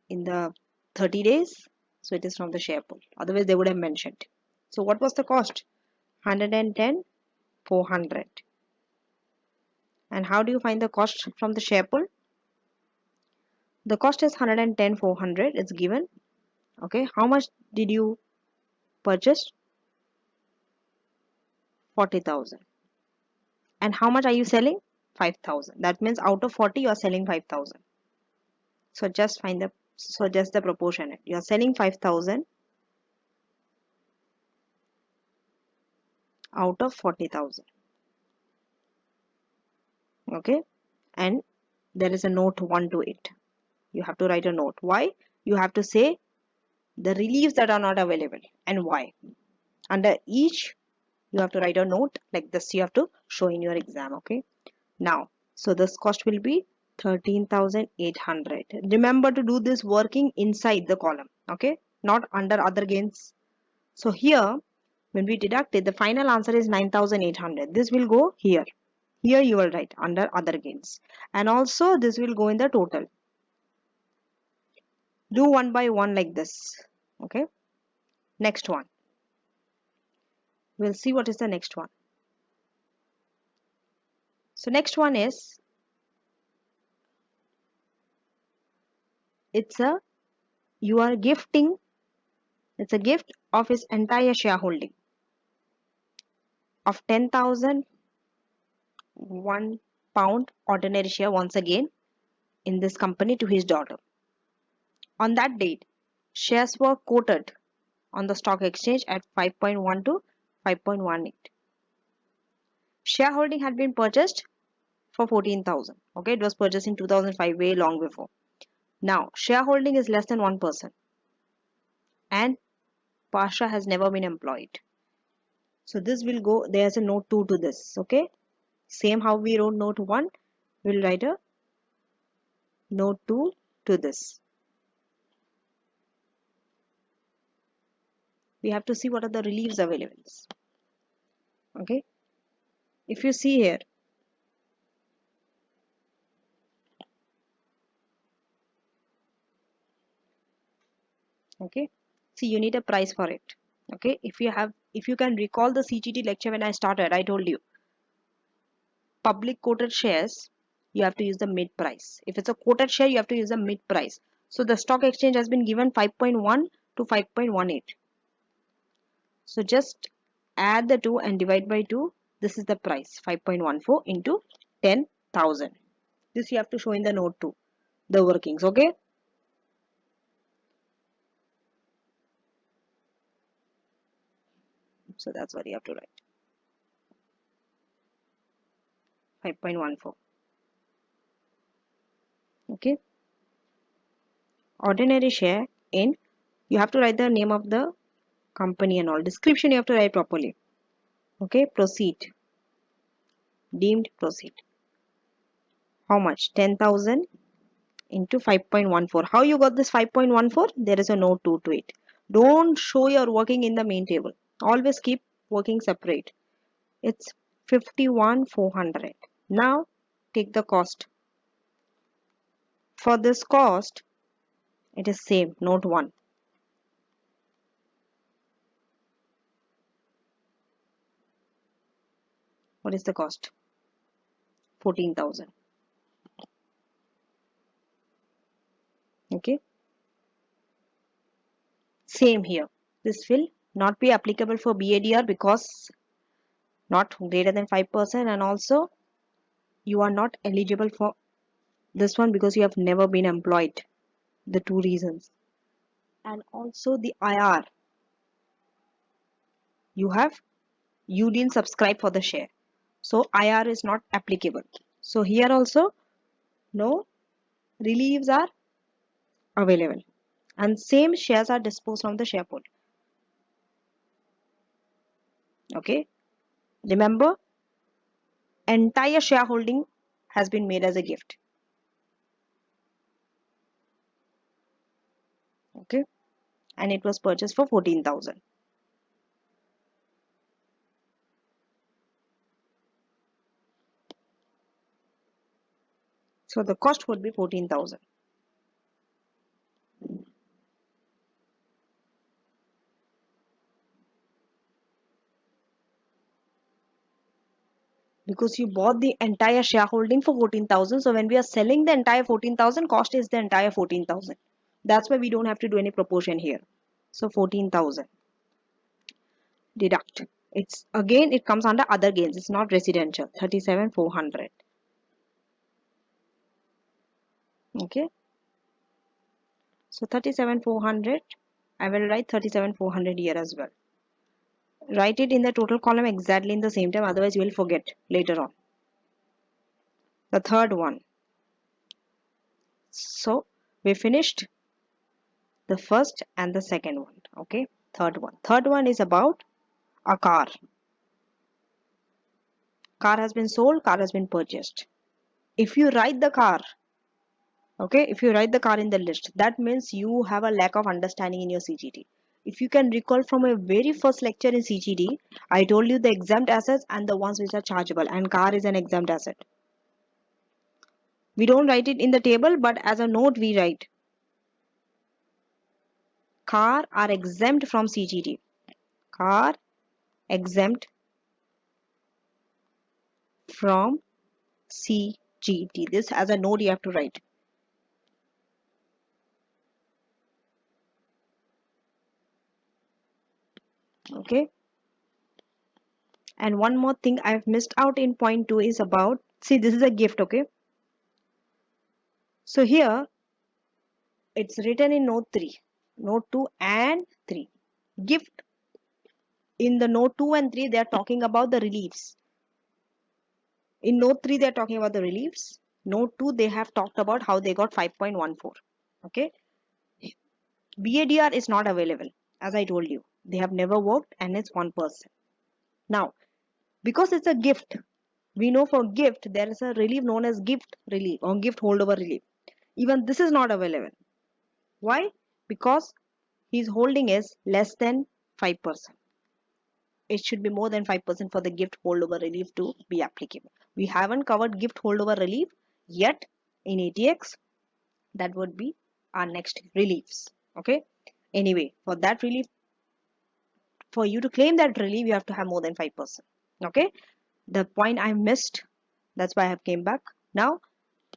S1: in the 30 days. So it is from the share pool. Otherwise they would have mentioned. So what was the cost? 110,400. And how do you find the cost from the share pool? The cost is 110,400. It's given. Okay. How much did you purchase? 40,000. And how much are you selling? 5,000. That means out of 40 you are selling 5,000. So just the proportionate. You are selling 5,000 out of 40,000. Okay. And there is a note 1 to it. You have to write a note. Why? You have to say the reliefs that are not available and why. Under each, you have to write a note like this. You have to show in your exam. Okay. Now, so this cost will be 13,800. Remember to do this working inside the column. Okay. Not under other gains. So here, when we deduct it, the final answer is 9,800. This will go here. Here you will write under other gains. And also this will go in the total. Do one by one like this. Okay. Next one. We'll see what is the next one. So next one is, you are gifting, it's a gift of his entire shareholding of 10,001 pound ordinary share once again in this company to his daughter. On that date, shares were quoted on the stock exchange at 5.1 to 5.18. Shareholding had been purchased for 14,000. Okay, it was purchased in 2005, way long before. Now, shareholding is less than 1% and Pasha has never been employed. So this will go, there's a note 2 to this. Okay, same how we wrote note 1, we'll write a note 2 to this. We have to see what are the reliefs available. Okay, if you see here, okay, see you need a price for it. Okay, if you can recall the CGT lecture when I started, I told you public quoted shares, you have to use the mid price. If it's a quoted share, you have to use the mid price. So the stock exchange has been given 5.1 to 5.18. So just add the 2 and divide by 2. This is the price, 5.14 into 10,000. This you have to show in the note 2, the workings. Okay. So that's what you have to write. 5.14. Okay. Ordinary share in, you have to write the name of the company and all. Description you have to write properly. Okay. Proceed. Deemed proceed. How much? 10,000 into 5.14. How you got this 5.14? There is a note 2 to it. Don't show your working in the main table. Always keep working separate. It's 51,400. Now take the cost. For this cost, it is same, note 1. What is the cost? 14,000. Okay. Same here. This will not be applicable for BADR because not greater than 5%, and also you are not eligible for this one because you have never been employed. The 2 reasons. And also the IR. You didn't subscribe for the share. So IR is not applicable. So here also no reliefs are available. And same shares are disposed from the share pool. Okay. Remember, entire shareholding has been made as a gift. Okay. And it was purchased for 14,000. So the cost would be 14,000. Because you bought the entire shareholding for 14,000. So when we are selling the entire 14,000, cost is the entire 14,000. That's why we don't have to do any proportion here. So 14,000. Deduct. It's again, it comes under other gains. It's not residential. 37,400. Okay. So 37,400. I will write 37,400 here as well. Write it in the total column exactly in the same time. Otherwise, you will forget later on. The third one. So we finished The first and the second one. Okay. Third one is about a car. Car has been sold, car has been purchased. If you write the car, okay, if you write the car in the list, that means you have a lack of understanding in your CGT. If you can recall from a very first lecture in CGT, I told you the exempt assets and the ones which are chargeable, and car is an exempt asset. We don't write it in the table, but as a note we write car are exempt from CGT. Car exempt from CGT. This as a note you have to write. Okay. And one more thing I've missed out in point 2 is about, see, this is a gift. Okay. So here it's written in note 3, note 2 and 3. Gift, in the note 2 and 3 they are talking about the reliefs. In note 3 they are talking about the reliefs. Note 2 they have talked about how they got 5.14. Okay. BADR is not available, as I told you. They have never worked and it's 1%. Now, because it's a gift, we know for gift there is a relief known as gift relief or gift holdover relief. Even this is not available. Why? Because his holding is less than 5%. It should be more than 5% for the gift holdover relief to be applicable. We haven't covered gift holdover relief yet in ATX. That would be our next reliefs. Okay. Anyway, for that relief, for you to claim that relief, you have to have more than 5%. Okay. The point I missed, that's why I have came back. Now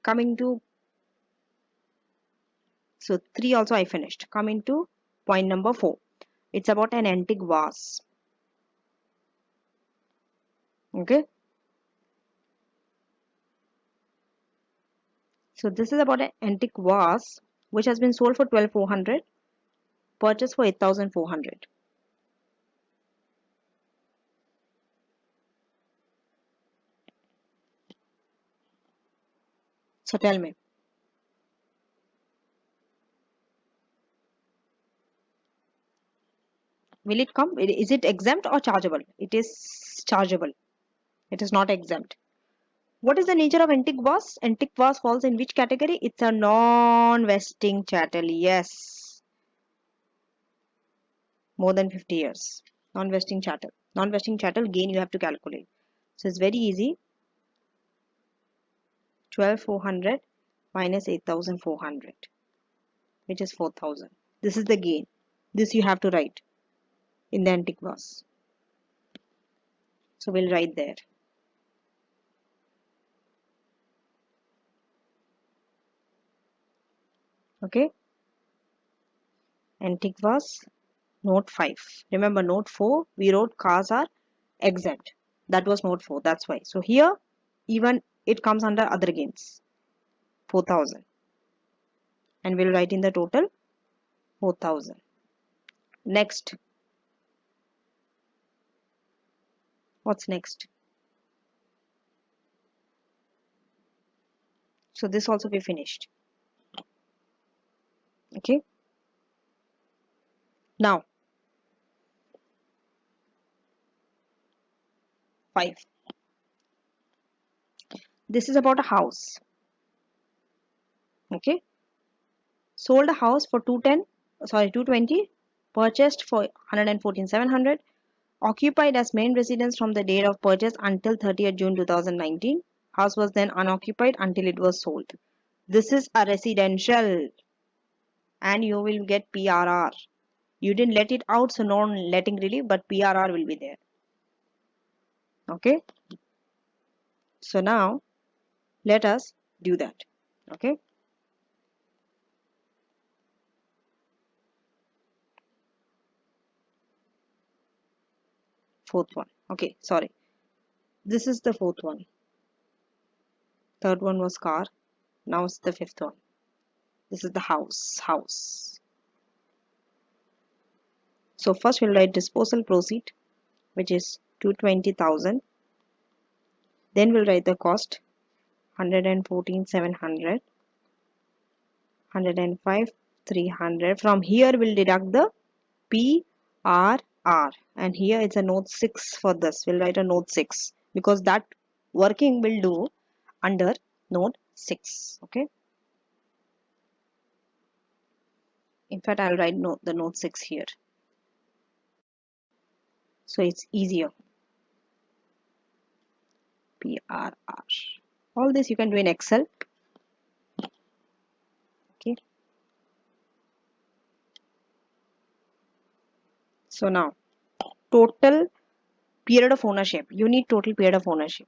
S1: coming to, so 3 also I finished. Coming to point number 4. It's about an antique vase. Okay. So this is about an antique vase which has been sold for 12,400, purchased for 8,400. So tell me, will it come? Is it exempt or chargeable? It is chargeable. It is not exempt. What is the nature of antique vase? Antique vase falls in which category? It's a non-vesting chattel. Yes, more than 50 years. Non-vesting chattel. Non-vesting chattel gain you have to calculate. So it's very easy. 12,400 minus 8,400, which is 4,000. This is the gain. This you have to write in the antique vase. So we'll write there. Okay. Antique vase, note 5. Remember note 4, we wrote cars are exempt. That was note 4. That's why. So here, even it comes under other gains. 4,000. And we'll write in the total 4,000. Next. What's next? So this also we finished. Okay. Now, 5. This is about a house. Okay. Sold a house for 220, purchased for 114,700, occupied as main residence from the date of purchase until 30th June 2019. House was then unoccupied until it was sold. This is a residential and you will get PRR. You didn't let it out, so no letting relief, but PRR will be there. Okay. So now let us do that. Okay. Fourth one. Okay, sorry. This is the fourth one. Third one was car. Now it's the fifth one. This is the house. So first we'll write disposal proceed, which is 220,000. Then we'll write the cost 114,700, 105 300. From here we'll deduct the PRR, and here it's a note 6 for this. We'll write a note 6 because that working will do under note 6. Okay. In fact, I'll write the note 6 here. So it's easier. PRR. All this you can do in Excel. Okay. So now, total period of ownership. You need total period of ownership.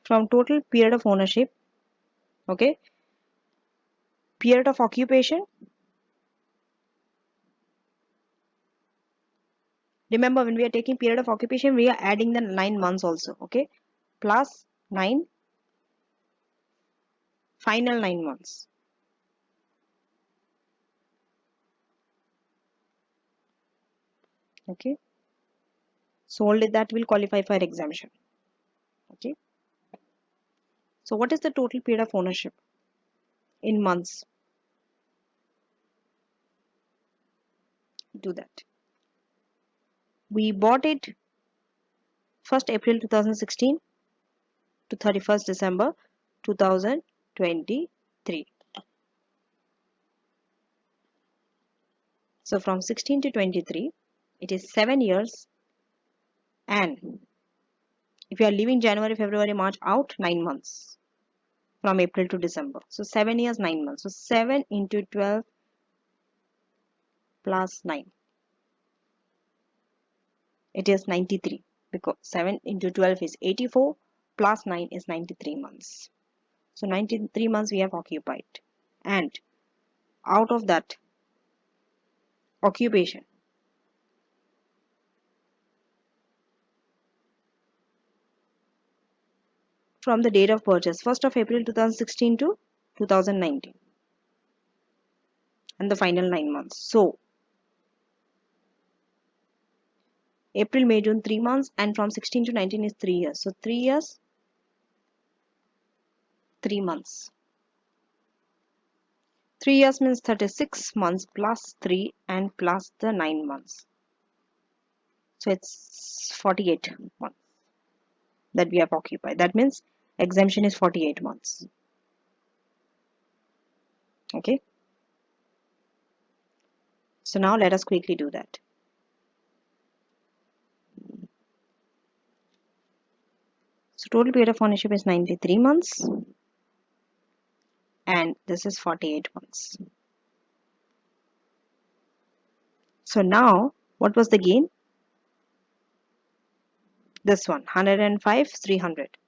S1: From total period of ownership, okay, period of occupation. Remember, when we are taking period of occupation, we are adding the 9 months also, okay, plus 9 final 9 months. Okay, so only that will qualify for exemption. Okay, so what is the total period of ownership in months? Do that. We bought it 1st April 2016 to 31st December 2023. So from 16 to 23, it is 7 years, and if you are leaving January, February, March out, 9 months from April to December. So 7 years, 9 months. So 7 into 12 plus 9. It is 93 because 7 into 12 is 84 plus 9 is 93 months. So 93 months we have occupied, and out of that occupation, from the date of purchase 1st of April 2016 to 2019 and the final 9 months. So April, May, June 3 months, and from 16 to 19 is 3 years. So 3 years, 3 months. 3 years means 36 months plus 3 and plus the 9 months. So it's 48 months that we have occupied. That means exemption is 48 months. Okay. So now let us quickly do that. So total period of ownership is 93 months and this is 48 months. So now what was the gain? This one, 105, 300.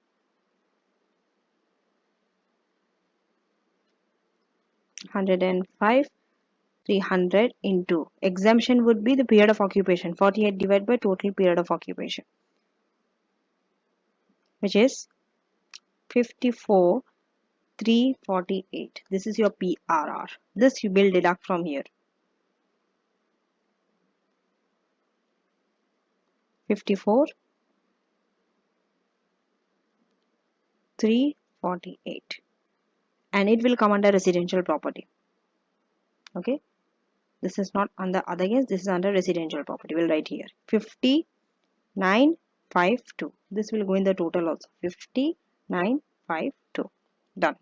S1: 105, 300 into exemption would be the period of occupation, 48 divided by total period of occupation, which is 54, 348. This is your PRR. This you will deduct from here. 54, 348. And it will come under residential property. Okay. This is not under other gains. This is under residential property. We'll write here 5952. This will go in the total also. 5952. Done.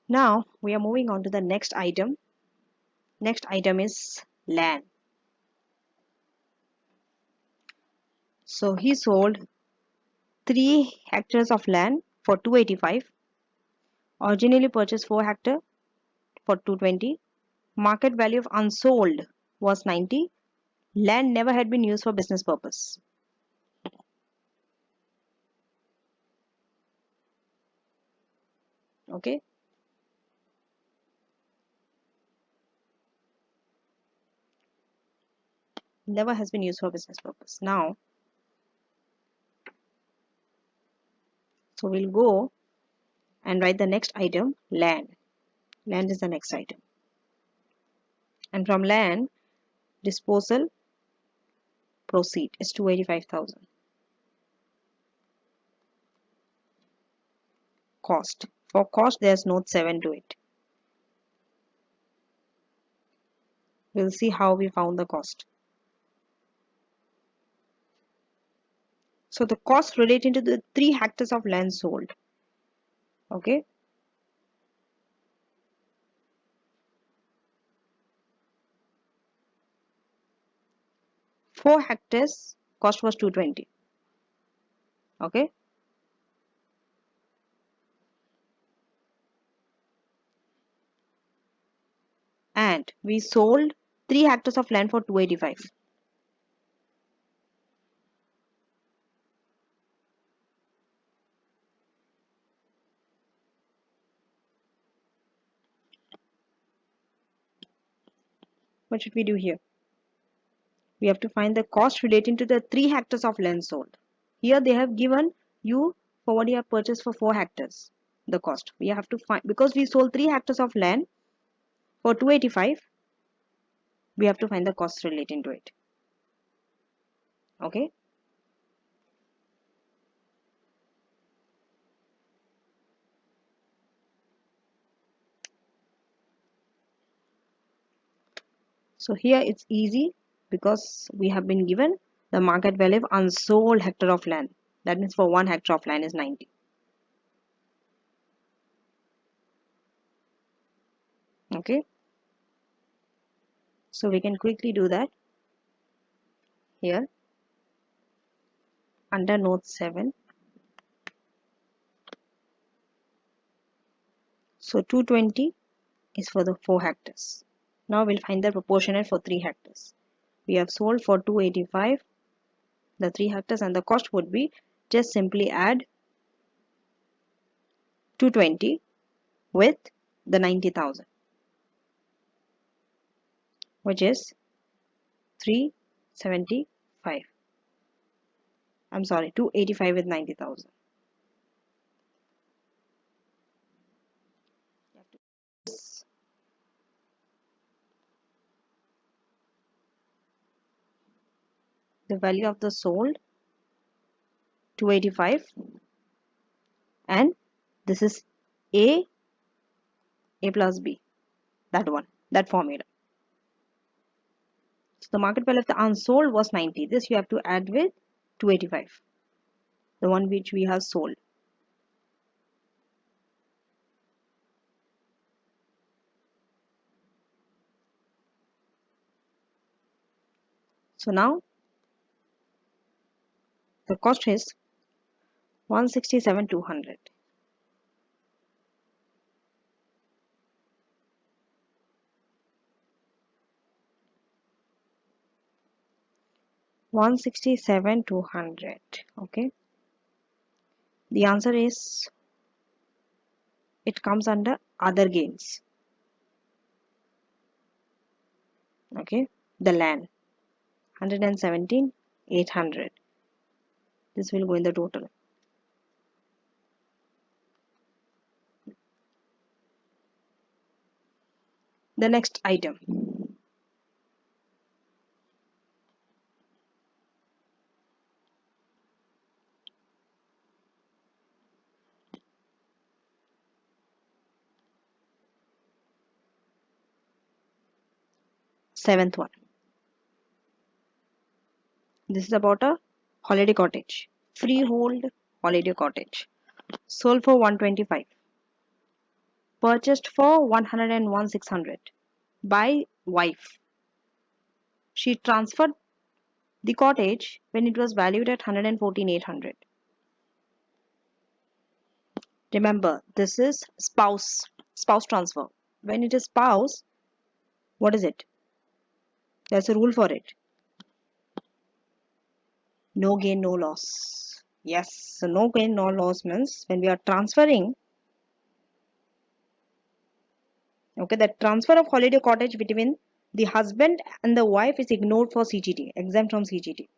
S1: Now we are moving on to the next item. Next item is land. So he sold 3 hectares of land for 285. Originally purchased 4 hectares for 220. Market value of unsold was 90. Land never had been used for business purpose. Okay. Never has been used for business purpose. Now, so we'll go and write the next item, land. Land is the next item. And from land, disposal proceed is 285,000. cost. For cost, there's note 7 to it. We'll see how we found the cost. So the cost relating to the 3 hectares of land sold. Okay. Four hectares cost was 220. Okay. And we sold 3 hectares of land for 285. What should we do here? We have to find the cost relating to the 3 hectares of land sold. Here they have given you for what you have purchased for 4 hectares. The cost. We have to find, because we sold 3 hectares of land for 285, we have to find the cost relating to it. Okay. So here it's easy because we have been given the market value of unsold hectare of land. That means for 1 hectare of land is 90. Okay. So we can quickly do that here under note 7. So 220 is for the 4 hectares. Now we'll find the proportionate for 3 hectares. We have sold for 285 the 3 hectares, and the cost would be just simply add 220 with the 90,000, which is 375. I'm sorry, 285 with 90,000. The value of the sold 285, and this is A plus B, that one, that formula. So the market value of the unsold was 90. This you have to add with 285, the one which we have sold. So now the cost is 167,200. Okay. The answer is, it comes under other gains. Okay. The land 117,800. This will go in the total. The next item. Seventh one. This is about a holiday cottage. Freehold holiday cottage. Sold for 125. Purchased for 101,600 by wife. She transferred the cottage when it was valued at 114,800. Remember, this is spouse transfer. When it is spouse, what is it? There's a rule for it. No gain, no loss. Yes, so no gain, no loss means when we are transferring, okay, the transfer of holiday cottage between the husband and the wife is ignored for CGT, exempt from CGT.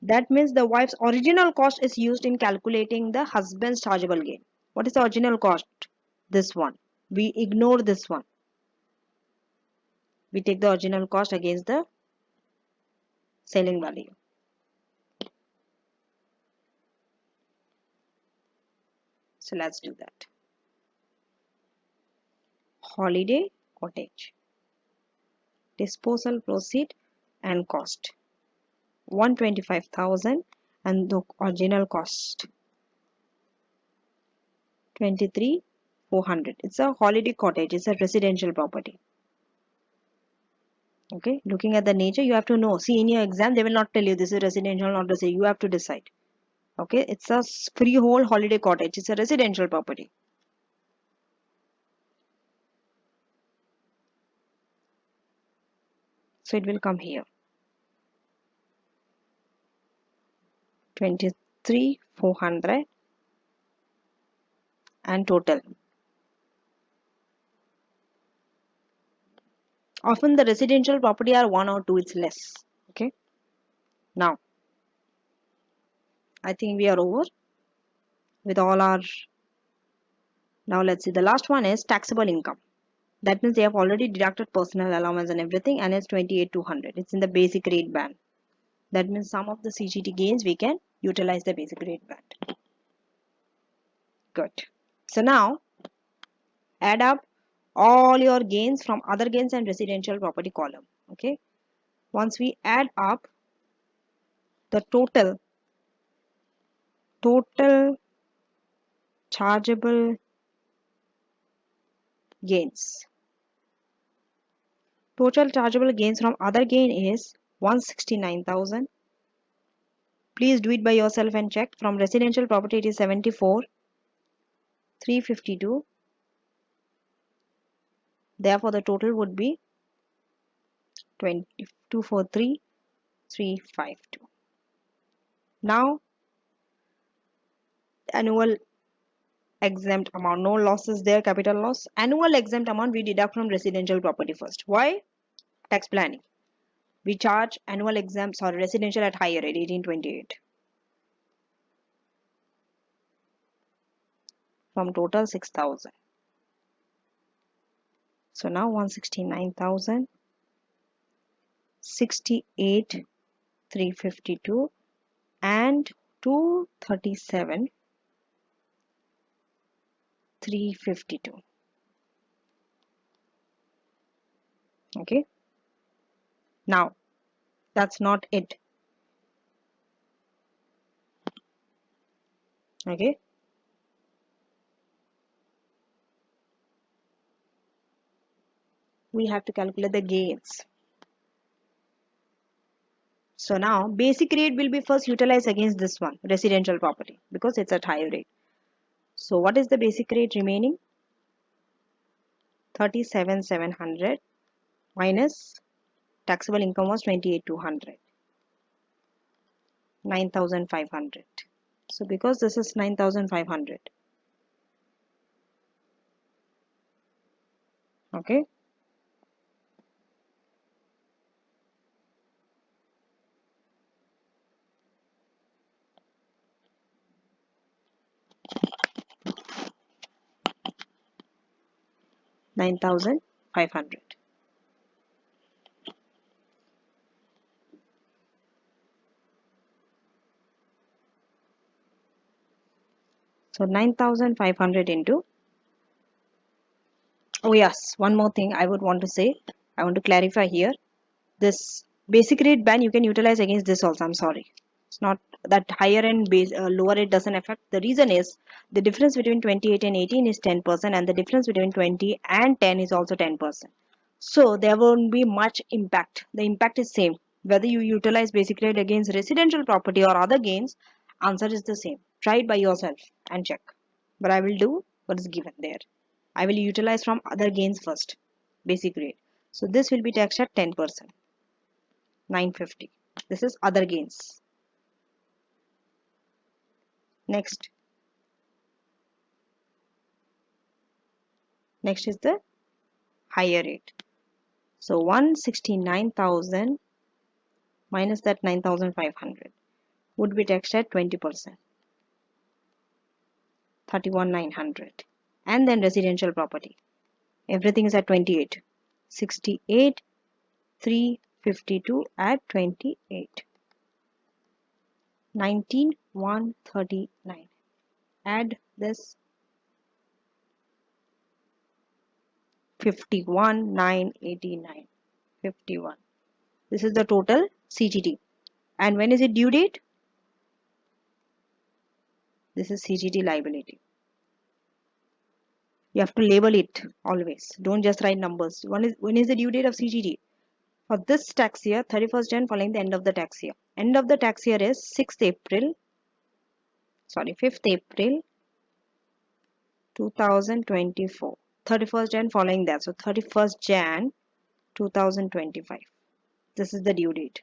S1: That means the wife's original cost is used in calculating the husband's chargeable gain. What is the original cost? This one. We ignore this one. We take the original cost against the selling value. So let's do that. holiday cottage. Disposal proceed and cost 125,000 and the original cost 23,400. It's a holiday cottage. It's a residential property. Okay, looking at the nature, you have to know. See, in your exam, they will not tell you this is residential or not residential. You have to decide. Okay, it's a freehold holiday cottage. It's a residential property. So it will come here. 23,400 and total. Often the residential property are 1 or 2, it's less. Okay. Now, I think we are over with all our. Now let's see. The last one is taxable income. That means they have already deducted personal allowance and everything, and it's 28,200. It's in the basic rate band. That means some of the CGT gains we can utilize the basic rate band. Good. So now add up all your gains from other gains and residential property column. Okay. Once we add up the total chargeable gains. Total chargeable gains from other gain is 169,000. Please do it by yourself and check. From residential property it is 74,352. Therefore the total would be 243,352. Now annual exempt amount, no losses there, capital loss. Annual exempt amount we deduct from residential property first. Why? Tax planning. We charge annual exempts or residential at higher rate, 1828. From total 6,000. So now 169,000, 68,352 and 237,352. Okay. Now that's not it. Okay. We have to calculate the gains. So now basic rate will be first utilized against this one, residential property, because it's at higher rate. So what is the basic rate remaining? 37,700 minus taxable income was 28,200. 9,500. So because this is 9,500. Okay. $9,500. So 9,500 into. Oh yes, one more thing I would want to say. I want to clarify here. This basic rate band you can utilize against this also. I'm sorry. It's not that higher and lower rate doesn't affect. The reason is the difference between 28 and 18 is 10%, and the difference between 20 and 10 is also 10%. So there won't be much impact. The impact is same. Whether you utilize basic rate against residential property or other gains, answer is the same. Try it by yourself and check. But I will do what is given there. I will utilize from other gains first. Basic rate. So this will be taxed at 10%. 950. This is other gains. Next is the higher rate. So 169,000 minus that 9,500 would be taxed at 20%. 31,900. And then residential property. Everything is at 28. 68,352 at 28. 19,139. Add this 51,989. 51. This is the total CGT. And when is it due date? This is CGT liability. You have to label it always. Don't just write numbers. When is the due date of CGT? For this tax year, 31st Jan following the end of the tax year. End of the tax year is 5th April 2024. 31st Jan following that. So 31st Jan 2025. This is the due date.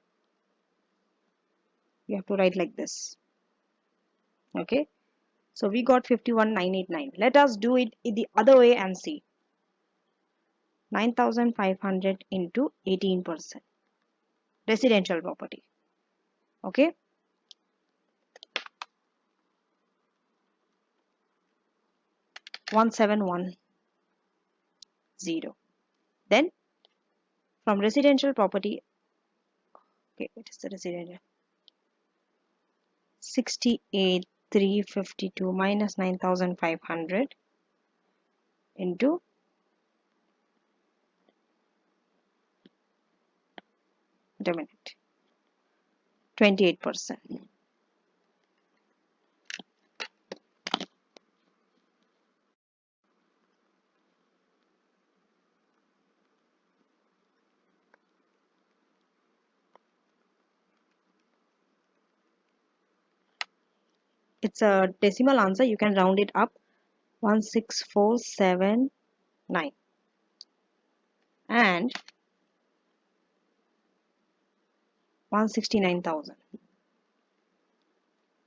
S1: You have to write like this. Okay. So we got 51,989. Let us do it the other way and see. 9,500 into 18%. Residential property. Okay. 1710. Then from residential property, okay, it is the residential. 68,352 minus 9,500 into 28%. It's a decimal answer. You can round it up. 16479 and 169,000.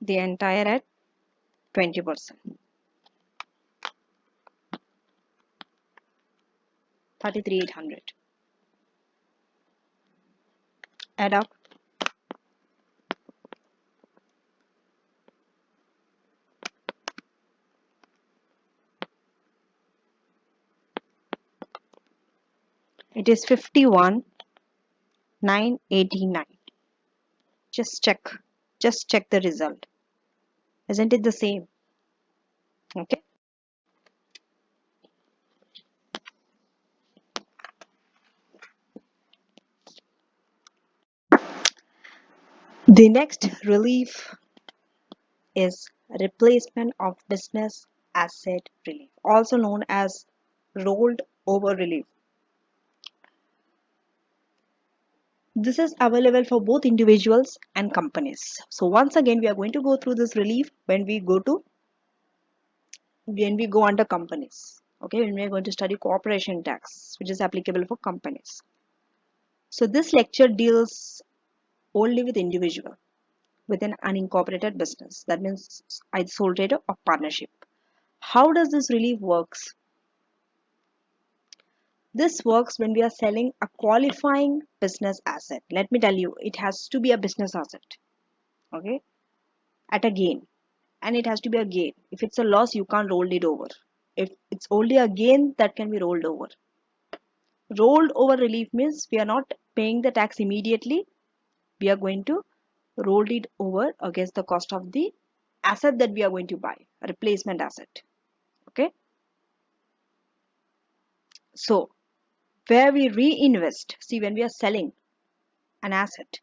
S1: The entire at 20%. 33,800. Add up. It is 51,989. Just check the result. Isn't it the same? Okay. The next relief is replacement of business asset relief, also known as rolled over relief. This is available for both individuals and companies. So once again, we are going to go through this relief when we go under companies. Okay, when we are going to study corporation tax, which is applicable for companies. So this lecture deals only with individual with an unincorporated business. That means either sole trader or partnership. How does this relief works? This works when we are selling a qualifying business asset. Let me tell you, it has to be a business asset. Okay, at a gain, and it has to be a gain. If it's a loss, you can't roll it over. If it's only a gain, that can be rolled over. Rolled over relief means we are not paying the tax immediately. We are going to roll it over against the cost of the asset that we are going to buy, a replacement asset. Okay. So where we reinvest, see, when we are selling an asset,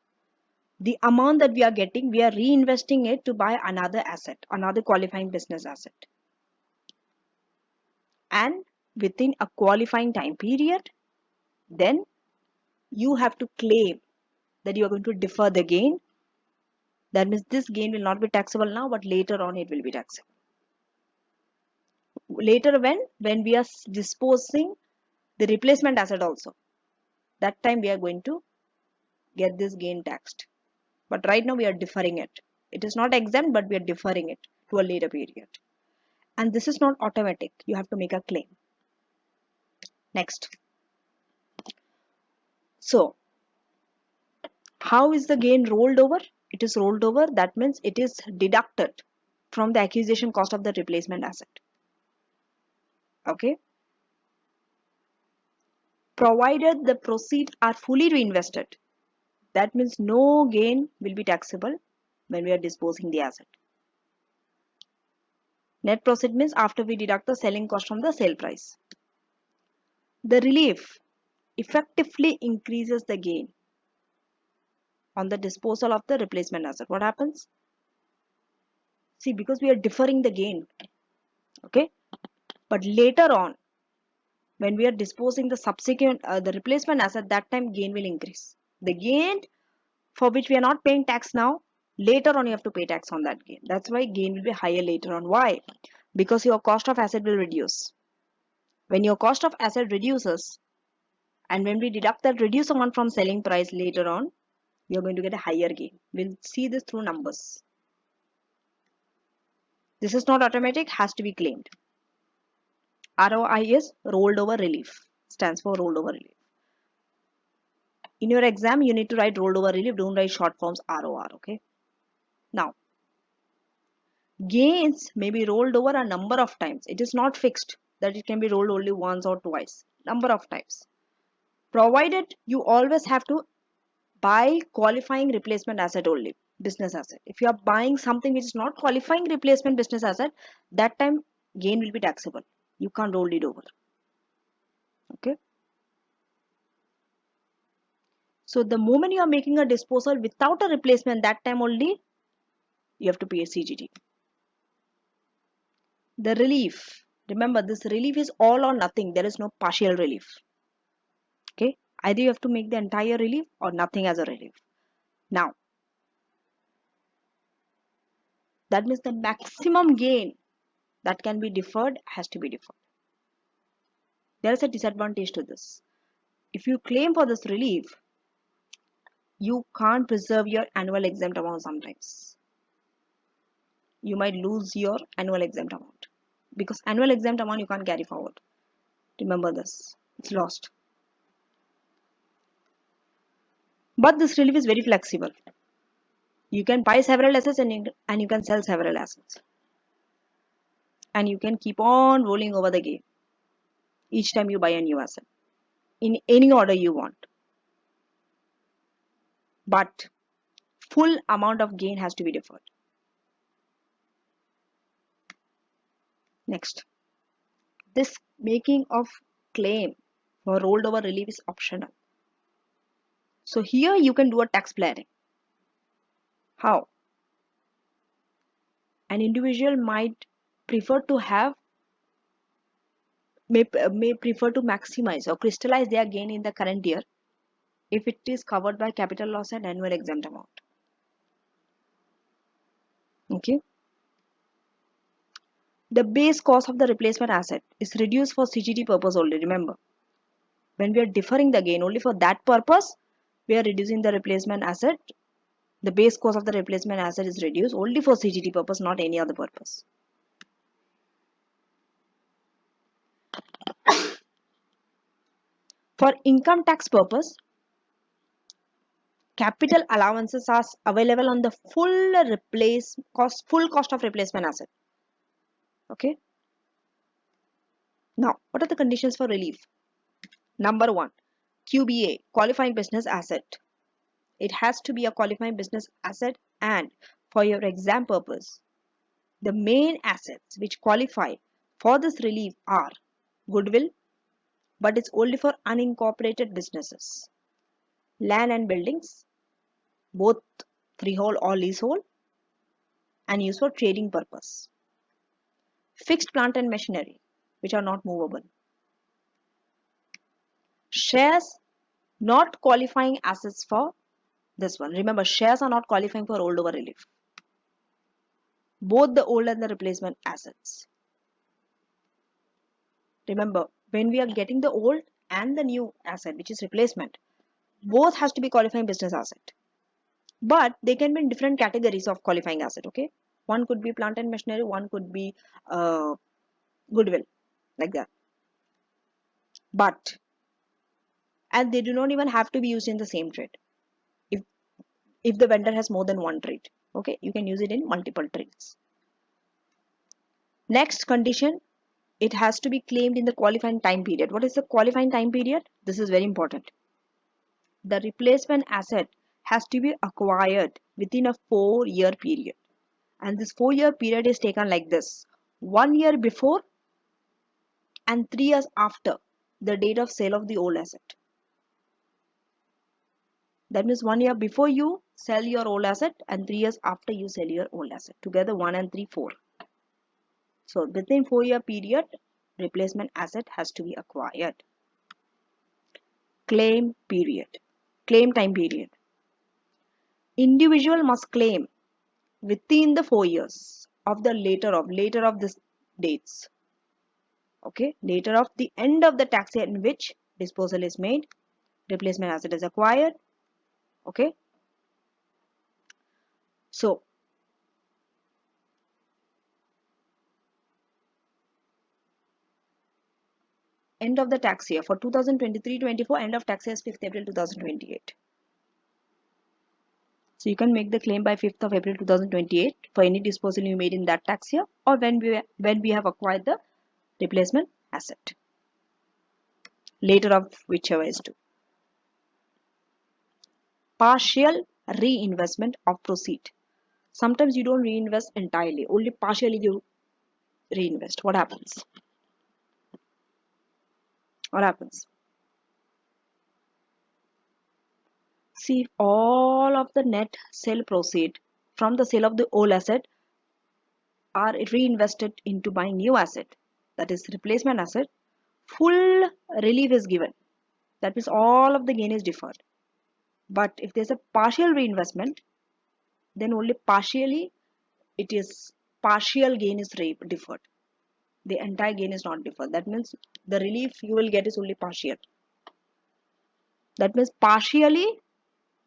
S1: the amount that we are getting, we are reinvesting it to buy another asset, another qualifying business asset. And within a qualifying time period, then you have to claim that you are going to defer the gain. That means this gain will not be taxable now, but later on it will be taxable. Later when we are disposing the replacement asset also, that time we are going to get this gain taxed. But right now we are deferring it. It is not exempt, but we are deferring it to a later period. And this is not automatic. You have to make a claim. Next. So, how is the gain rolled over? It is rolled over. That means it is deducted from the acquisition cost of the replacement asset. Okay. Provided the proceeds are fully reinvested, that means no gain will be taxable when we are disposing the asset. Net profit means after we deduct the selling cost from the sale price. The relief effectively increases the gain on the disposal of the replacement asset. What happens? See, because we are deferring the gain, okay? But later on, when we are disposing the subsequent, the replacement asset, that time gain will increase. The gain for which we are not paying tax now, later on you have to pay tax on that gain. That's why gain will be higher later on. Why? Because your cost of asset will reduce. When your cost of asset reduces, and when we deduct that reduced amount from selling price later on, you're going to get a higher gain. We'll see this through numbers. This is not automatic, has to be claimed. ROI is rolled over relief, stands for rolled over relief. In your exam, you need to write rolled over relief, don't write short forms ROR, okay? Now, gains may be rolled over a number of times. It is not fixed that it can be rolled only once or twice, number of times. Provided you always have to buy qualifying replacement asset only, business asset. If you are buying something which is not qualifying replacement business asset, that time gain will be taxable. You can't roll it over. Okay. So the moment you are making a disposal without a replacement, that time only you have to pay a CGT. The relief. Remember, this relief is all or nothing. There is no partial relief. Okay. Either you have to make the entire relief or nothing as a relief. Now, that means the maximum gain that can be deferred has to be deferred. There is a disadvantage to this. If you claim for this relief, you can't preserve your annual exempt amount sometimes. You might lose your annual exempt amount because annual exempt amount you can't carry forward. Remember this, it's lost. But this relief is very flexible. You can buy several assets and you can sell several assets. And you can keep on rolling over the gain each time you buy a new asset in any order you want. But full amount of gain has to be deferred. Next, this making of claim for rolled over relief is optional. So here you can do a tax planning. How? An individual might prefer to have may prefer to maximize or crystallize their gain in the current year if it is covered by capital loss and annual exempt amount. Okay. The base cost of the replacement asset is reduced for CGT purpose only. Remember, when we are deferring the gain only for that purpose, we are reducing the replacement asset. The base cost of the replacement asset is reduced only for CGT purpose, not any other purpose. For income tax purpose, capital allowances are available on the full cost of replacement asset. Okay. Now, what are the conditions for relief? Number one, QBA, qualifying business asset. It has to be a qualifying business asset, and for your exam purpose, the main assets which qualify for this relief are goodwill, but it's only for unincorporated businesses, land and buildings, both freehold or leasehold, and used for trading purpose. Fixed plant and machinery, which are not movable. Shares, not qualifying assets for this one. Remember, shares are not qualifying for rolled over relief. Both the old and the replacement assets. Remember, when we are getting the old and the new asset, which is replacement, both has to be qualifying business asset. But they can be in different categories of qualifying asset. Okay, one could be plant and machinery, one could be goodwill, like that. But and they do not even have to be used in the same trade. If the vendor has more than one trade, okay, you can use it in multiple trades. Next condition, it has to be claimed in the qualifying time period. What is the qualifying time period? This is very important. The replacement asset has to be acquired within a 4-year period. And this 4-year period is taken like this: 1 year before and 3 years after the date of sale of the old asset. That means 1 year before you sell your old asset and 3 years after you sell your old asset. Together 1 and 3, 4. So within 4-year period, replacement asset has to be acquired. Claim period. Claim time period. Individual must claim within the 4 years of the later of this dates. Okay, later of the end of the tax year in which disposal is made, replacement asset is acquired. Okay, so end of the tax year for 2023-24, end of tax year is 5th April 2028. So you can make the claim by 5th of April 2028 for any disposal you made in that tax year, or when we have acquired the replacement asset, later of whichever is due. Partial reinvestment of proceed. Sometimes you don't reinvest entirely, only partially you reinvest. What happens? What happens? See, if all of the net sale proceed from the sale of the old asset are reinvested into buying new asset, that is replacement asset, full relief is given. That means all of the gain is deferred. But if there's a partial reinvestment, then only partially partial gain is deferred. The entire gain is not deferred. That means the relief you will get is only partial. That means partially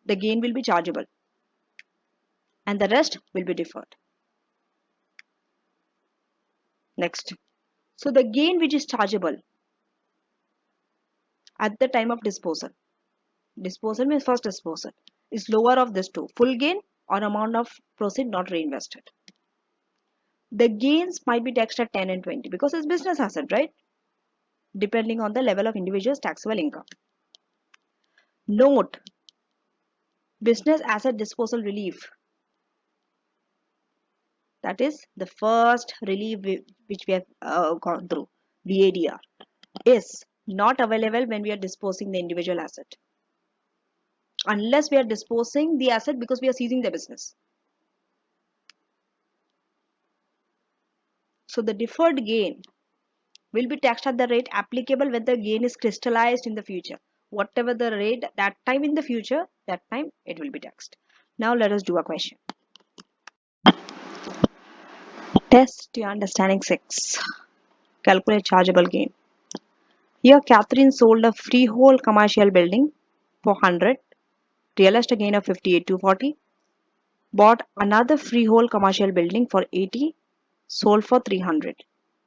S1: the gain will be chargeable and the rest will be deferred. Next. So the gain which is chargeable at the time of disposal means first disposal, is lower of this two, full gain or amount of proceed not reinvested. The gains might be taxed at 10 and 20 because it's business asset, right? Depending on the level of individual's taxable income. Note, business asset disposal relief, that is the first relief which we have gone through, BADR, is not available when we are disposing the individual asset, unless we are disposing the asset because we are seizing the business. So the deferred gain will be taxed at the rate applicable when the gain is crystallized in the future. Whatever the rate that time in the future, that time it will be taxed. Now let us do a question. Test your understanding 6. Calculate chargeable gain. Here Catherine sold a freehold commercial building for 100, realized a gain of 58,240, bought another freehold commercial building for 80, sold for 300.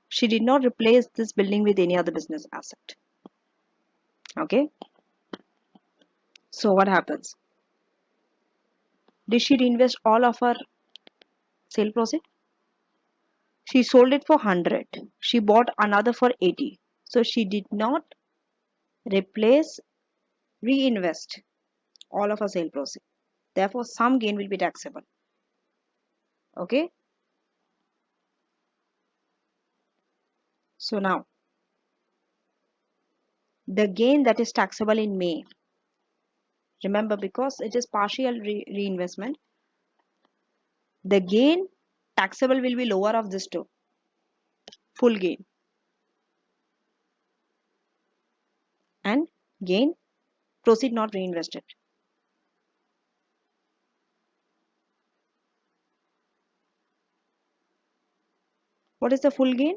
S1: She did not replace this building with any other business asset. Okay. So what happens? Did she reinvest all of her sale proceed? She sold it for 100. She bought another for 80. So she did not reinvest all of her sale proceed. Therefore, some gain will be taxable. Okay. So now, the gain that is taxable in May, remember, because it is partial reinvestment, the gain taxable will be lower of this two, full gain, and gain proceed not reinvested. What is the full gain?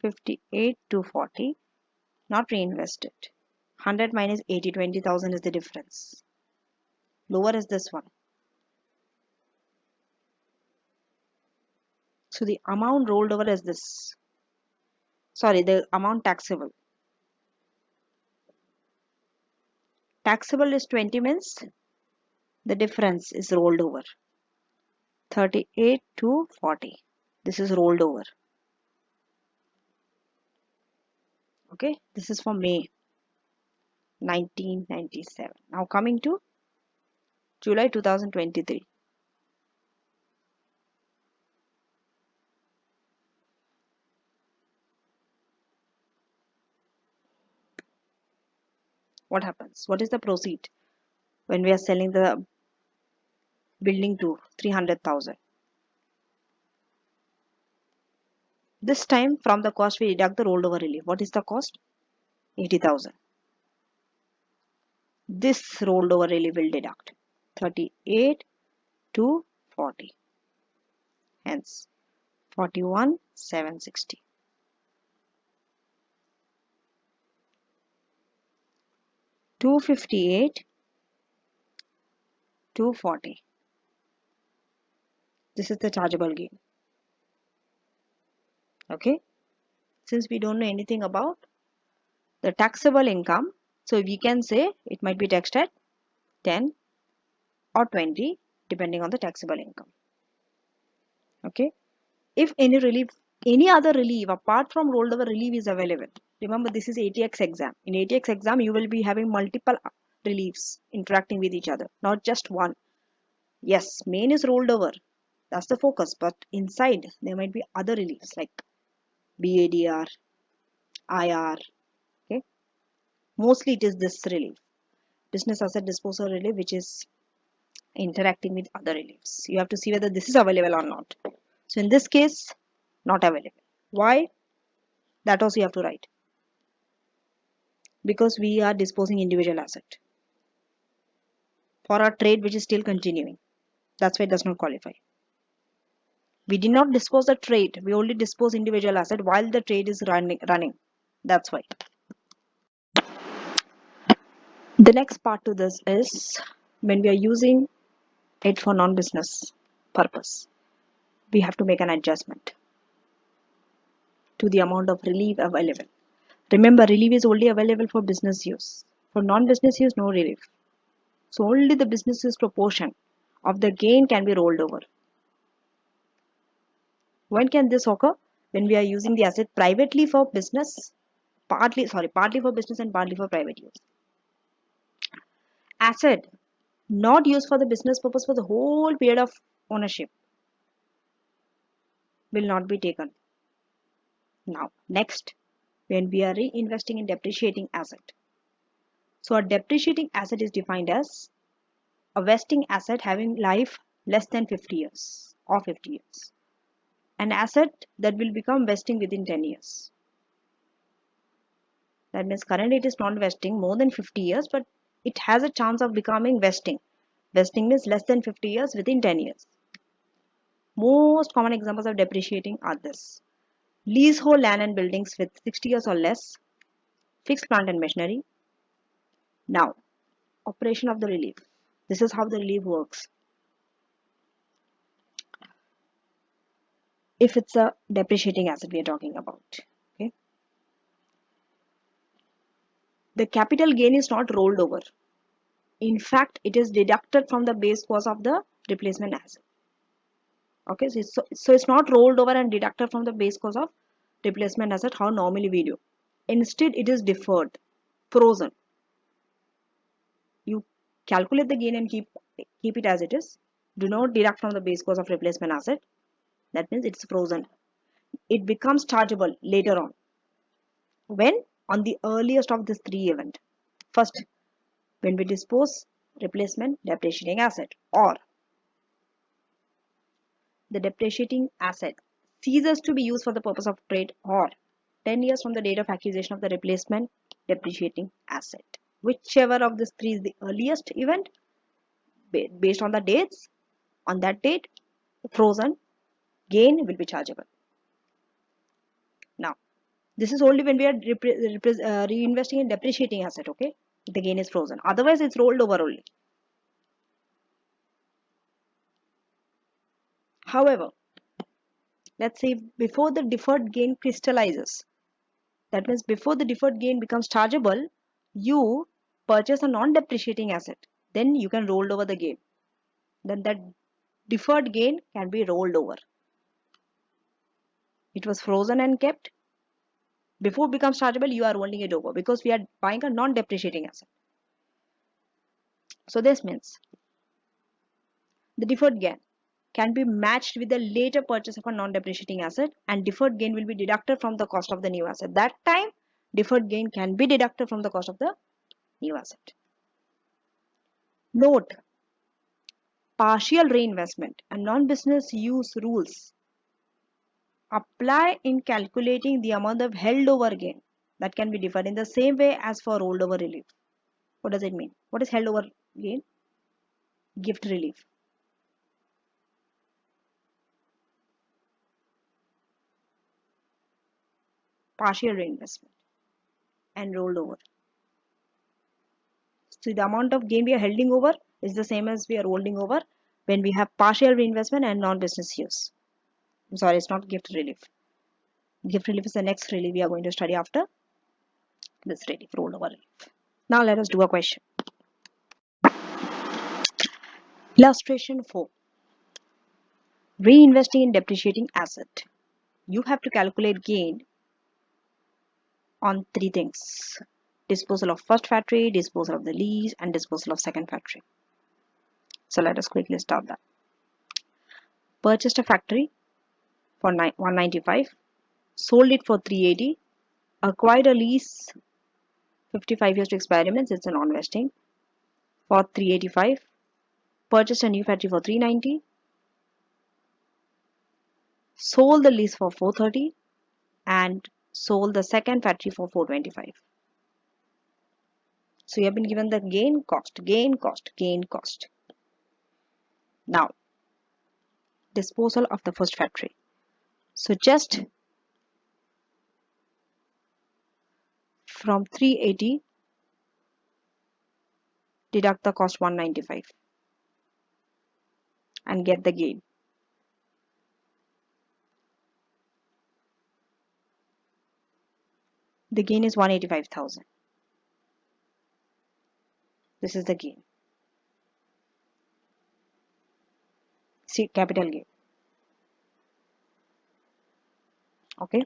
S1: 58,240 not reinvested. 100 minus 80, 20,000 is the difference. Lower is this one. So the amount rolled over is this. Sorry, the amount taxable. Taxable is 20 means the difference is rolled over. 38 to 40. This is rolled over. Okay, this is for May 1997. Now coming to July 2023. what happens? What is the proceed when we are selling the building to 300,000? This time from the cost we deduct the rolled over relief. What is the cost? 80,000. This rolled over relief will deduct 38 to 40. Hence 41,760. 258 to 40. This is the chargeable gain. Okay. Since we don't know anything about the taxable income, so we can say it might be taxed at 10 or 20 depending on the taxable income. Okay. If any other relief apart from rolled over relief is available, remember this is ATX exam. In ATX exam, you will be having multiple reliefs interacting with each other, not just one. Yes, main is rolled over. That's the focus. But inside, there might be other reliefs like BADR, IR. Okay. Mostly it is this relief, business asset disposal relief, which is interacting with other reliefs. You have to see whether this is available or not. So in this case, not available. Why? That also you have to write. Because we are disposing individual asset for our trade which is still continuing. That's why it does not qualify. We did not dispose the trade. We only dispose individual asset while the trade is running. That's why. The next part to this is when we are using it for non-business purpose, we have to make an adjustment to the amount of relief available. Remember, relief is only available for business use. For non-business use, no relief. So only the business use proportion of the gain can be rolled over. When can this occur? When we are using the asset privately for business, partly for business and partly for private use. Asset not used for the business purpose for the whole period of ownership will not be taken. Now, next, when we are reinvesting in depreciating asset. So a depreciating asset is defined as a vesting asset having life less than 50 years or 50 years. An asset that will become vesting within 10 years. That means currently it is not vesting more than 50 years, but it has a chance of becoming vesting. Vesting means less than 50 years within 10 years. Most common examples of depreciating are this. Leasehold land and buildings with 60 years or less. Fixed plant and machinery. Now, operation of the relief. This is how the relief works. If it's a depreciating asset we are talking about. Okay. The capital gain is not rolled over. In fact, it is deducted from the base cost of the replacement asset. Okay, so it's not rolled over and deducted from the base cost of replacement asset how normally we do. Instead, it is deferred, frozen. You calculate the gain and keep it as it is. Do not deduct from the base cost of replacement asset. That means it's frozen. It becomes chargeable later on. When? On the earliest of these three events. First, when we dispose replacement depreciating asset, or the depreciating asset ceases to be used for the purpose of trade, or 10 years from the date of acquisition of the replacement depreciating asset. Whichever of these three is the earliest event, based on the dates, on that date, frozen gain will be chargeable. Now, this is only when we are reinvesting in depreciating asset, okay? The gain is frozen. Otherwise, it's rolled over only. However, let's say before the deferred gain crystallizes, that means before the deferred gain becomes chargeable, you purchase a non-depreciating asset. Then you can roll over the gain. Then that deferred gain can be rolled over. It was frozen and kept. Before it becomes chargeable, you are rolling it over because we are buying a non-depreciating asset. So this means the deferred gain can be matched with the later purchase of a non-depreciating asset, and deferred gain will be deducted from the cost of the new asset. That time, deferred gain can be deducted from the cost of the new asset. Note, partial reinvestment and non-business use rules apply in calculating the amount of held over gain that can be deferred in the same way as for rolled over relief. What does it mean? What is held over gain? Gift relief. Partial reinvestment and rolled over. So the amount of gain we are holding over is the same as we are holding over when we have partial reinvestment and non-business use. I'm sorry, it's not gift relief. Gift relief is the next relief we are going to study after this relief, rolled over relief. Now let us do a question. Illustration 4. Reinvesting in depreciating asset. You have to calculate gain on three things: disposal of first factory, disposal of the lease, and disposal of second factory. So let us quickly start that. Purchased a factory for 195, sold it for 380, acquired a lease 55 years to experiments, it's a non-vesting, for 385, purchased a new factory for 390, sold the lease for 430, and sold the second factory for 425. So you have been given the gain, cost, gain, cost, gain, cost. Now, disposal of the first factory. So just from 380, deduct the cost 195 and get the gain. The gain is 185,000. This is the gain. See, capital gain. Okay.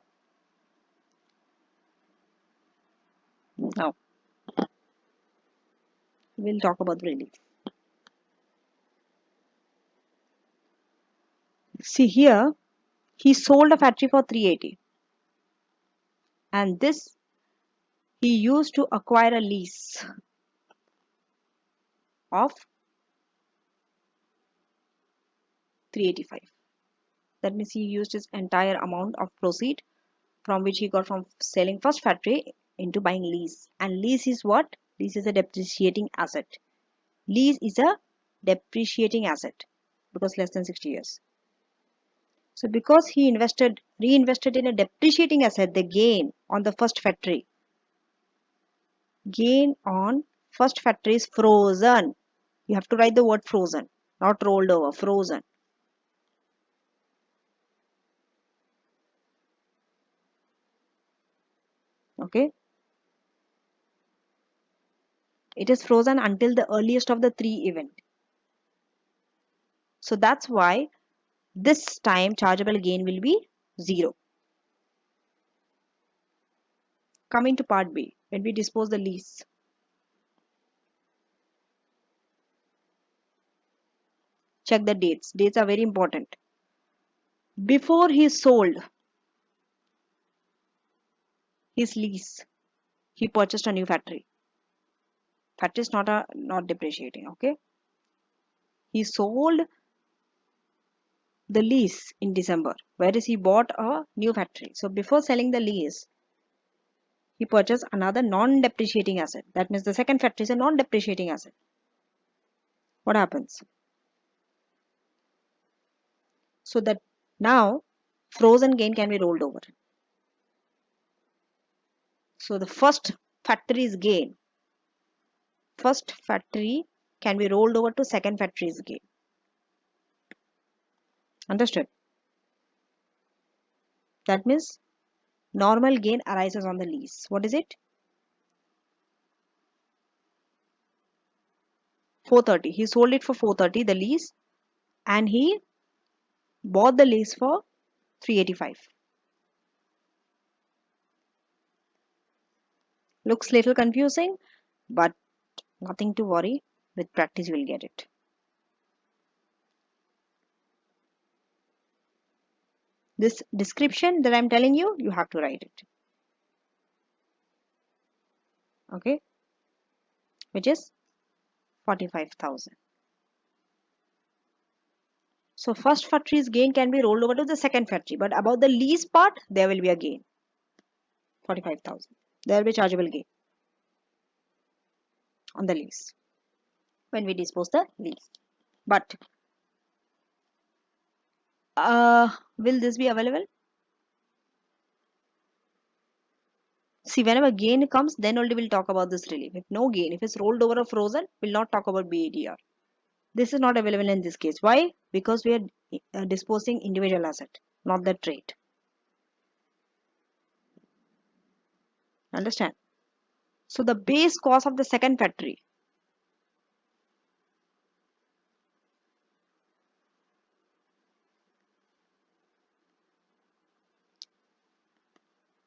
S1: Now, we'll talk about the relief. See here, he sold a factory for 380. And this he used to acquire a lease of 385. That means he used his entire amount of proceed from which he got from selling first factory into buying lease. And lease is what? Lease is a depreciating asset. Lease is a depreciating asset because less than 60 years. So because he reinvested in a depreciating asset, the gain on the first factory, gain on first factory is frozen. You have to write the word frozen, not rolled over, frozen. Okay. It is frozen until the earliest of the three event. So that's why this time chargeable gain will be 0. Coming to part B, when we dispose the lease. Check the dates. Dates are very important. Before he sold his lease, he purchased a new factory. Factory is not depreciating, okay? He sold the lease in December, whereas he bought a new factory. So before selling the lease, he purchased another non-depreciating asset. That means the second factory is a non-depreciating asset. What happens? So that now frozen gain can be rolled over. So the first factory's gain, first factory can be rolled over to second factory's gain. Understood? That means normal gain arises on the lease. What is it? 430. He sold it for 430, the lease, and he bought the lease for 385. Looks little confusing, but nothing to worry. With practice, you will get it. This description that I'm telling you, you have to write it. Okay. which is 45,000. So first factory's gain can be rolled over to the second factory, but about the lease part, there will be a gain, 45,000. There will be chargeable gain on the lease when we dispose the lease. But will this be available? See, whenever gain comes, then only we'll talk about this relief. If no gain, if it's rolled over or frozen, we'll not talk about BADR. This is not available in this case. Why? Because we are disposing individual asset, not the trade. Understand? So the base cost of the second factory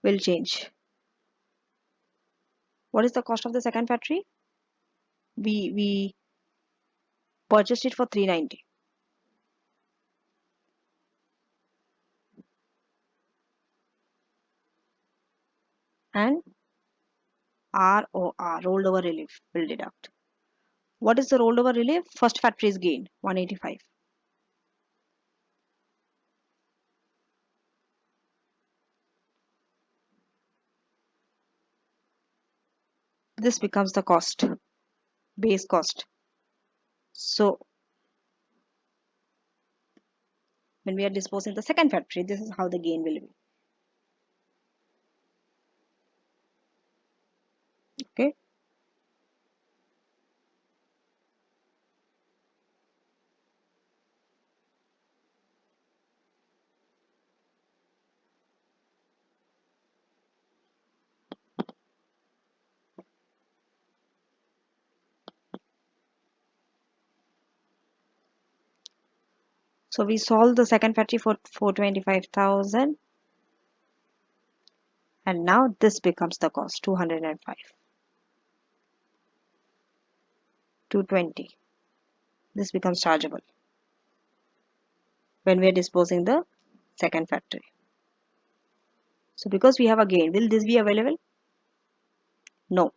S1: will change. What is the cost of the second factory? We purchased it for 390. And ROR, rolled over relief, will deduct. What is the rolled over relief? First factory's gain, 185. This becomes the cost, base cost. So when we are disposing the second factory, this is how the gain will be. Okay. So we solved the second factory for 425,000. And now this becomes the cost, 205. 220. This becomes chargeable when we are disposing the second factory. So because we have a gain, will this be available? No,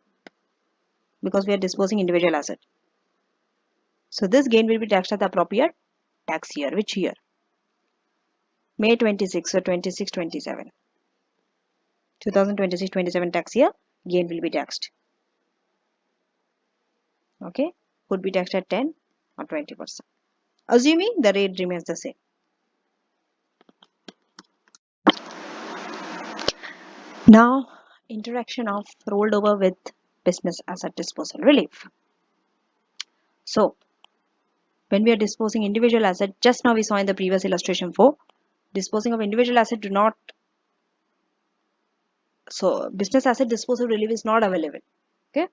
S1: because we are disposing individual asset. So this gain will be taxed at the appropriate tax year. Which year? May 26 or 26-27. 2026-27 tax year, gain will be taxed. Okay, could be taxed at 10 or 20%, assuming the rate remains the same. Now, interaction of rolled over with business asset disposal relief. So, when we are disposing individual asset, just now we saw in the previous illustration for disposing of individual asset do not, so business asset disposal relief is not available, okay,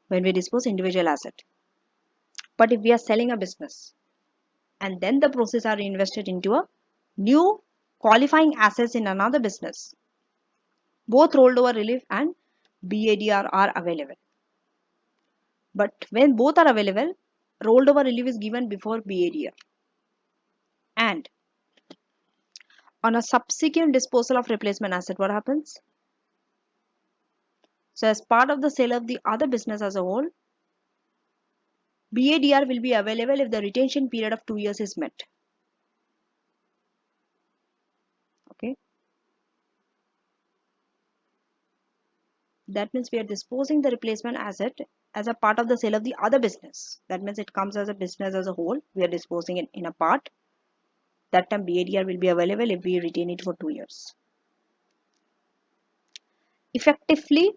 S1: when we dispose individual asset. But if we are selling a business and then the proceeds are invested into a new qualifying assets in another business, both rolled over relief and BADR are available. But when both are available, rolled over relief is given before BADR. And on a subsequent disposal of replacement asset, what happens? So as part of the sale of the other business as a whole, BADR will be available if the retention period of 2 years is met. Okay. That means we are disposing the replacement asset as a part of the sale of the other business. That means it comes as a business as a whole. We are disposing it in a part. That time BADR will be available if we retain it for 2 years. Effectively,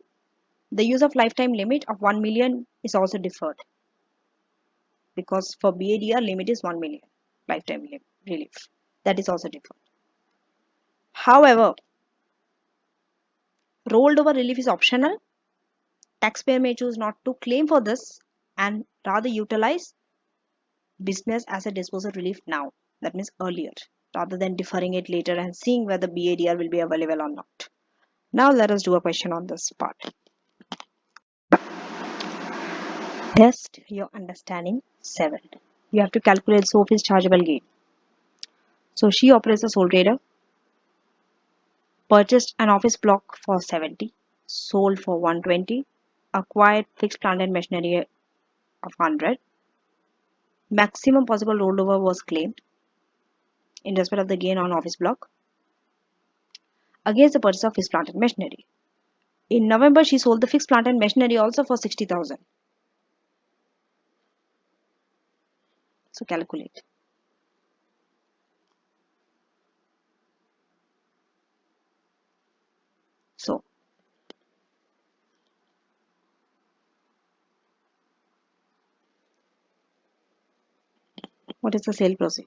S1: the use of lifetime limit of 1 million is also deferred, because for BADR limit is 1 million lifetime relief. That is also deferred. However, rolled over relief is optional. Taxpayer may choose not to claim for this and rather utilize business asset disposal relief now. That means earlier, rather than deferring it later and seeing whether BADR will be available or not. Now let us do a question on this part. Test your understanding 7. You have to calculate Sophie's chargeable gain. So she operates a sole trader, purchased an office block for 70, sold for 120, acquired fixed plant and machinery of 100. Maximum possible rollover was claimed in respect of the gain on office block against the purchase of fixed plant and machinery. In November, she sold the fixed plant and machinery also for 60,000. So calculate. So what is the sale proceed?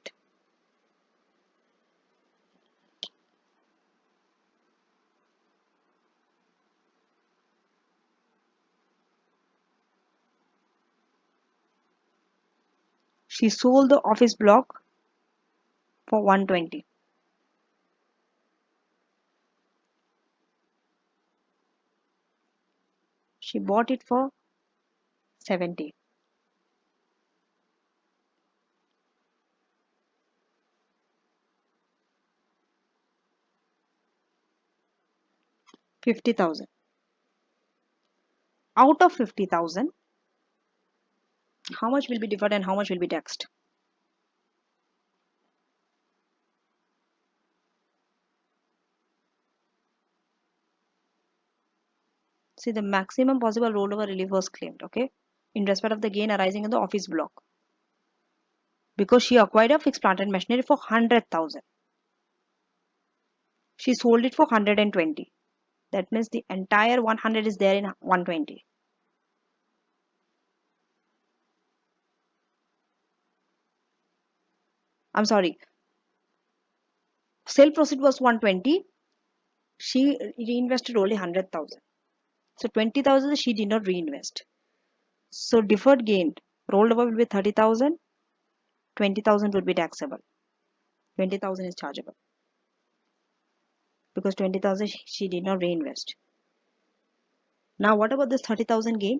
S1: She sold the office block for 120. She bought it for 70. 50,000. Out of 50,000, how much will be deferred and how much will be taxed? See, the maximum possible rollover relief was claimed, okay, in respect of the gain arising in the office block. Because she acquired a fixed plant and machinery for 100,000. She sold it for 120. That means the entire 100 is there in 120. I'm sorry. Sale proceed was 120. She reinvested only 100,000. So 20,000 she did not reinvest. So deferred gain rolled over will be 30,000. 20,000 would be taxable. 20,000 is chargeable. Because 20,000 she did not reinvest. Now what about this 30,000 gain?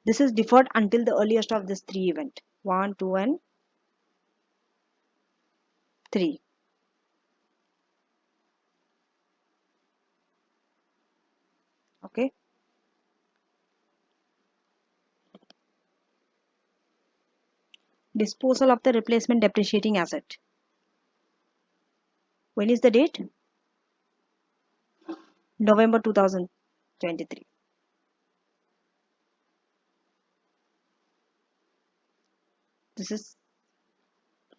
S1: This is deferred until the earliest of this three event. 1, 2 and 3. Okay. Disposal of the replacement depreciating asset. When is the date? November 2023. This is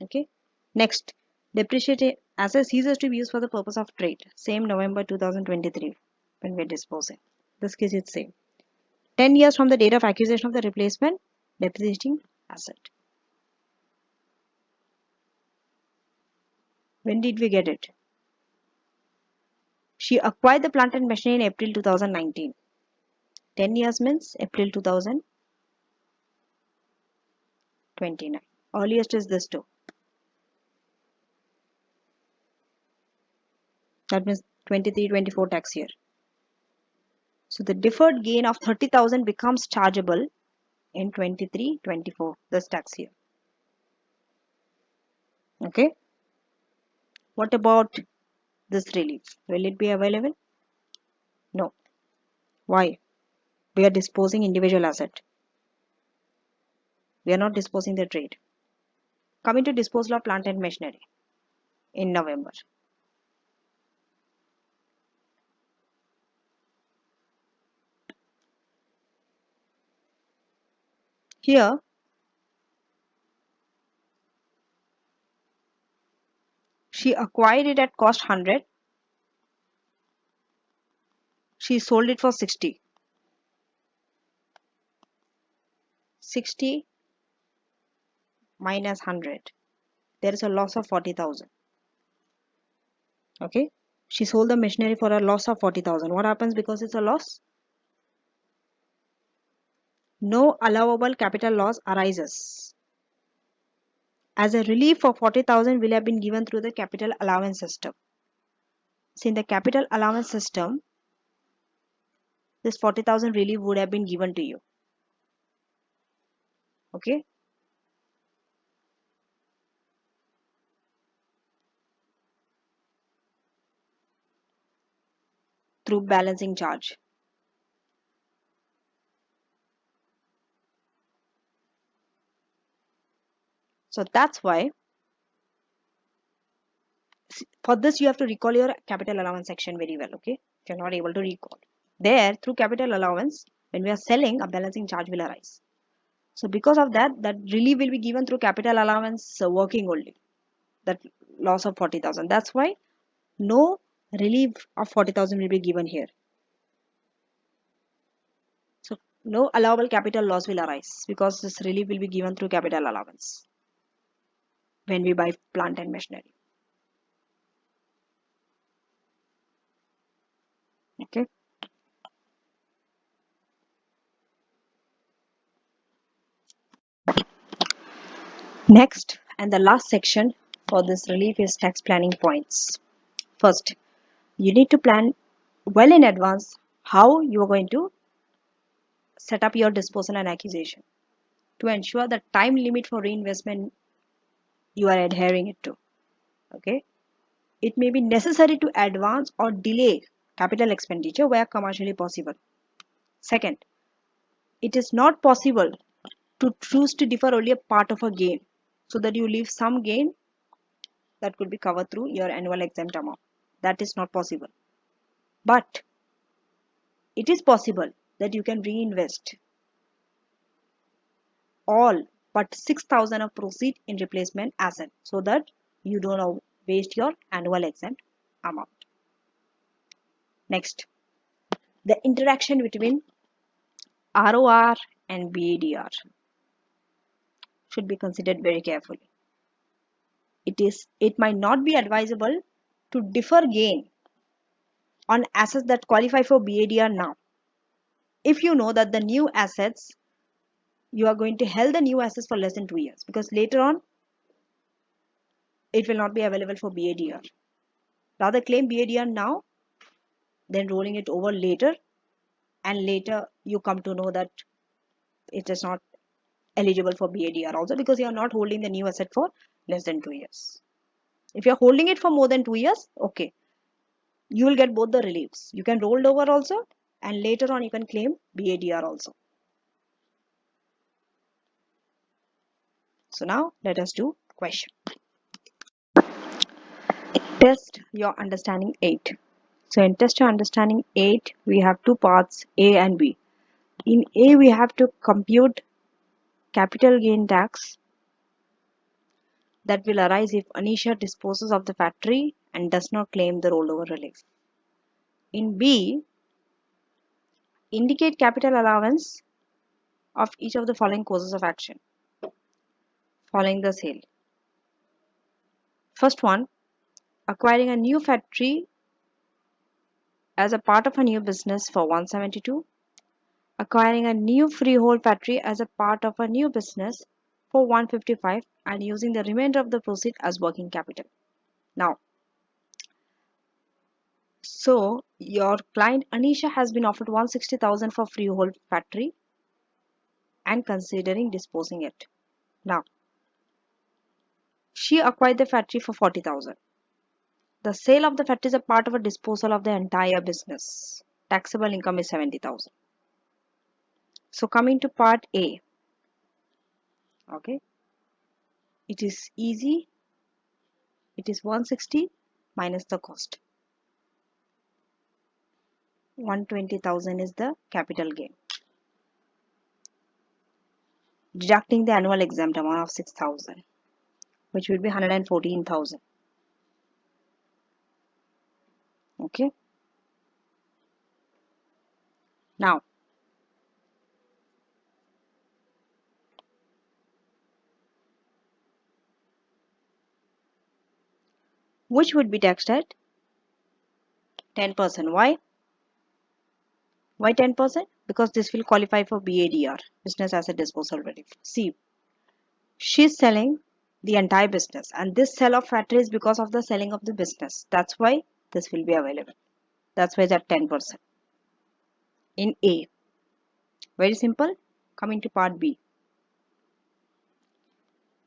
S1: okay. Next, depreciating asset ceases to be used for the purpose of trade. Same November 2023 when we are disposing. This case is same. 10 years from the date of acquisition of the replacement depreciating asset. When did we get it? She acquired the plant and machinery in April 2019. 10 years means April 2029. Earliest is this too. That means 23-24 tax year. So the deferred gain of 30,000 becomes chargeable in 23-24 this tax year. Okay. What about this relief? Will it be available? No. Why? We are disposing individual asset. We are not disposing the trade. Coming to disposal of plant and machinery in November. Here, she acquired it at cost 100. She sold it for 60. 60 minus 100. There is a loss of 40,000. Okay. She sold the machinery for a loss of 40,000. What happens because it's a loss? No allowable capital loss arises. As a relief for 40,000 will have been given through the capital allowance system. So in the capital allowance system, this 40,000 relief would have been given to you. Okay. Through balancing charge. So that's why for this you have to recall your capital allowance section very well. Okay, if you're not able to recall, there through capital allowance, when we are selling, a balancing charge will arise. So because of that, that relief will be given through capital allowance working only. That loss of 40,000. That's why no relief of 40,000 will be given here. So no allowable capital loss will arise because this relief will be given through capital allowance when we buy plant and machinery. Okay. Next and the last section for this relief is tax planning points. First, you need to plan well in advance how you are going to set up your disposal and acquisition to ensure the time limit for reinvestment you are adhering it to. Okay. It may be necessary to advance or delay capital expenditure where commercially possible. Second, it is not possible to choose to defer only a part of a gain so that you leave some gain that could be covered through your annual exempt amount. That is not possible. But it is possible that you can reinvest all but 6,000 of proceed in replacement asset so that you don't waste your annual exempt amount. Next, the interaction between ROR and BADR should be considered very carefully. It might not be advisable to defer gain on assets that qualify for BADR now. If you know that the new assets, you are going to hold the new assets for less than 2 years because later on it will not be available for BADR. Rather claim BADR now than rolling it over later, and later you come to know that it is not eligible for BADR also because you are not holding the new asset for less than 2 years. If you are holding it for more than 2 years, okay, you will get both the reliefs. You can roll over also, and later on you can claim BADR also. So now let us do question. Test your understanding 8. So in test your understanding 8, we have two parts, A and B. In A, we have to compute capital gain tax that will arise if Anisha disposes of the factory and does not claim the rollover relief. In B, indicate capital allowance of each of the following courses of action following the sale. First one, acquiring a new factory as a part of a new business for 172, acquiring a new freehold factory as a part of a new business for 155, and using the remainder of the proceed as working capital. Now, so your client Anisha has been offered 160,000 for freehold factory and considering disposing it. Now, she acquired the factory for 40,000. The sale of the factory is a part of a disposal of the entire business. Taxable income is 70,000. So coming to part A, okay, it is easy. It is 160 minus the cost. 120,000 is the capital gain. Deducting the annual exempt amount of 6,000, which will be 114,000. Okay. Now, which would be taxed at 10%. Why? Why 10%? Because this will qualify for BADR, Business Asset Disposal Relief. See, she's selling the entire business, and this sell of factory is because of the selling of the business. That's why this will be available. That's why it's at 10%. In A. Very simple. Coming to part B.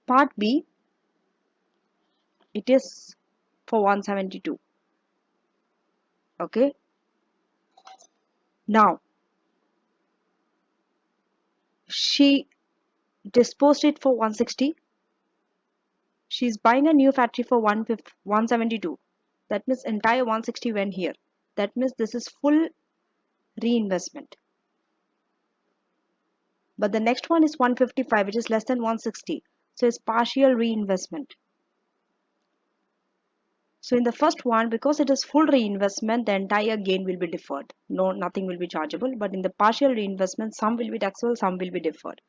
S1: Part B, it is for 172. Okay. Now, she disposed it for 160 She's buying a new factory for 172. That means entire 160 went here. That means this is full reinvestment. But the next one is 155, which is less than 160. So it's partial reinvestment. So in the first one, because it is full reinvestment, the entire gain will be deferred. No, nothing will be chargeable. But in the partial reinvestment, some will be taxable, some will be deferred.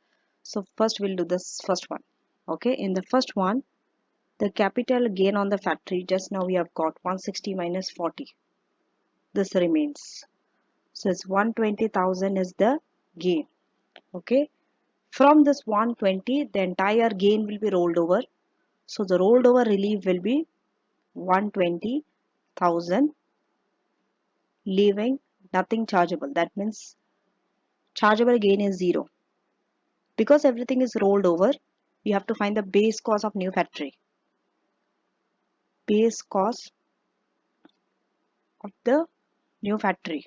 S1: So first we'll do this first one. Okay, in the first one, the capital gain on the factory, just now we have got 160 minus 40. This remains. So it's 120,000 is the gain. Okay. From this 120, the entire gain will be rolled over. So the rolled over relief will be 120,000, leaving nothing chargeable. That means chargeable gain is 0. Because everything is rolled over, we have to find the base cost of new factory. Base cost of the new factory.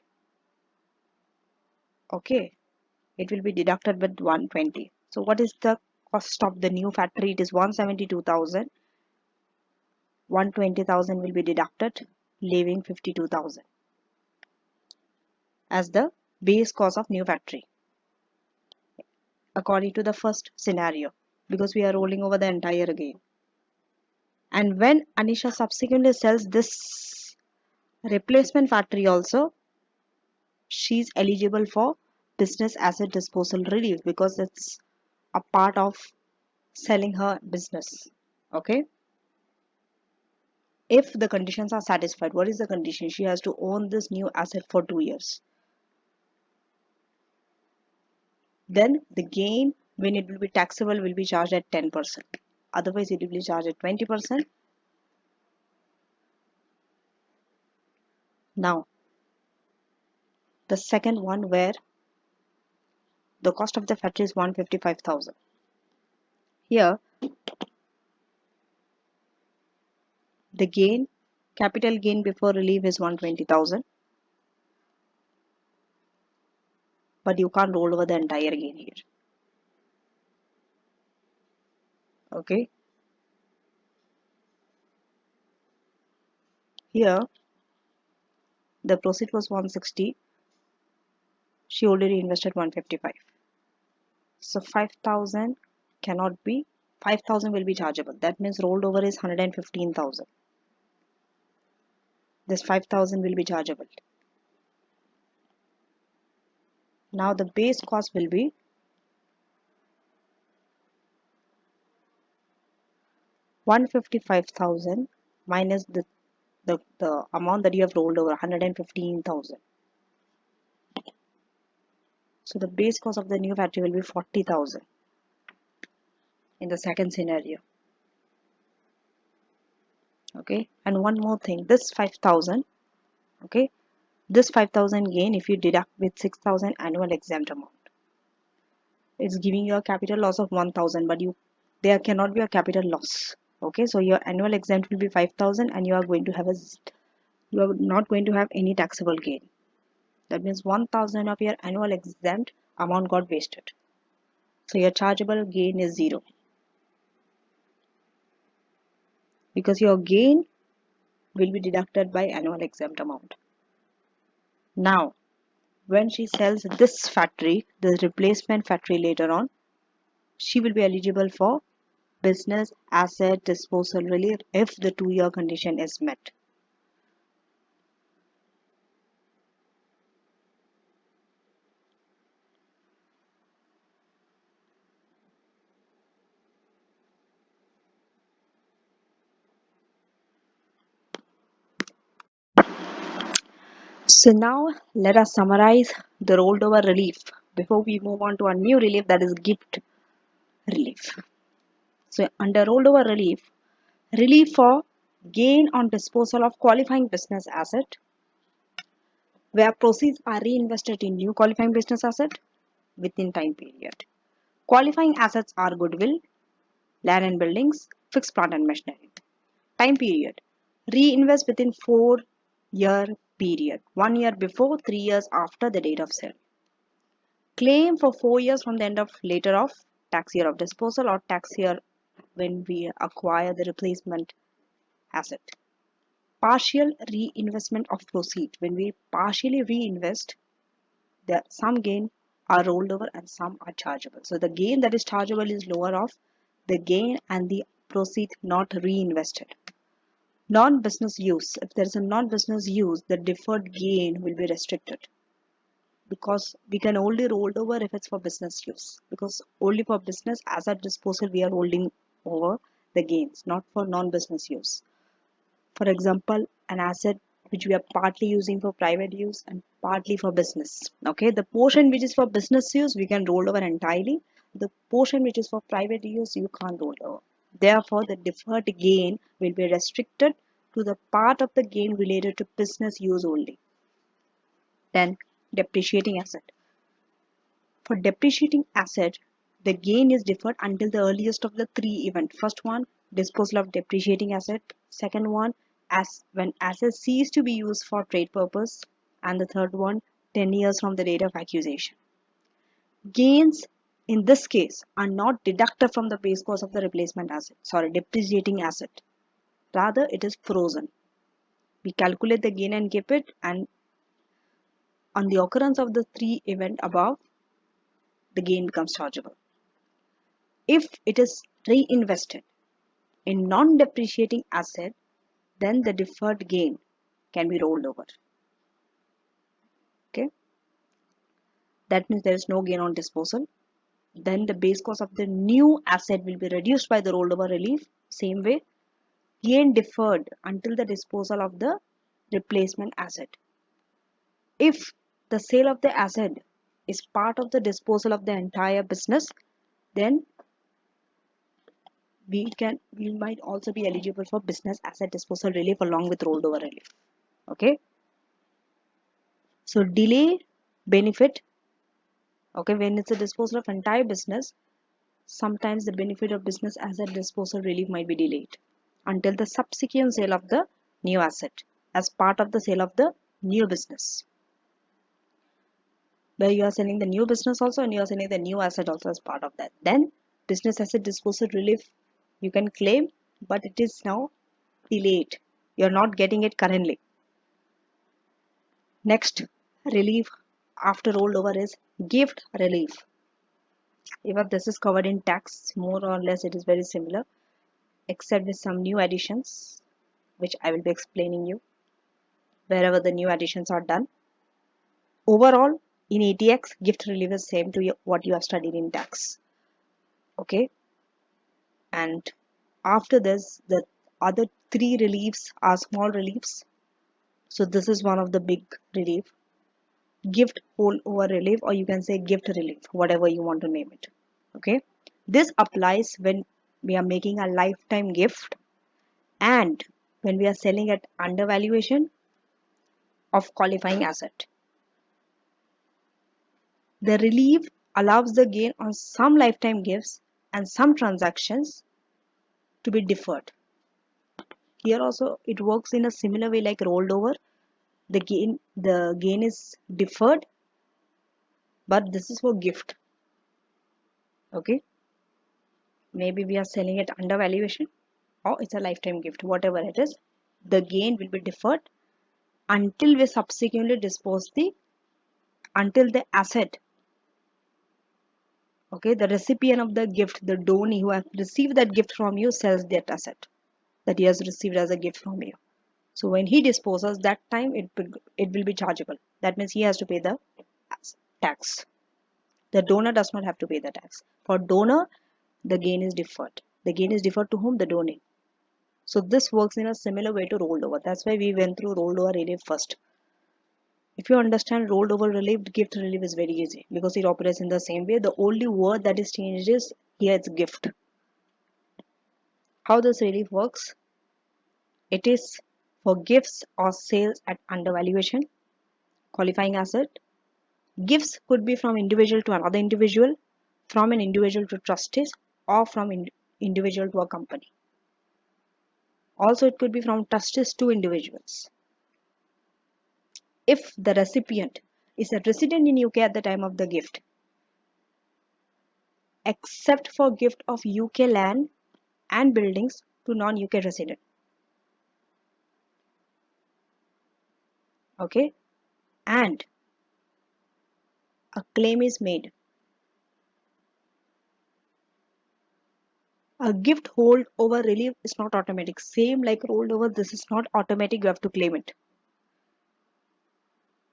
S1: Okay. It will be deducted with 120. So what is the cost of the new factory? It is 172,000. 120,000 will be deducted, leaving 52,000 as the base cost of new factory according to the first scenario, because we are rolling over the entire again. And when Anisha subsequently sells this replacement factory also, she's eligible for business asset disposal relief because it's a part of selling her business. Okay. If the conditions are satisfied, what is the condition? She has to own this new asset for 2 years. Then the gain, when it will be taxable, will be charged at 10%. Otherwise, it will be charged at 20%. Now, the second one where the cost of the factory is 155,000. Here, the gain, capital gain before relief is 120,000. But you can't roll over the entire gain here. Okay. Here, the proceed was 160. She already invested 155. So 5,000 cannot be, 5,000 will be chargeable. That means rolled over is 115,000. This 5,000 will be chargeable. Now the base cost will be 155,000 minus the amount that you have rolled over, 115,000. So the base cost of the new factory will be 40,000 in the second scenario. Okay, and one more thing, this 5,000, okay, this 5,000 gain, if you deduct with 6,000 annual exempt amount, it's giving you a capital loss of 1,000, but there cannot be a capital loss. Okay, so your annual exempt will be 5,000 and you are not going to have any taxable gain. That means 1,000 of your annual exempt amount got wasted. So your chargeable gain is 0. Because your gain will be deducted by annual exempt amount. Now, when she sells this factory, the replacement factory later on, she will be eligible for business asset disposal relief if the 2-year condition is met. So now let us summarize the rolled over relief before we move on to a new relief, that is gift relief. So under rolled over relief, relief for gain on disposal of qualifying business asset where proceeds are reinvested in new qualifying business asset within time period. Qualifying assets are goodwill, land and buildings, fixed plant and machinery. Time period, reinvest within 4-year period, 1 year before, 3 years after the date of sale. Claim for 4 years from the end of later of tax year of disposal or tax year when we acquire the replacement asset. Partial reinvestment of proceed. When we partially reinvest, some gain are rolled over and some are chargeable. So the gain that is chargeable is lower of the gain and the proceed not reinvested. Non-business use. If there is a non-business use, the deferred gain will be restricted because we can only roll over if it's for business use. Because only for business asset disposal we are holding over the gains, not for non-business use. For example, an asset which we are partly using for private use and partly for business. Okay, the portion which is for business use we can roll over entirely. The portion which is for private use you can't roll over. Therefore, the deferred gain will be restricted to the part of the gain related to business use only. Then, depreciating asset. For depreciating asset, the gain is deferred until the earliest of the three events. First one, disposal of depreciating asset. Second one, as when assets cease to be used for trade purpose. And the third one, 10 years from the date of acquisition. Gains in this case are not deducted from the base cost of the replacement asset, depreciating asset. Rather, it is frozen. We calculate the gain and keep it, and on the occurrence of the three events above, the gain becomes chargeable. If it is reinvested in non-depreciating asset, then the deferred gain can be rolled over. Okay, that means there is no gain on disposal. Then the base cost of the new asset will be reduced by the rollover relief. Same way, gain deferred until the disposal of the replacement asset. If the sale of the asset is part of the disposal of the entire business, then we might also be eligible for business asset disposal relief along with rolled over relief. Okay, so delay benefit. Okay, when it's a disposal of entire business, sometimes the benefit of business asset disposal relief might be delayed until the subsequent sale of the new asset as part of the sale of the new business, where you are selling the new business also and you are selling the new asset also as part of that. Then business asset disposal relief you can claim, but it is now delayed. You are not getting it currently. Next relief after rollover is gift relief. Even this is covered in tax, more or less it is very similar, except with some new additions, which I will be explaining you wherever the new additions are done. Overall, in ATX, gift relief is same to what you have studied in tax. Okay, and after this, the other three reliefs are small reliefs. So this is one of the big relief, gift holdover relief, or you can say gift relief, whatever you want to name it. Okay, this applies when we are making a lifetime gift and when we are selling at undervaluation of qualifying asset. The relief allows the gain on some lifetime gifts and some transactions to be deferred. Here also it works in a similar way like rolled over. The gain is deferred, but this is for gift. Okay, maybe we are selling at undervaluation or it's a lifetime gift, whatever it is, the gain will be deferred until we subsequently dispose until the asset. Okay, the recipient of the gift, the donee who has received that gift from you, sells that asset that he has received as a gift from you. So when he disposes, that time it will be chargeable. That means he has to pay the tax. The donor does not have to pay the tax. For donor, the gain is deferred. The gain is deferred to whom? The donee. So this works in a similar way to rolled over. That's why we went through rolled over relief first. If you understand rolled over relief, gift relief is very easy because it operates in the same way. The only word that is changed is here it's gift. How this relief works? It is for gifts or sales at undervaluation, qualifying asset. Gifts could be from individual to another individual, from an individual to trustees, or from individual to a company. Also, it could be from trustees to individuals. If the recipient is a resident in UK at the time of the gift, except for gift of UK land and buildings to non-UK resident. Okay, and a claim is made. A gift hold over relief is not automatic. Same like rollover, this is not automatic, you have to claim it.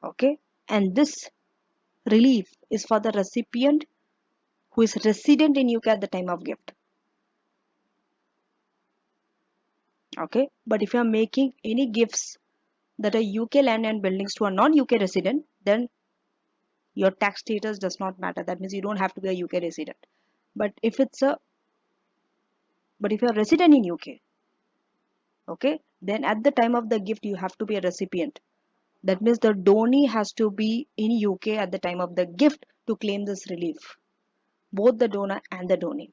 S1: Okay, and this relief is for the recipient who is resident in UK at the time of gift. Okay, but if you are making any gifts that are UK land and buildings to a non-UK resident, then your tax status does not matter. That means you don't have to be a UK resident. But if it's a but if you're a resident in UK, okay, then at the time of the gift you have to be a recipient. That means the donee has to be in UK at the time of the gift to claim this relief. Both the donor and the donee.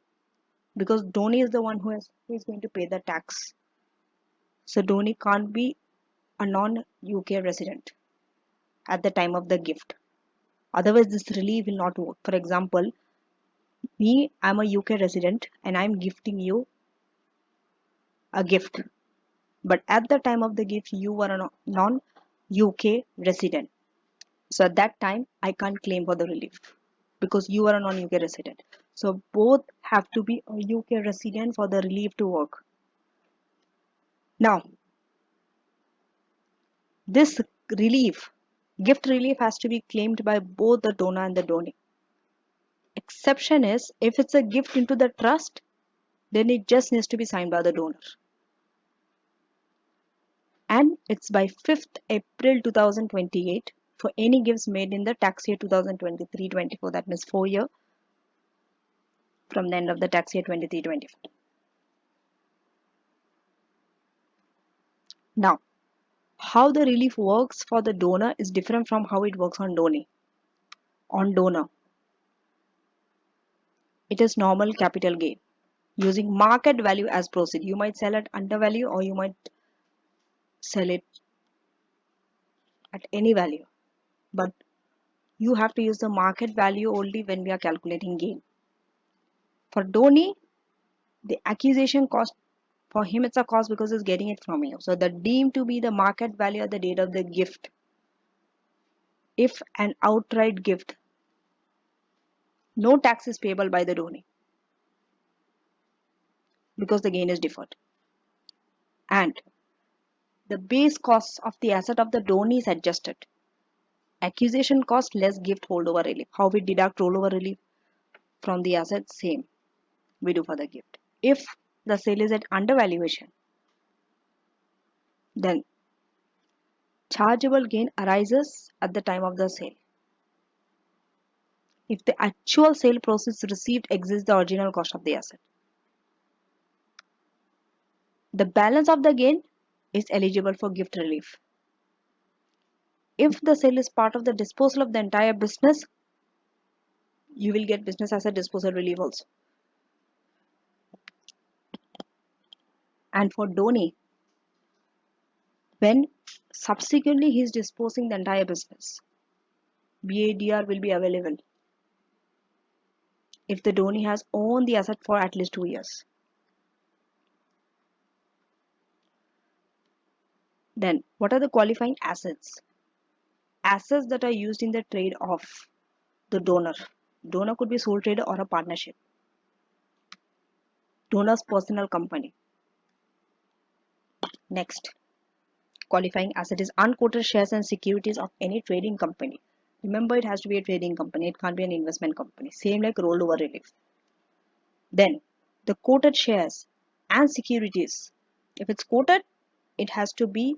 S1: Because donee is the one who is going to pay the tax. So donee can't be a non-UK resident at the time of the gift. Otherwise this relief will not work. For example, I'm a UK resident and I'm gifting you a gift. But at the time of the gift, you were a non-UK resident. So at that time, I can't claim for the relief because you are a non-UK resident. So both have to be a UK resident for the relief to work. Now, this relief, gift relief has to be claimed by both the donor and the donee. Exception is if it's a gift into the trust, then it just needs to be signed by the donor. And it's by 5th April 2028 for any gifts made in the tax year 2023-24. That means 4 years from the end of the tax year 23-24. Now, how the relief works for the donor is different from how it works on donee. On donor, it is normal capital gain using market value as proceed. You might sell at undervalue or you might sell it at any value, but you have to use the market value only when we are calculating gain. For donee, the acquisition cost for him it's a cost because he's getting it from you. So that deemed to be the market value at the date of the gift. If an outright gift, no tax is payable by the donee because the gain is deferred. And the base cost of the asset of the donee is adjusted. Acquisition cost less gift holdover relief. How we deduct rollover relief from the asset, same we do for the gift. If the sale is at undervaluation, then chargeable gain arises at the time of the sale. If the actual sale proceeds received exceeds the original cost of the asset. The balance of the gain is eligible for gift relief. If the sale is part of the disposal of the entire business, you will get business asset disposal relief also. And for donee, when subsequently he is disposing the entire business, BADR will be available if the donee has owned the asset for at least 2 years. Then, what are the qualifying assets? Assets that are used in the trade of the donor. Donor could be sole trader or a partnership. Donor's personal company. Next, qualifying asset is unquoted shares and securities of any trading company. Remember, it has to be a trading company. It can't be an investment company. Same like rollover relief. Then, the quoted shares and securities. If it's quoted, it has to be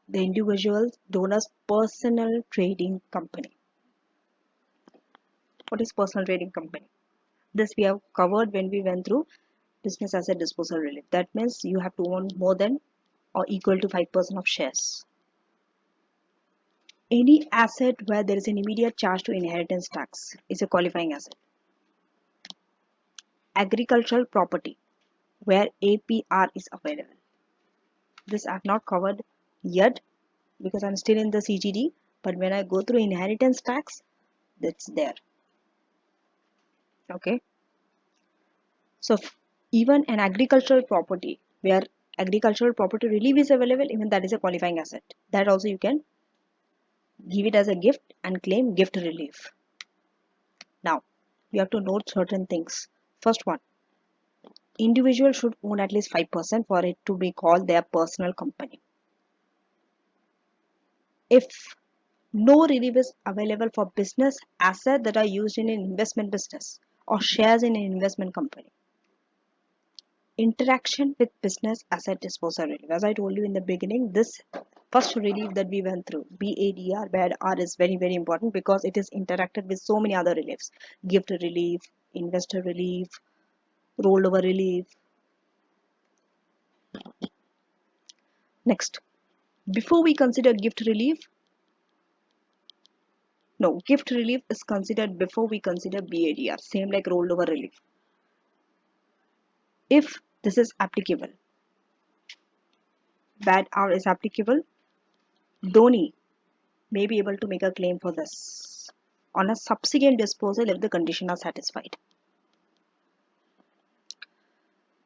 S1: the individual donor's personal trading company. What is personal trading company? This we have covered when we went through business asset disposal relief. That means you have to own more than or equal to 5% of shares. Any asset where there is an immediate charge to inheritance tax is a qualifying asset. Agricultural property where APR is available. This I have not covered yet because I'm still in the CGT, but when I go through inheritance tax, that's there. Okay. So Even an agricultural property where agricultural property relief is available, even that is a qualifying asset. That also you can give it as a gift and claim gift relief. Now, we have to note certain things. First one, individual should own at least 5% for it to be called their personal company. If no relief is available for business assets that are used in an investment business or shares in an investment company. Interaction with business asset disposal relief. As I told you in the beginning, this first relief that we went through, BADR, is very, very important because it is interacted with so many other reliefs. Gift relief, investor relief, rollover relief. Next, before we consider gift relief, no, gift relief is considered before we consider BADR, same like rollover relief. If this is applicable, BADR is applicable, donee may be able to make a claim for this on a subsequent disposal if the conditions are satisfied.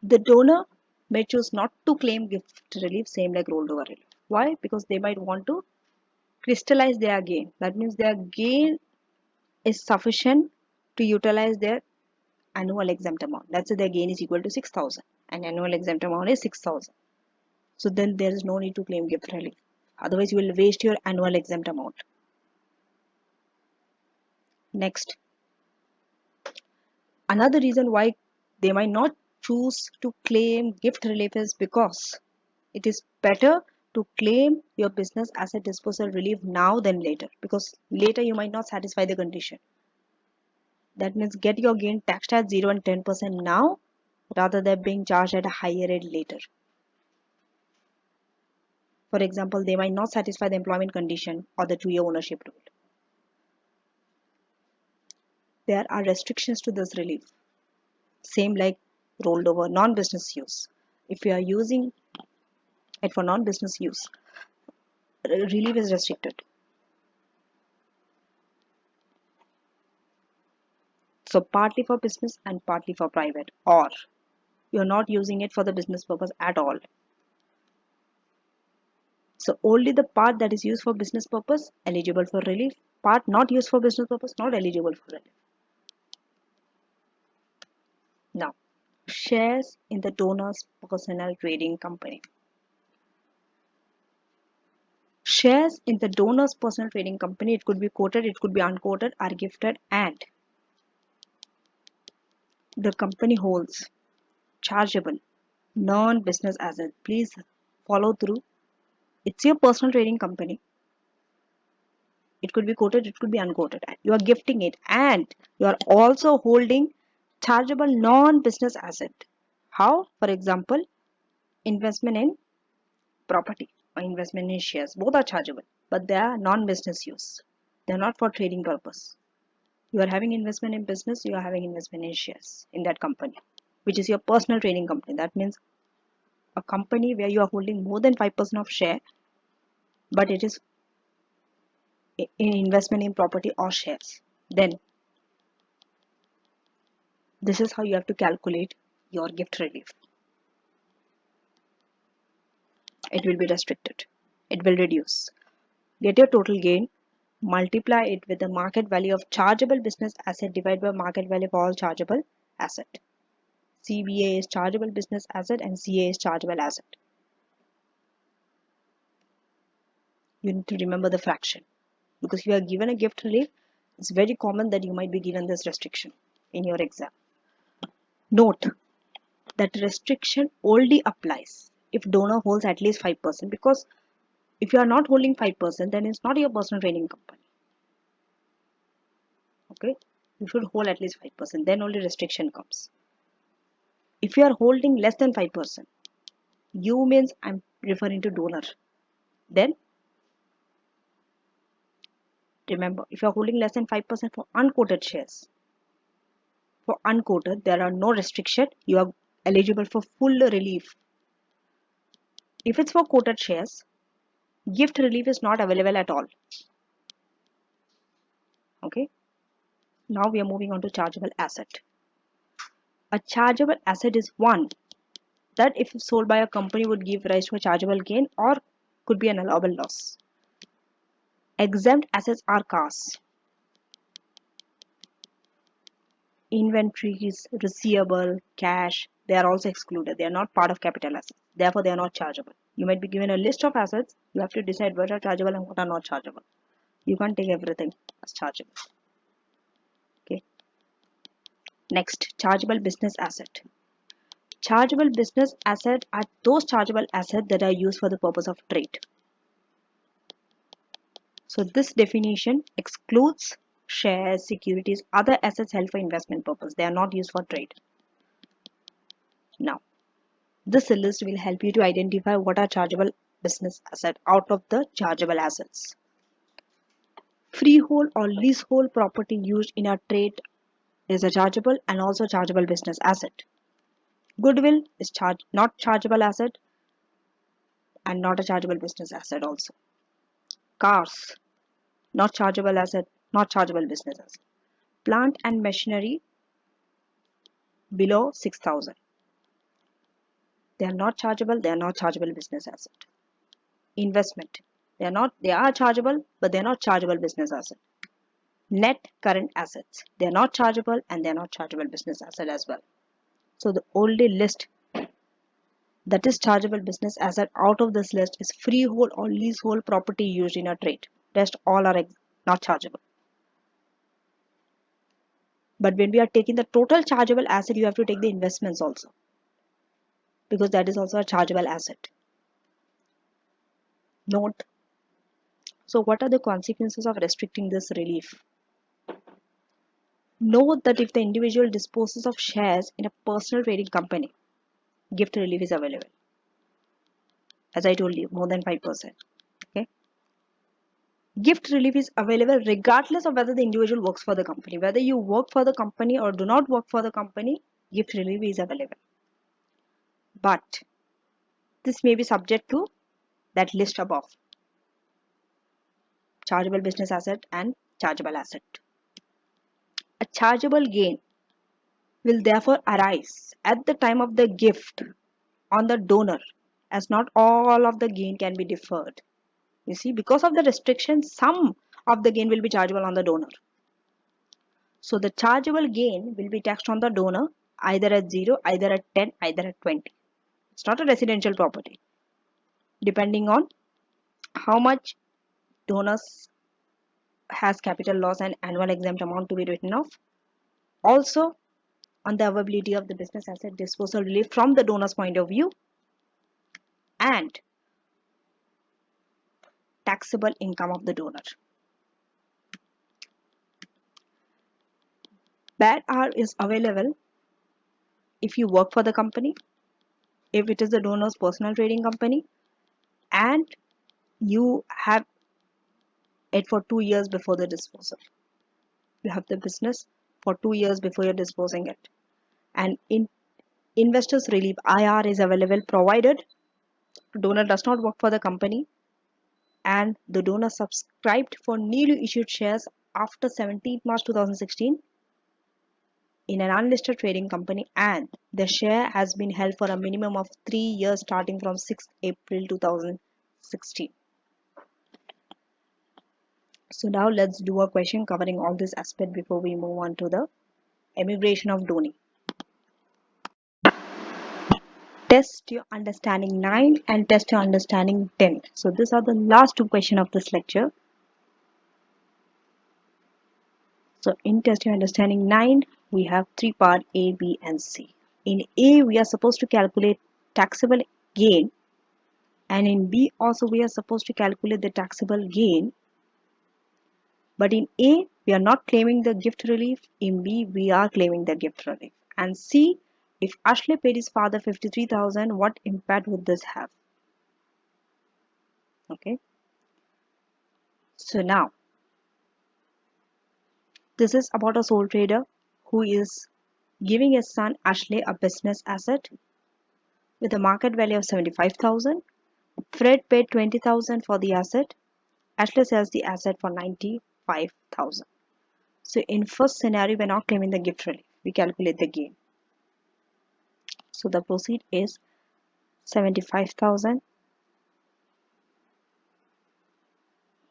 S1: The donor may choose not to claim gift relief, same like rollover relief. Why? Because they might want to crystallize their gain. That means their gain is sufficient to utilize their annual exempt amount. Let's say their gain is equal to 6,000 and annual exempt amount is 6,000. So then there is no need to claim gift relief. Otherwise you will waste your annual exempt amount. Next, another reason why they might not choose to claim gift relief is because it is better to claim your business asset disposal relief now than later, because later you might not satisfy the condition. That means get your gain taxed at 0 and 10% now rather than being charged at a higher rate later. For example, they might not satisfy the employment condition or the 2-year ownership rule. There are restrictions to this relief. Same like rolled over non-business use. If you are using it for non-business use, relief is restricted. So partly for business and partly for private, or you're not using it for the business purpose at all. So only the part that is used for business purpose eligible for relief, part not used for business purpose not eligible for relief. Now, shares in the donor's personal trading company. Shares in the donor's personal trading company, it could be quoted, it could be unquoted, are gifted, and the company holds chargeable non-business assets. Please follow through. It's your personal trading company. It could be quoted, it could be unquoted. You are gifting it, and you are also holding chargeable non-business asset. How? For example, investment in property or investment in shares. Both are chargeable, but they are non-business use. They are not for trading purpose. You are having investment in business, you are having investment in shares in that company, which is your personal trading company. That means a company where you are holding more than 5% of share, but it is in investment in property or shares. Then this is how you have to calculate your gift relief. It will be restricted. It will reduce. Get your total gain, multiply it with the market value of chargeable business asset divided by market value of all chargeable asset. CBA is chargeable business asset and CA is chargeable asset. You need to remember the fraction, because you are given a gift relief. It's very common that you might be given this restriction in your exam. Note that restriction only applies if donor holds at least 5%, because if you are not holding 5%, then it's not your personal trading company. Okay, you should hold at least 5%, then only restriction comes. If you are holding less than 5%, you means I'm referring to donor. Then remember, if you are holding less than 5% for unquoted shares, for unquoted there are no restriction, you are eligible for full relief. If it's for quoted shares, gift relief is not available at all. Okay, now we are moving on to chargeable asset. A chargeable asset is one that if sold by a company would give rise to a chargeable gain or could be an allowable loss. Exempt assets are cars, inventories, receivable, cash. They are also excluded. They are not part of capital assets. Therefore, they are not chargeable. You might be given a list of assets. You have to decide what are chargeable and what are not chargeable. You can't take everything as chargeable. Okay. Next, chargeable business asset. Chargeable business assets are those chargeable assets that are used for the purpose of trade. So this definition excludes shares, securities, other assets held for investment purpose. They are not used for trade. Now, this list will help you to identify what are chargeable business assets out of the chargeable assets. Freehold or leasehold property used in a trade is a chargeable and also chargeable business asset. Goodwill is not chargeable asset and not a chargeable business asset also. Cars, not chargeable asset, not chargeable business asset. Plant and machinery below 6,000. They are not chargeable, they are not chargeable business asset. Investment, they are chargeable, but they are not chargeable business asset. Net current assets, they are not chargeable and they are not chargeable business asset as well. So the only list that is chargeable business asset out of this list is freehold or leasehold property used in a trade. Rest all are not chargeable. But when we are taking the total chargeable asset, you have to take the investments also, because that is also a chargeable asset. Note. So what are the consequences of restricting this relief? Note that if the individual disposes of shares in a personal trading company, gift relief is available. As I told you, more than 5%. Okay. Gift relief is available regardless of whether the individual works for the company. Whether you work for the company or do not work for the company, gift relief is available. But this may be subject to that list above. Chargeable business asset and chargeable asset. A chargeable gain will therefore arise at the time of the gift on the donor, as not all of the gain can be deferred. You see, because of the restriction, some of the gain will be chargeable on the donor. So the chargeable gain will be taxed on the donor either at 0, either at 10, either at 20. It's not a residential property. Depending on how much donors has capital loss and annual exempt amount to be written off. Also on the availability of the business asset disposal relief from the donor's point of view and taxable income of the donor. BADR is available if you work for the company, if it is the donor's personal trading company, and you have it for 2 years before the disposal. You have the business for 2 years before you're disposing it. And in investors relief, IR is available provided donor does not work for the company and the donor subscribed for newly issued shares after 17th March 2016 in an unlisted trading company and the share has been held for a minimum of 3 years starting from 6th April 2016. So now let's do a question covering all this aspect before we move on to the immigration of donee. Test your understanding 9 and test your understanding 10. So these are the last two questions of this lecture. So in test your understanding 9, we have 3 part A, B and C. In A, we are supposed to calculate taxable gain, and in B also we are supposed to calculate the taxable gain. But in A, we are not claiming the gift relief. In B, we are claiming the gift relief. And C, if Ashley paid his father 53,000, what impact would this have? Okay. So now, this is about a sole trader who is giving his son Ashley a business asset with a market value of 75,000. Fred paid 20,000 for the asset. Ashley sells the asset for 95,000. So in first scenario, we're not claiming the gift relief. We calculate the gain. So the proceed is 75,000.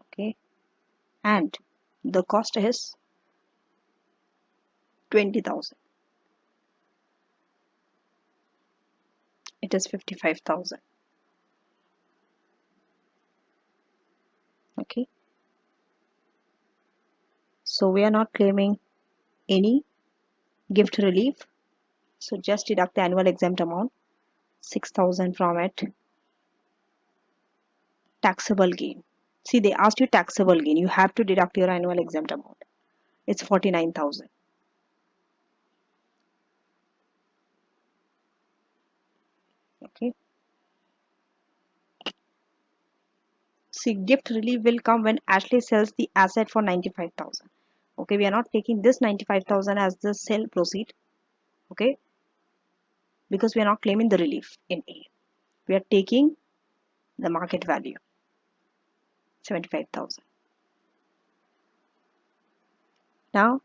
S1: Okay, and the cost is 20,000. It is 55,000. Okay, so we are not claiming any gift relief. So just deduct the annual exempt amount, 6,000 from it. Taxable gain. See, they asked you taxable gain. You have to deduct your annual exempt amount. It's 49,000. Okay. See, gift relief will come when Ashley sells the asset for 95,000. Okay, we are not taking this 95,000 as the sale proceed. Okay, because we are not claiming the relief in A. We are taking the market value, 75,000. Now,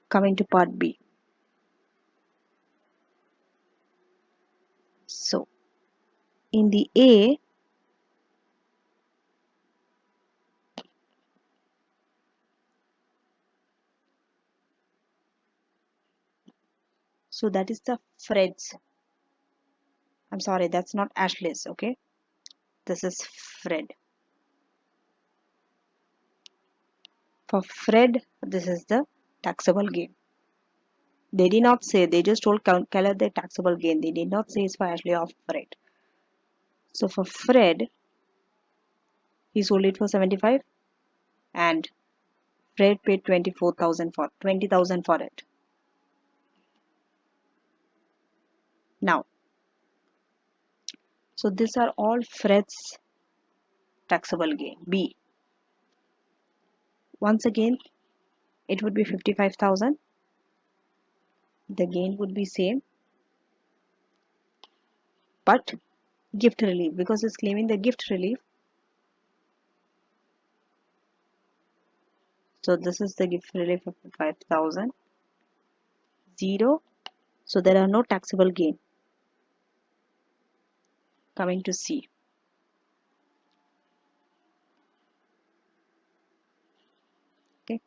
S1: coming to part B. So, in the A, so that is the Fred's. I'm sorry, that's not Ashley's. Okay, this is Fred. For Fred, this is the taxable gain. They did not say, they just told Keller the taxable gain. They did not say it's for Ashley or Fred. So for Fred, he sold it for 75 and Fred paid 24,000 for 20,000 for it. Now, so these are all Fred's taxable gain. B. Once again, it would be 55,000. The gain would be same, but gift relief, because it's claiming the gift relief. So this is the gift relief of 5,000. 0. So there are no taxable gain. Coming to C. Okay.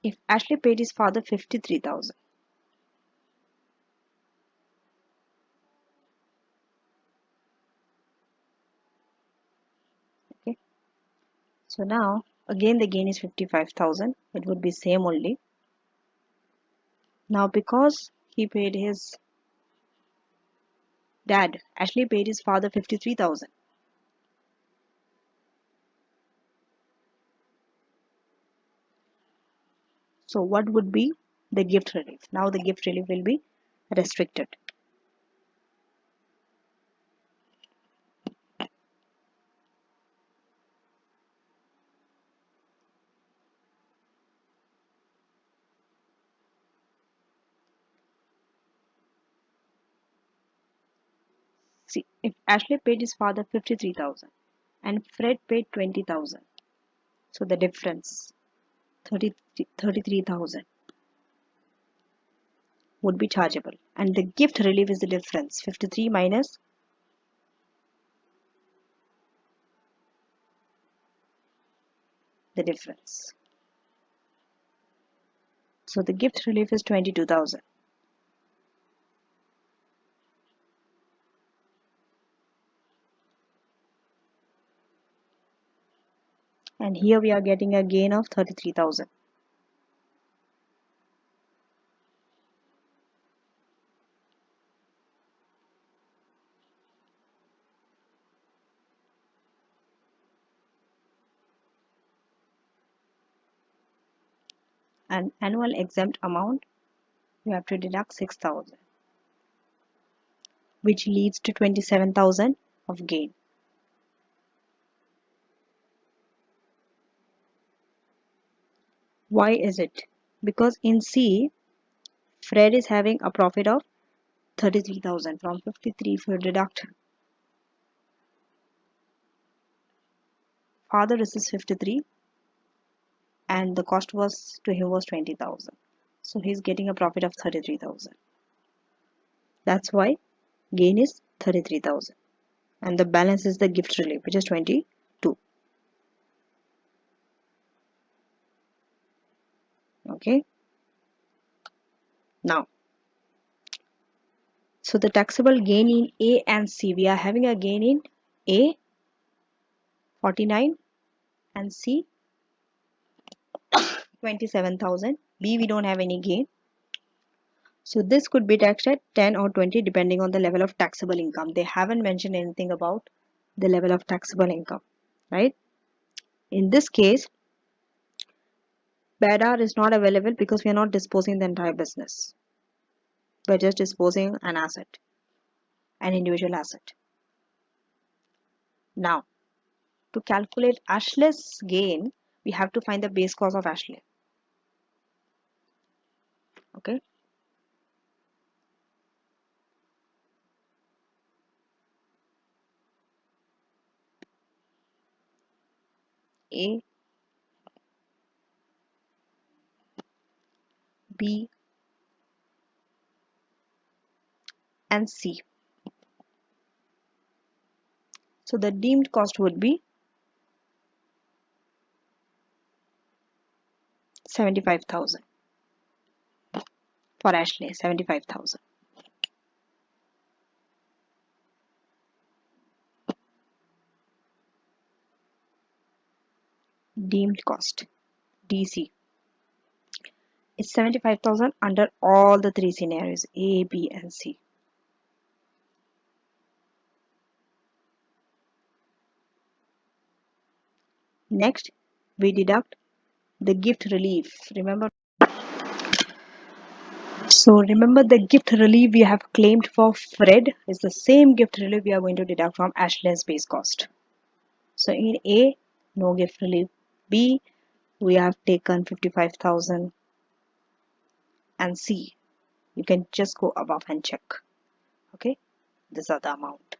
S1: If Ashley paid his father 53,000. Okay. So now again the gain is 55,000. It would be same only. Now because he paid his dad, Ashley paid his father 53,000. So what would be the gift relief? Now the gift relief will be restricted. See, if Ashley paid his father 53,000 and Fred paid 20,000, so the difference 33,000 would be chargeable, and the gift relief is the difference, 53 minus the difference. So the gift relief is 22,000. And here we are getting a gain of 33,000. And annual exempt amount, you have to deduct 6,000, which leads to 27,000 of gain. Why is it? Because in C, Fred is having a profit of 33,000. From 53, if you deduct father receives 53 and the cost was to him was 20,000. So he's getting a profit of 33,000. That's why gain is 33,000. And the balance is the gift relief, which is 22. Okay. Now, so the taxable gain in A and C, we are having a gain in A 49 and C 27,000. B, we don't have any gain. So this could be taxed at 10 or 20 depending on the level of taxable income. They haven't mentioned anything about the level of taxable income, right? In this case, BADR is not available because we are not disposing the entire business. We're just disposing an asset, an individual asset. Now, to calculate Ashley's gain, we have to find the base cost of Ashley. Okay. A, B, and C. So the deemed cost would be 75,000 for Ashley, 75,000. Deemed cost, DC, is 75,000 under all the three scenarios, A, B, and C. Next, we deduct the gift relief. Remember the gift relief we have claimed for Fred is the same gift relief we are going to deduct from Ashley's base cost. So in A, no gift relief. B, we have taken 55,000. And C, you can just go above and check. Okay, these are the amount.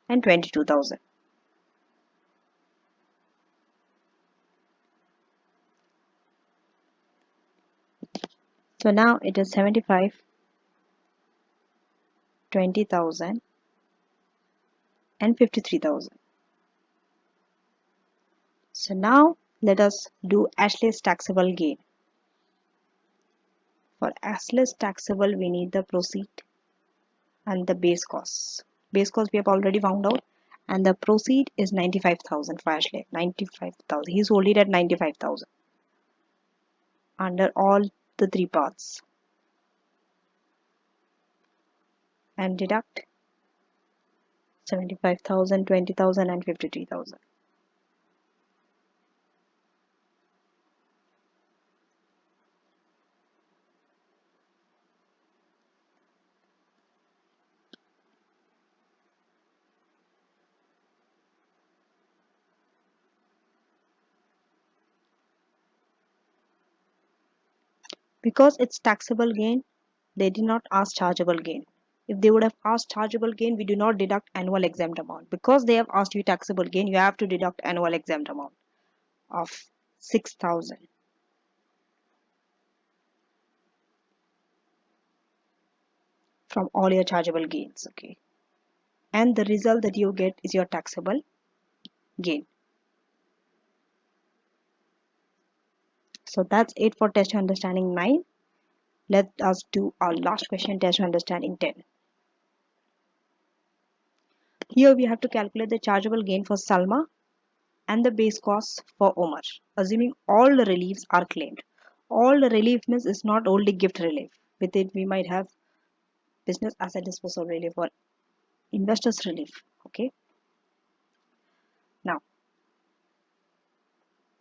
S1: And 22,000. So now it is 75, 20,000 and 53,000. So now let us do Ashley's taxable gain. For Ashley's taxable, we need the proceed and the base costs. Base cost we have already found out, and the proceed is 95,000 for Ashley. 95,000. He sold it at 95,000 under all the three parts. And deduct 75,000, 20,000 and 53,000. Because it's taxable gain, they did not ask chargeable gain. If they would have asked chargeable gain, we do not deduct annual exempt amount. Because they have asked you taxable gain, you have to deduct annual exempt amount of 6,000. From all your chargeable gains, okay? And the result that you get is your taxable gain. So that's it for test understanding 9. Let us do our last question, test understanding 10. Here we have to calculate the chargeable gain for Salma and the base costs for Omar, assuming all the reliefs are claimed. All the relief means is not only gift relief. With it, we might have business asset disposal relief or investors relief. Okay. Now,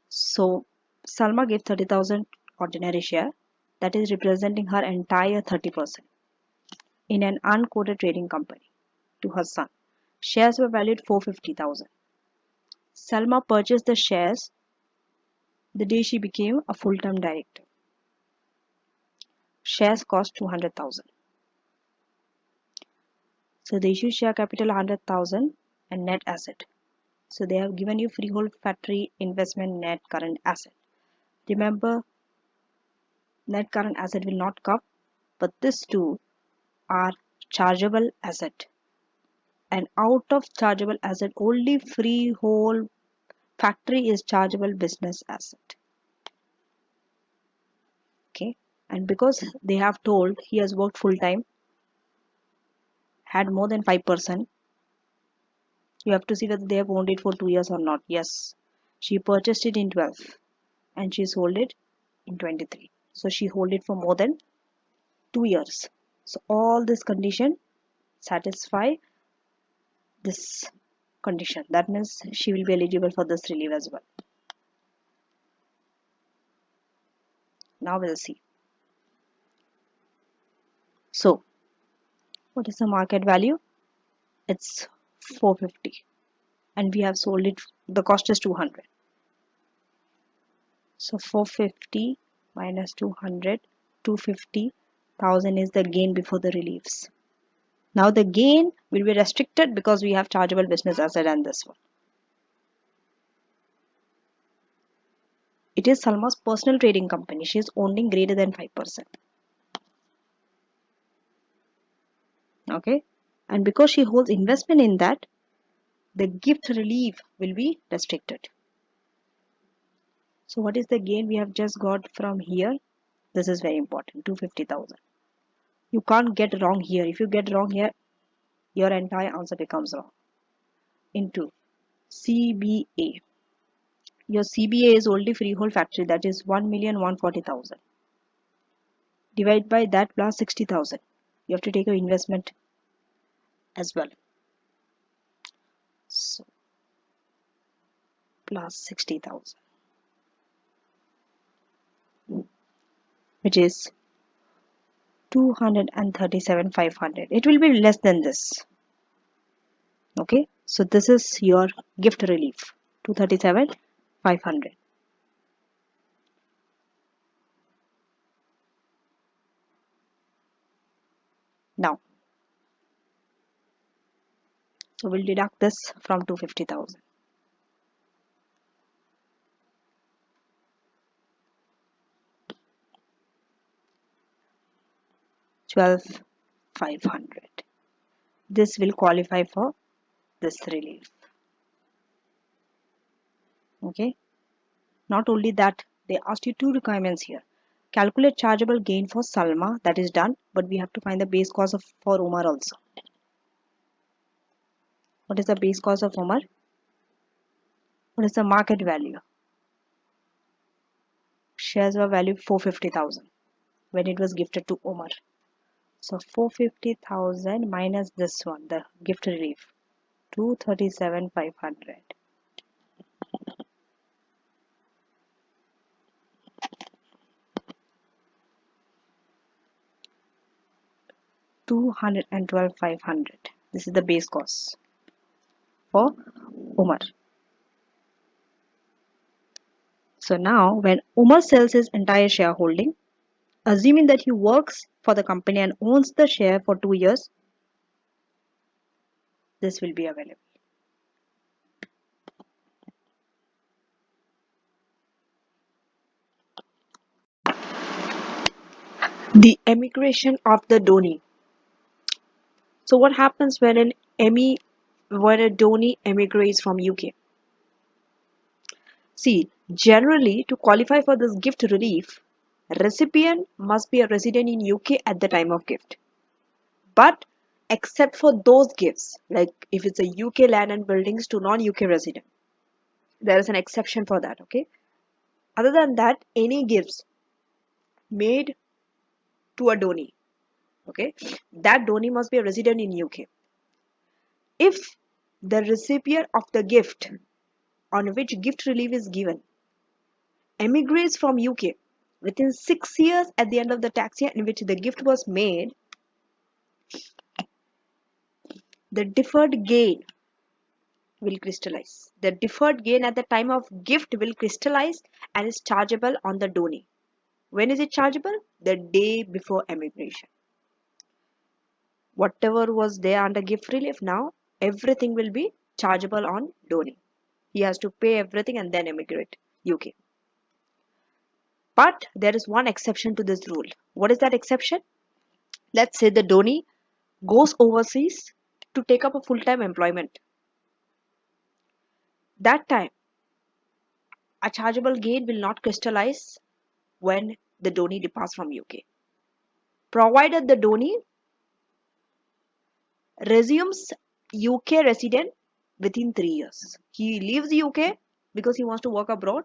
S1: so Salma gave 30,000 ordinary share, that is representing her entire 30% in an unquoted trading company to her son. Shares were valued 450,000. Salma purchased the shares the day she became a full-time director. Shares cost 200,000. So the issue share capital 100,000 and net asset. So they have given you freehold factory investment net current asset. Remember, Net current asset will not come, but these two are chargeable asset. And out of chargeable asset, only freehold factory is chargeable business asset. Okay, and because they have told he has worked full time, had more than 5%, you have to see whether they have owned it for 2 years or not. Yes, she purchased it in 12 and she sold it in 23. So she hold it for more than 2 years. So all this condition satisfy this condition. That means she will be eligible for this relief as well. Now we'll see. So what is the market value? It's 450 and we have sold it, the cost is 200. So 450 minus 200, 250,000 is the gain before the reliefs. Now the gain will be restricted because we have chargeable business asset and this one. It is Salma's personal trading company. She is owning greater than 5%. Okay. And because she holds investment in that, the gift relief will be restricted. So what is the gain we have just got from here? This is very important, 250,000. You can't get wrong here. If you get wrong here, your entire answer becomes wrong. Into CBA. Your CBA is only freehold factory, that is 1,140,000. Divide by that plus 60,000. You have to take your investment as well. So plus 60,000, which is 237,500. It will be less than this. Okay, so this is your gift relief, 237,500. Now, so we'll deduct this from 250,000. $12,500. This will qualify for this relief. Okay. Not only that, they asked you two requirements here. Calculate chargeable gain for Salma, that is done, but we have to find the base cost for Umar also. What is the base cost of Umar? What is the market value? Shares were valued 450,000 when it was gifted to Umar. So 450,000 minus this one, the gift relief, 237,500. $212,500. This is the base cost for Umar. So now when Umar sells his entire shareholding, assuming that he works for the company and owns the share for 2 years, this will be available. The emigration of the donee. So what happens when a donee emigrates from UK? See, generally to qualify for this gift relief, recipient must be a resident in UK at the time of gift. But except for those gifts, like if it's a UK land and buildings to non-UK resident, there is an exception for that, okay? Other than that, any gifts made to a donee, okay, that donee must be a resident in UK. If the recipient of the gift on which gift relief is given emigrates from UK within 6 years at the end of the tax year in which the gift was made, the deferred gain will crystallize. The deferred gain at the time of gift will crystallize and is chargeable on the donee. When is it chargeable? The day before emigration. Whatever was there under gift relief, now everything will be chargeable on donee. He has to pay everything and then emigrate UK. But there is one exception to this rule. What is that exception? Let's say the donee goes overseas to take up a full-time employment. That time, a chargeable gain will not crystallize when the donee departs from UK, provided the donee resumes UK resident within 3 years. He leaves UK because he wants to work abroad.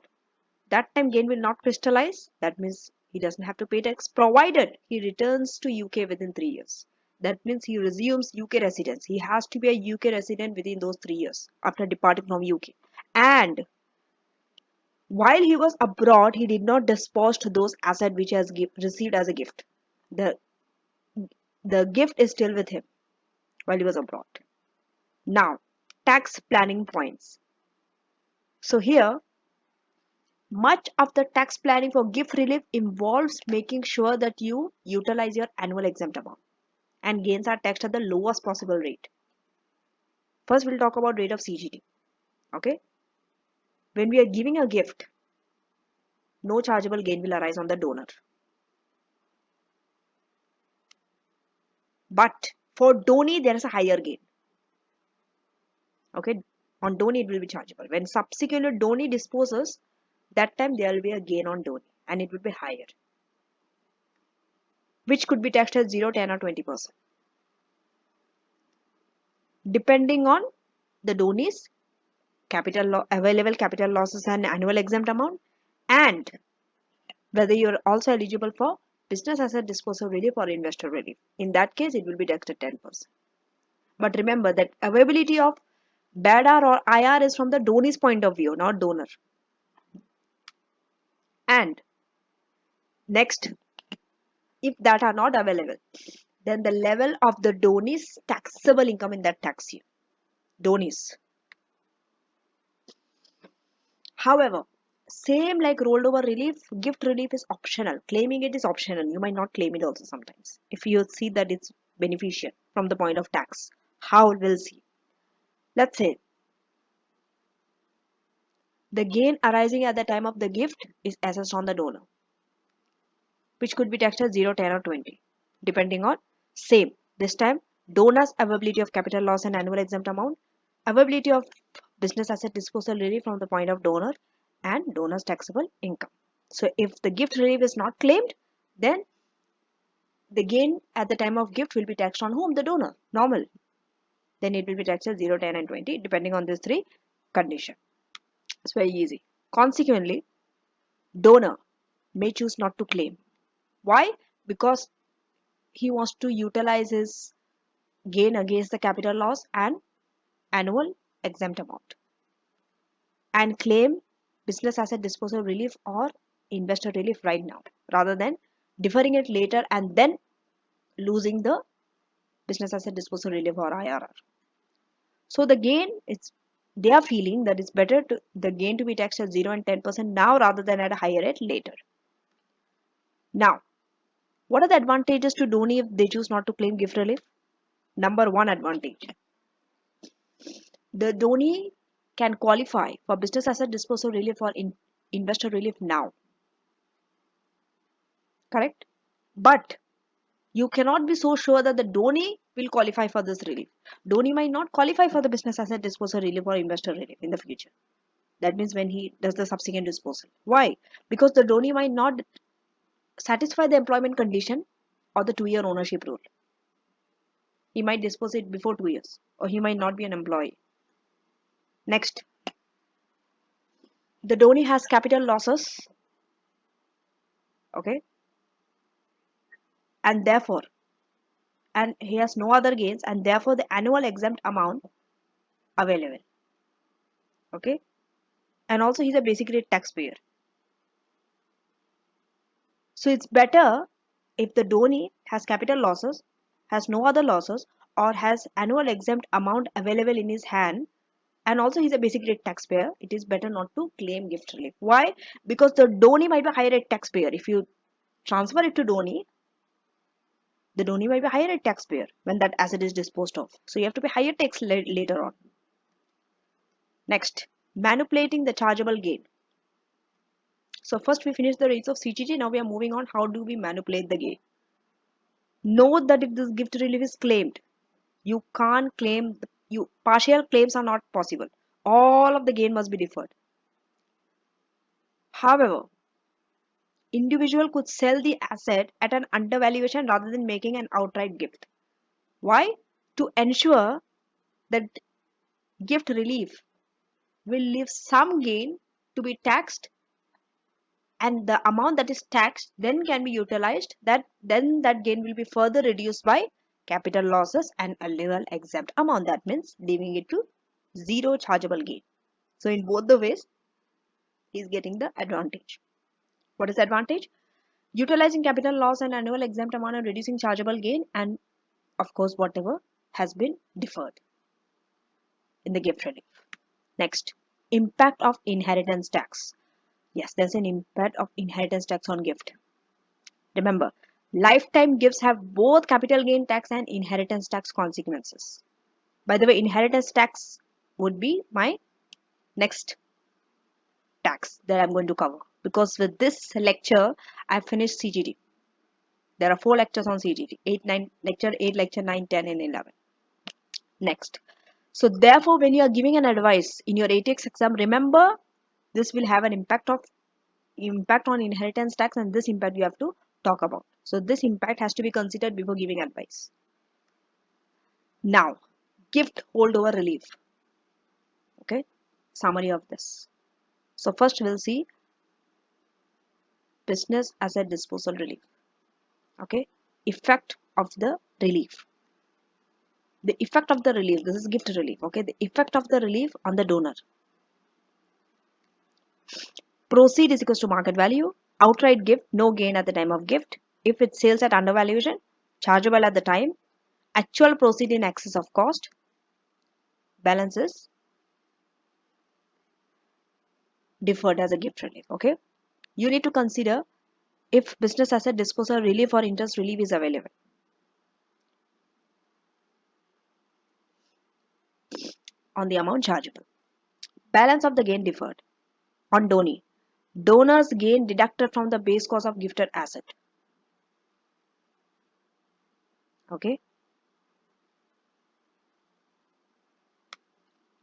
S1: That time gain will not crystallize. That means he doesn't have to pay tax, provided he returns to UK within 3 years. That means he resumes UK residence. He has to be a UK resident within those 3 years after departing from UK. And while he was abroad, he did not dispose to those assets which he has received as a gift. The, the gift is still with him while he was abroad. Now, tax planning points. So here, much of the tax planning for gift relief involves making sure that you utilize your annual exempt amount and gains are taxed at the lowest possible rate. First, we'll talk about rate of CGT. Okay? When we are giving a gift, no chargeable gain will arise on the donor. But for donee, there is a higher gain. Okay? On donee, it will be chargeable. When subsequently donee disposes, that time there will be a gain on donee and it will be higher, which could be taxed at 0, 10 or 20%. Depending on the donee's available capital losses and annual exempt amount, and whether you're also eligible for business asset disposal relief or investor relief. In that case, it will be taxed at 10%. But remember that availability of BADR or IR is from the donee's point of view, not donor. And next, if that are not available, then the level of the donee's taxable income in that tax year. Donee's. However, same like rollover relief, gift relief is optional. Claiming it is optional. You might not claim it also sometimes. If you see that it's beneficial from the point of tax. How we'll see. Let's say the gain arising at the time of the gift is assessed on the donor, which could be taxed as 0, 10 or 20, depending on same. This time, donor's availability of capital loss and annual exempt amount, availability of business asset disposal relief from the point of donor, and donor's taxable income. So if the gift relief is not claimed, then the gain at the time of gift will be taxed on whom? The donor, normal. Then it will be taxed at 0, 10 and 20 depending on these three conditions. It's very easy. Consequently, donor may choose not to claim. Why? Because he wants to utilize his gain against the capital loss and annual exempt amount and claim business asset disposal relief or investor relief right now rather than deferring it later and then losing the business asset disposal relief or IRR. So the gain, they are feeling that it's better to the gain to be taxed at 0 and 10% now rather than at a higher rate later. Now, what are the advantages to donee if they choose not to claim gift relief? Number one advantage. The donee can qualify for business asset disposal relief or investor relief now. Correct? But you cannot be so sure that the donee will qualify for this relief. Donee might not qualify for the business asset disposal relief or investor relief in the future. That means when he does the subsequent disposal. Why? Because the donee might not satisfy the employment condition or the 2-year ownership rule. He might dispose it before 2 years or he might not be an employee. Next, the donee has capital losses, okay, and therefore, and he has no other gains and therefore the annual exempt amount available, okay, and also he's a basic rate taxpayer. So it's better if the donee has capital losses, has no other losses, or has annual exempt amount available in his hand, and also he's a basic rate taxpayer. It is better not to claim gift relief. Why? Because the donee might be a higher rate taxpayer. If you transfer it to donee, the donee might be a higher rate taxpayer when that asset is disposed of. So you have to pay higher tax later on. Next, manipulating the chargeable gain. So first we finished the rates of CGT. Now we are moving on. How do we manipulate the gain? Note that if this gift relief is claimed, you can't claim, partial claims are not possible. All of the gain must be deferred. However, individual could sell the asset at an undervaluation rather than making an outright gift. Why? To ensure that gift relief will leave some gain to be taxed, and the amount that is taxed then can be utilized, then that gain will be further reduced by capital losses and a legal exempt amount. That means leaving it to zero chargeable gain. So in both the ways he is getting the advantage. What is the advantage? Utilizing capital loss and annual exempt amount and reducing chargeable gain, and of course whatever has been deferred in the gift relief. Next, impact of inheritance tax. Yes, there's an impact of inheritance tax on gift. Remember, lifetime gifts have both capital gain tax and inheritance tax consequences. By the way, inheritance tax would be my next tax that I'm going to cover, because with this lecture I finished CGT. There are 4 lectures on CGT, 8, 9, lecture 8, lecture 9, 10 and 11. Next. So therefore, when you are giving an advice in your ATX exam, remember this will have an impact on inheritance tax, and this impact you have to talk about. So this impact has to be considered before giving advice. Now, gift holdover relief. Okay, summary of this. So first we'll see business asset disposal relief. Okay, effect of the relief. The effect of the relief, this is gift relief. Okay, the effect of the relief on the donor. Proceed is equals to market value. Outright gift, no gain at the time of gift. If it sells at undervaluation, chargeable at the time. Actual proceed in excess of cost. Balance is deferred as a gift relief. Okay, you need to consider if business asset disposal relief or interest relief is available. On the amount chargeable. Balance of the gain deferred. On donee. Donor's gain deducted from the base cost of gifted asset. Okay.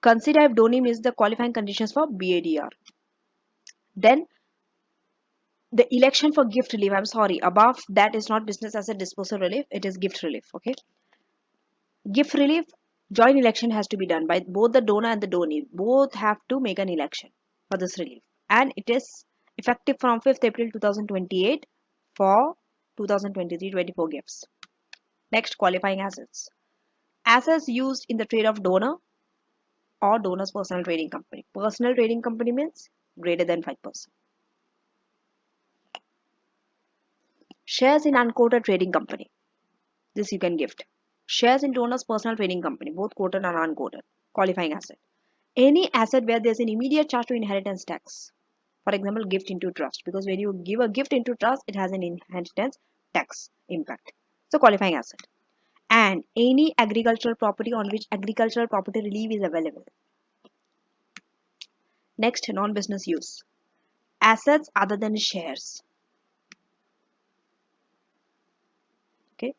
S1: Consider if donee meets the qualifying conditions for BADR. Then the election for gift relief, I'm sorry, above that is not business asset disposal relief, it is gift relief. Okay. Gift relief, joint election has to be done by both the donor and the donee. Both have to make an election for this relief. And it is effective from 5th April 2028 for 2023-24 gifts. Next, qualifying assets. Assets used in the trade of donor or donor's personal trading company. Personal trading company means greater than 5%. Shares in unquoted trading company. This you can gift. Shares in donor's personal trading company, both quoted and unquoted. Qualifying asset. Any asset where there's an immediate charge to inheritance tax. For example, gift into trust. Because when you give a gift into trust, it has an inheritance tax impact. So qualifying asset. And any agricultural property on which agricultural property relief is available. Next, non-business use. Assets other than shares. Okay.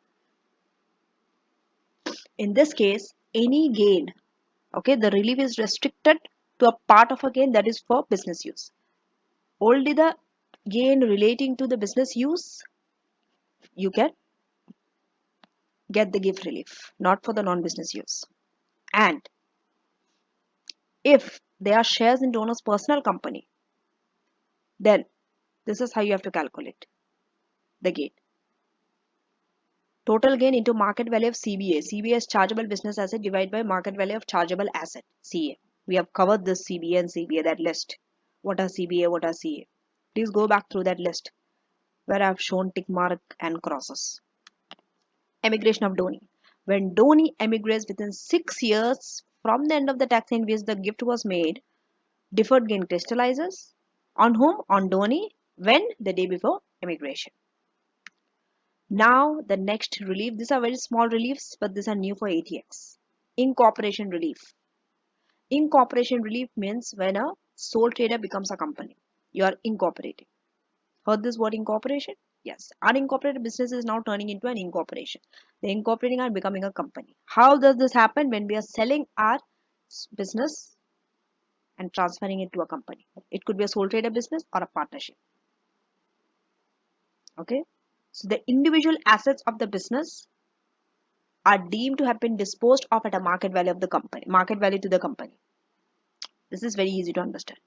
S1: In this case, any gain, okay, the relief is restricted to a part of a gain that is for business use. Only the gain relating to the business use, you can get the gift relief, not for the non-business use. And if they are shares in donor's personal company, then this is how you have to calculate the gain. Total gain into market value of CBA. CBA is chargeable business asset divided by market value of chargeable asset, CA. We have covered this CBA and CBA, that list. What are CBA, what are CA? Please go back through that list where I have shown tick mark and crosses. Emigration of donee. When donee emigrates within 6 years from the end of the tax in which the gift was made, deferred gain crystallizes. On whom? On donee. When? The day before emigration. Now the next relief, these are very small reliefs, but these are new for ATX. Incorporation relief. Incorporation relief means when a sole trader becomes a company. You are incorporating. Heard this word incorporation? Yes. Unincorporated business is now turning into an incorporation. The incorporating are becoming a company. How does this happen? When we are selling our business and transferring it to a company. It could be a sole trader business or a partnership. Okay. So the individual assets of the business are deemed to have been disposed of at a market value of the company, market value to the company. This is very easy to understand.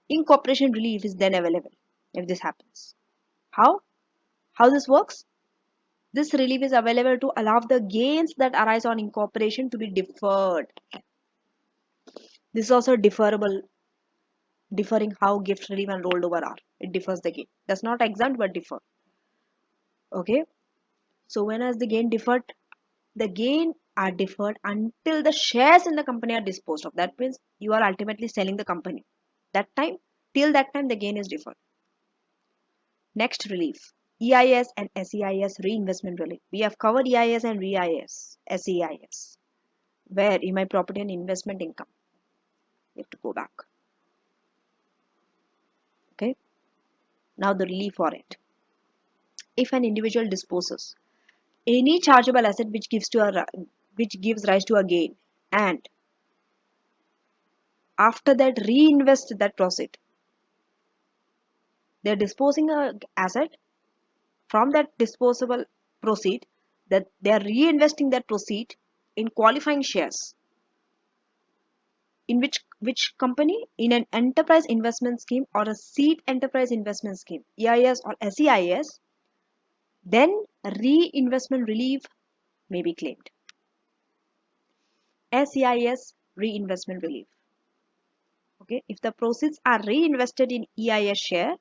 S1: Incorporation relief is then available if this happens. How? How this works? This relief is available to allow the gains that arise on incorporation to be deferred. This is also deferrable, differing how gift relief and rolled over are. It differs the gain. Does not exempt but differ. Okay. So when is the gain deferred? The gain are deferred until the shares in the company are disposed of. That means you are ultimately selling the company. Till that time, the gain is deferred. Next relief, EIS and SEIS reinvestment relief. We have covered EIS and REIS, SEIS, where in my property and investment income. You have to go back. Okay. Now the relief for it. If an individual disposes any chargeable asset which gives rise to a gain, and after that reinvest that proceed, they are disposing a asset from that disposable proceed, that they are reinvesting that proceed in qualifying shares. In which company? In an enterprise investment scheme or a seed enterprise investment scheme, EIS or SEIS, then reinvestment relief may be claimed. SEIS reinvestment relief. Okay, if the proceeds are reinvested in EIS share,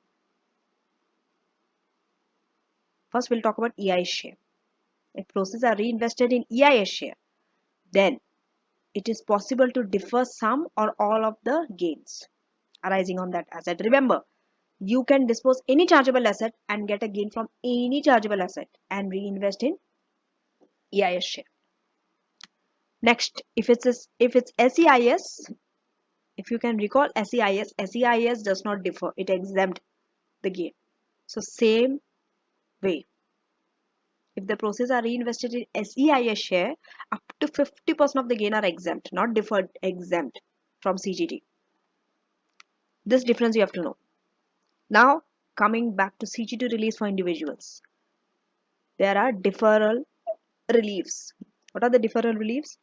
S1: first we'll talk about EIS share. If proceeds are reinvested in EIS share, then it is possible to defer some or all of the gains arising on that asset. Remember, you can dispose any chargeable asset and get a gain from any chargeable asset and reinvest in EIS share. Next, if it's SEIS, if you can recall SEIS does not differ. It exempt the gain. So same way, if the proceeds are reinvested in SEIS share, up to 50% of the gain are exempt, not deferred, exempt from CGT. This difference you have to know. Now, coming back to CGT release for individuals. There are deferral reliefs. What are the deferral reliefs?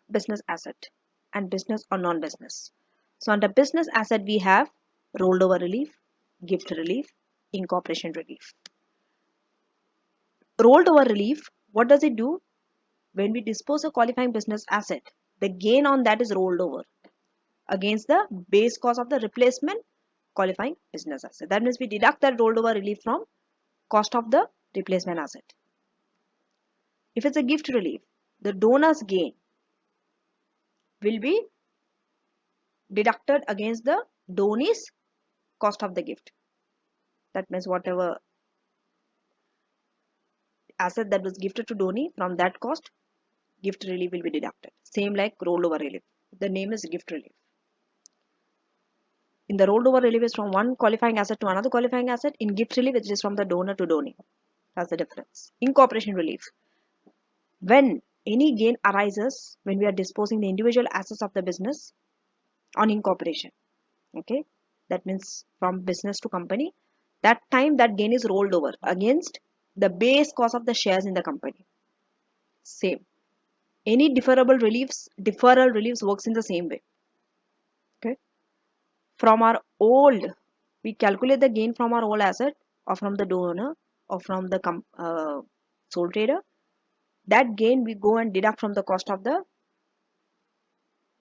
S1: Business asset and business or non-business. So under business asset, we have rolled over relief, gift relief, incorporation relief. Rolled over relief, what does it do? When we dispose a qualifying business asset, the gain on that is rolled over against the base cost of the replacement qualifying business asset. That means we deduct that rolled over relief from cost of the replacement asset. If it's a gift relief, the donor's gain will be deducted against the donee's cost of the gift. That means whatever asset that was gifted to donee, from that cost, gift relief will be deducted. Same like rollover relief. The name is gift relief. In the rollover relief is from one qualifying asset to another qualifying asset. In gift relief, it is from the donor to donee. That's the difference. Incorporation relief. When any gain arises when we are disposing the individual assets of the business on incorporation. Okay, that means from business to company. That time that gain is rolled over against the base cost of the shares in the company. Same. Any deferral reliefs works in the same way. Okay. From our old, we calculate the gain from our old asset or from the donor or from the sole trader. That gain we go and deduct from the cost of the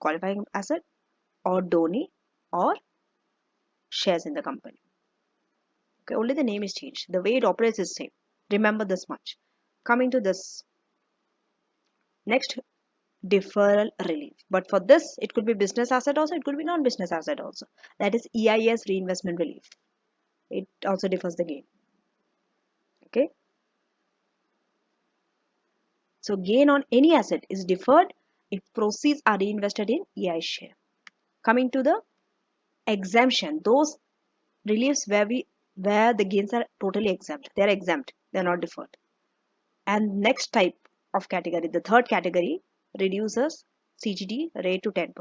S1: qualifying asset or donee or shares in the company. Okay, only the name is changed. The way it operates is same. Remember this much. Coming to this next, deferral relief. But for this, it could be business asset also, it could be non-business asset also. That is EIS reinvestment relief. It also differs the gain. Okay. So gain on any asset is deferred if proceeds are reinvested in EIS share. Coming to the exemption, those reliefs where we where the gains are totally exempt. They are exempt. They are not deferred. And next type of category, the third category, reduces CGT rate to 10%.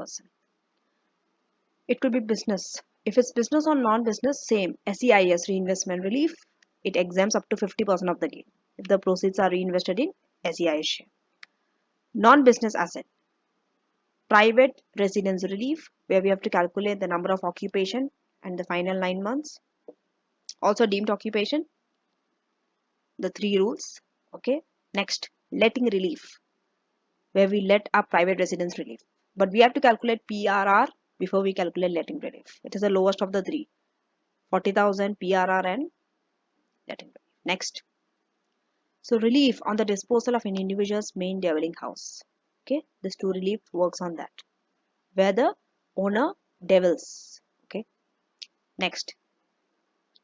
S1: It could be business. If it's business or non-business, same. SEIS, reinvestment relief, it exempts up to 50% of the gain if the proceeds are reinvested in SEIS share. Non-business asset, private residence relief, where we have to calculate the number of occupation and the final 9 months. Also deemed occupation, the 3 rules. Okay. Next, letting relief, where we let our private residence relief. But we have to calculate PRR before we calculate letting relief. It is the lowest of the three. 40,000 PRR and letting relief. Next. So relief on the disposal of an individual's main dwelling house. Okay. This two relief works on that. Where the owner devils. Okay. Next.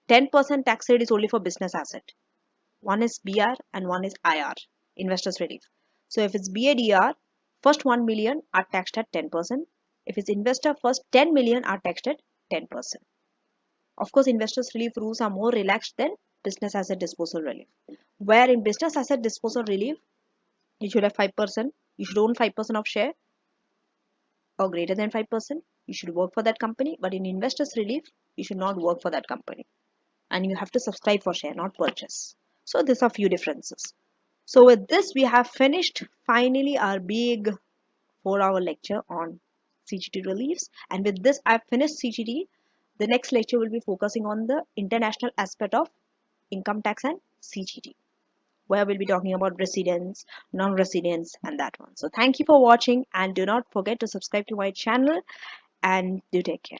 S1: 10% tax rate is only for business asset. One is BR and one is IR, investors relief. So if it's BADR, first 1 million are taxed at 10%. If it's investor, first 10 million are taxed at 10%. Of course, investors relief rules are more relaxed than business asset disposal relief. Where in business asset disposal relief, you should have 5%, you should own 5% of share or greater than 5%. You should work for that company. But in investors relief, you should not work for that company. And you have to subscribe for share, not purchase. So these are few differences. So with this, we have finished finally our big 4-hour lecture on CGT reliefs. And with this, I've finished CGT. The next lecture will be focusing on the international aspect of income tax and CGT, where we'll be talking about residents, non-residents, and that one. So thank you for watching, and do not forget to subscribe to my channel, and do take care.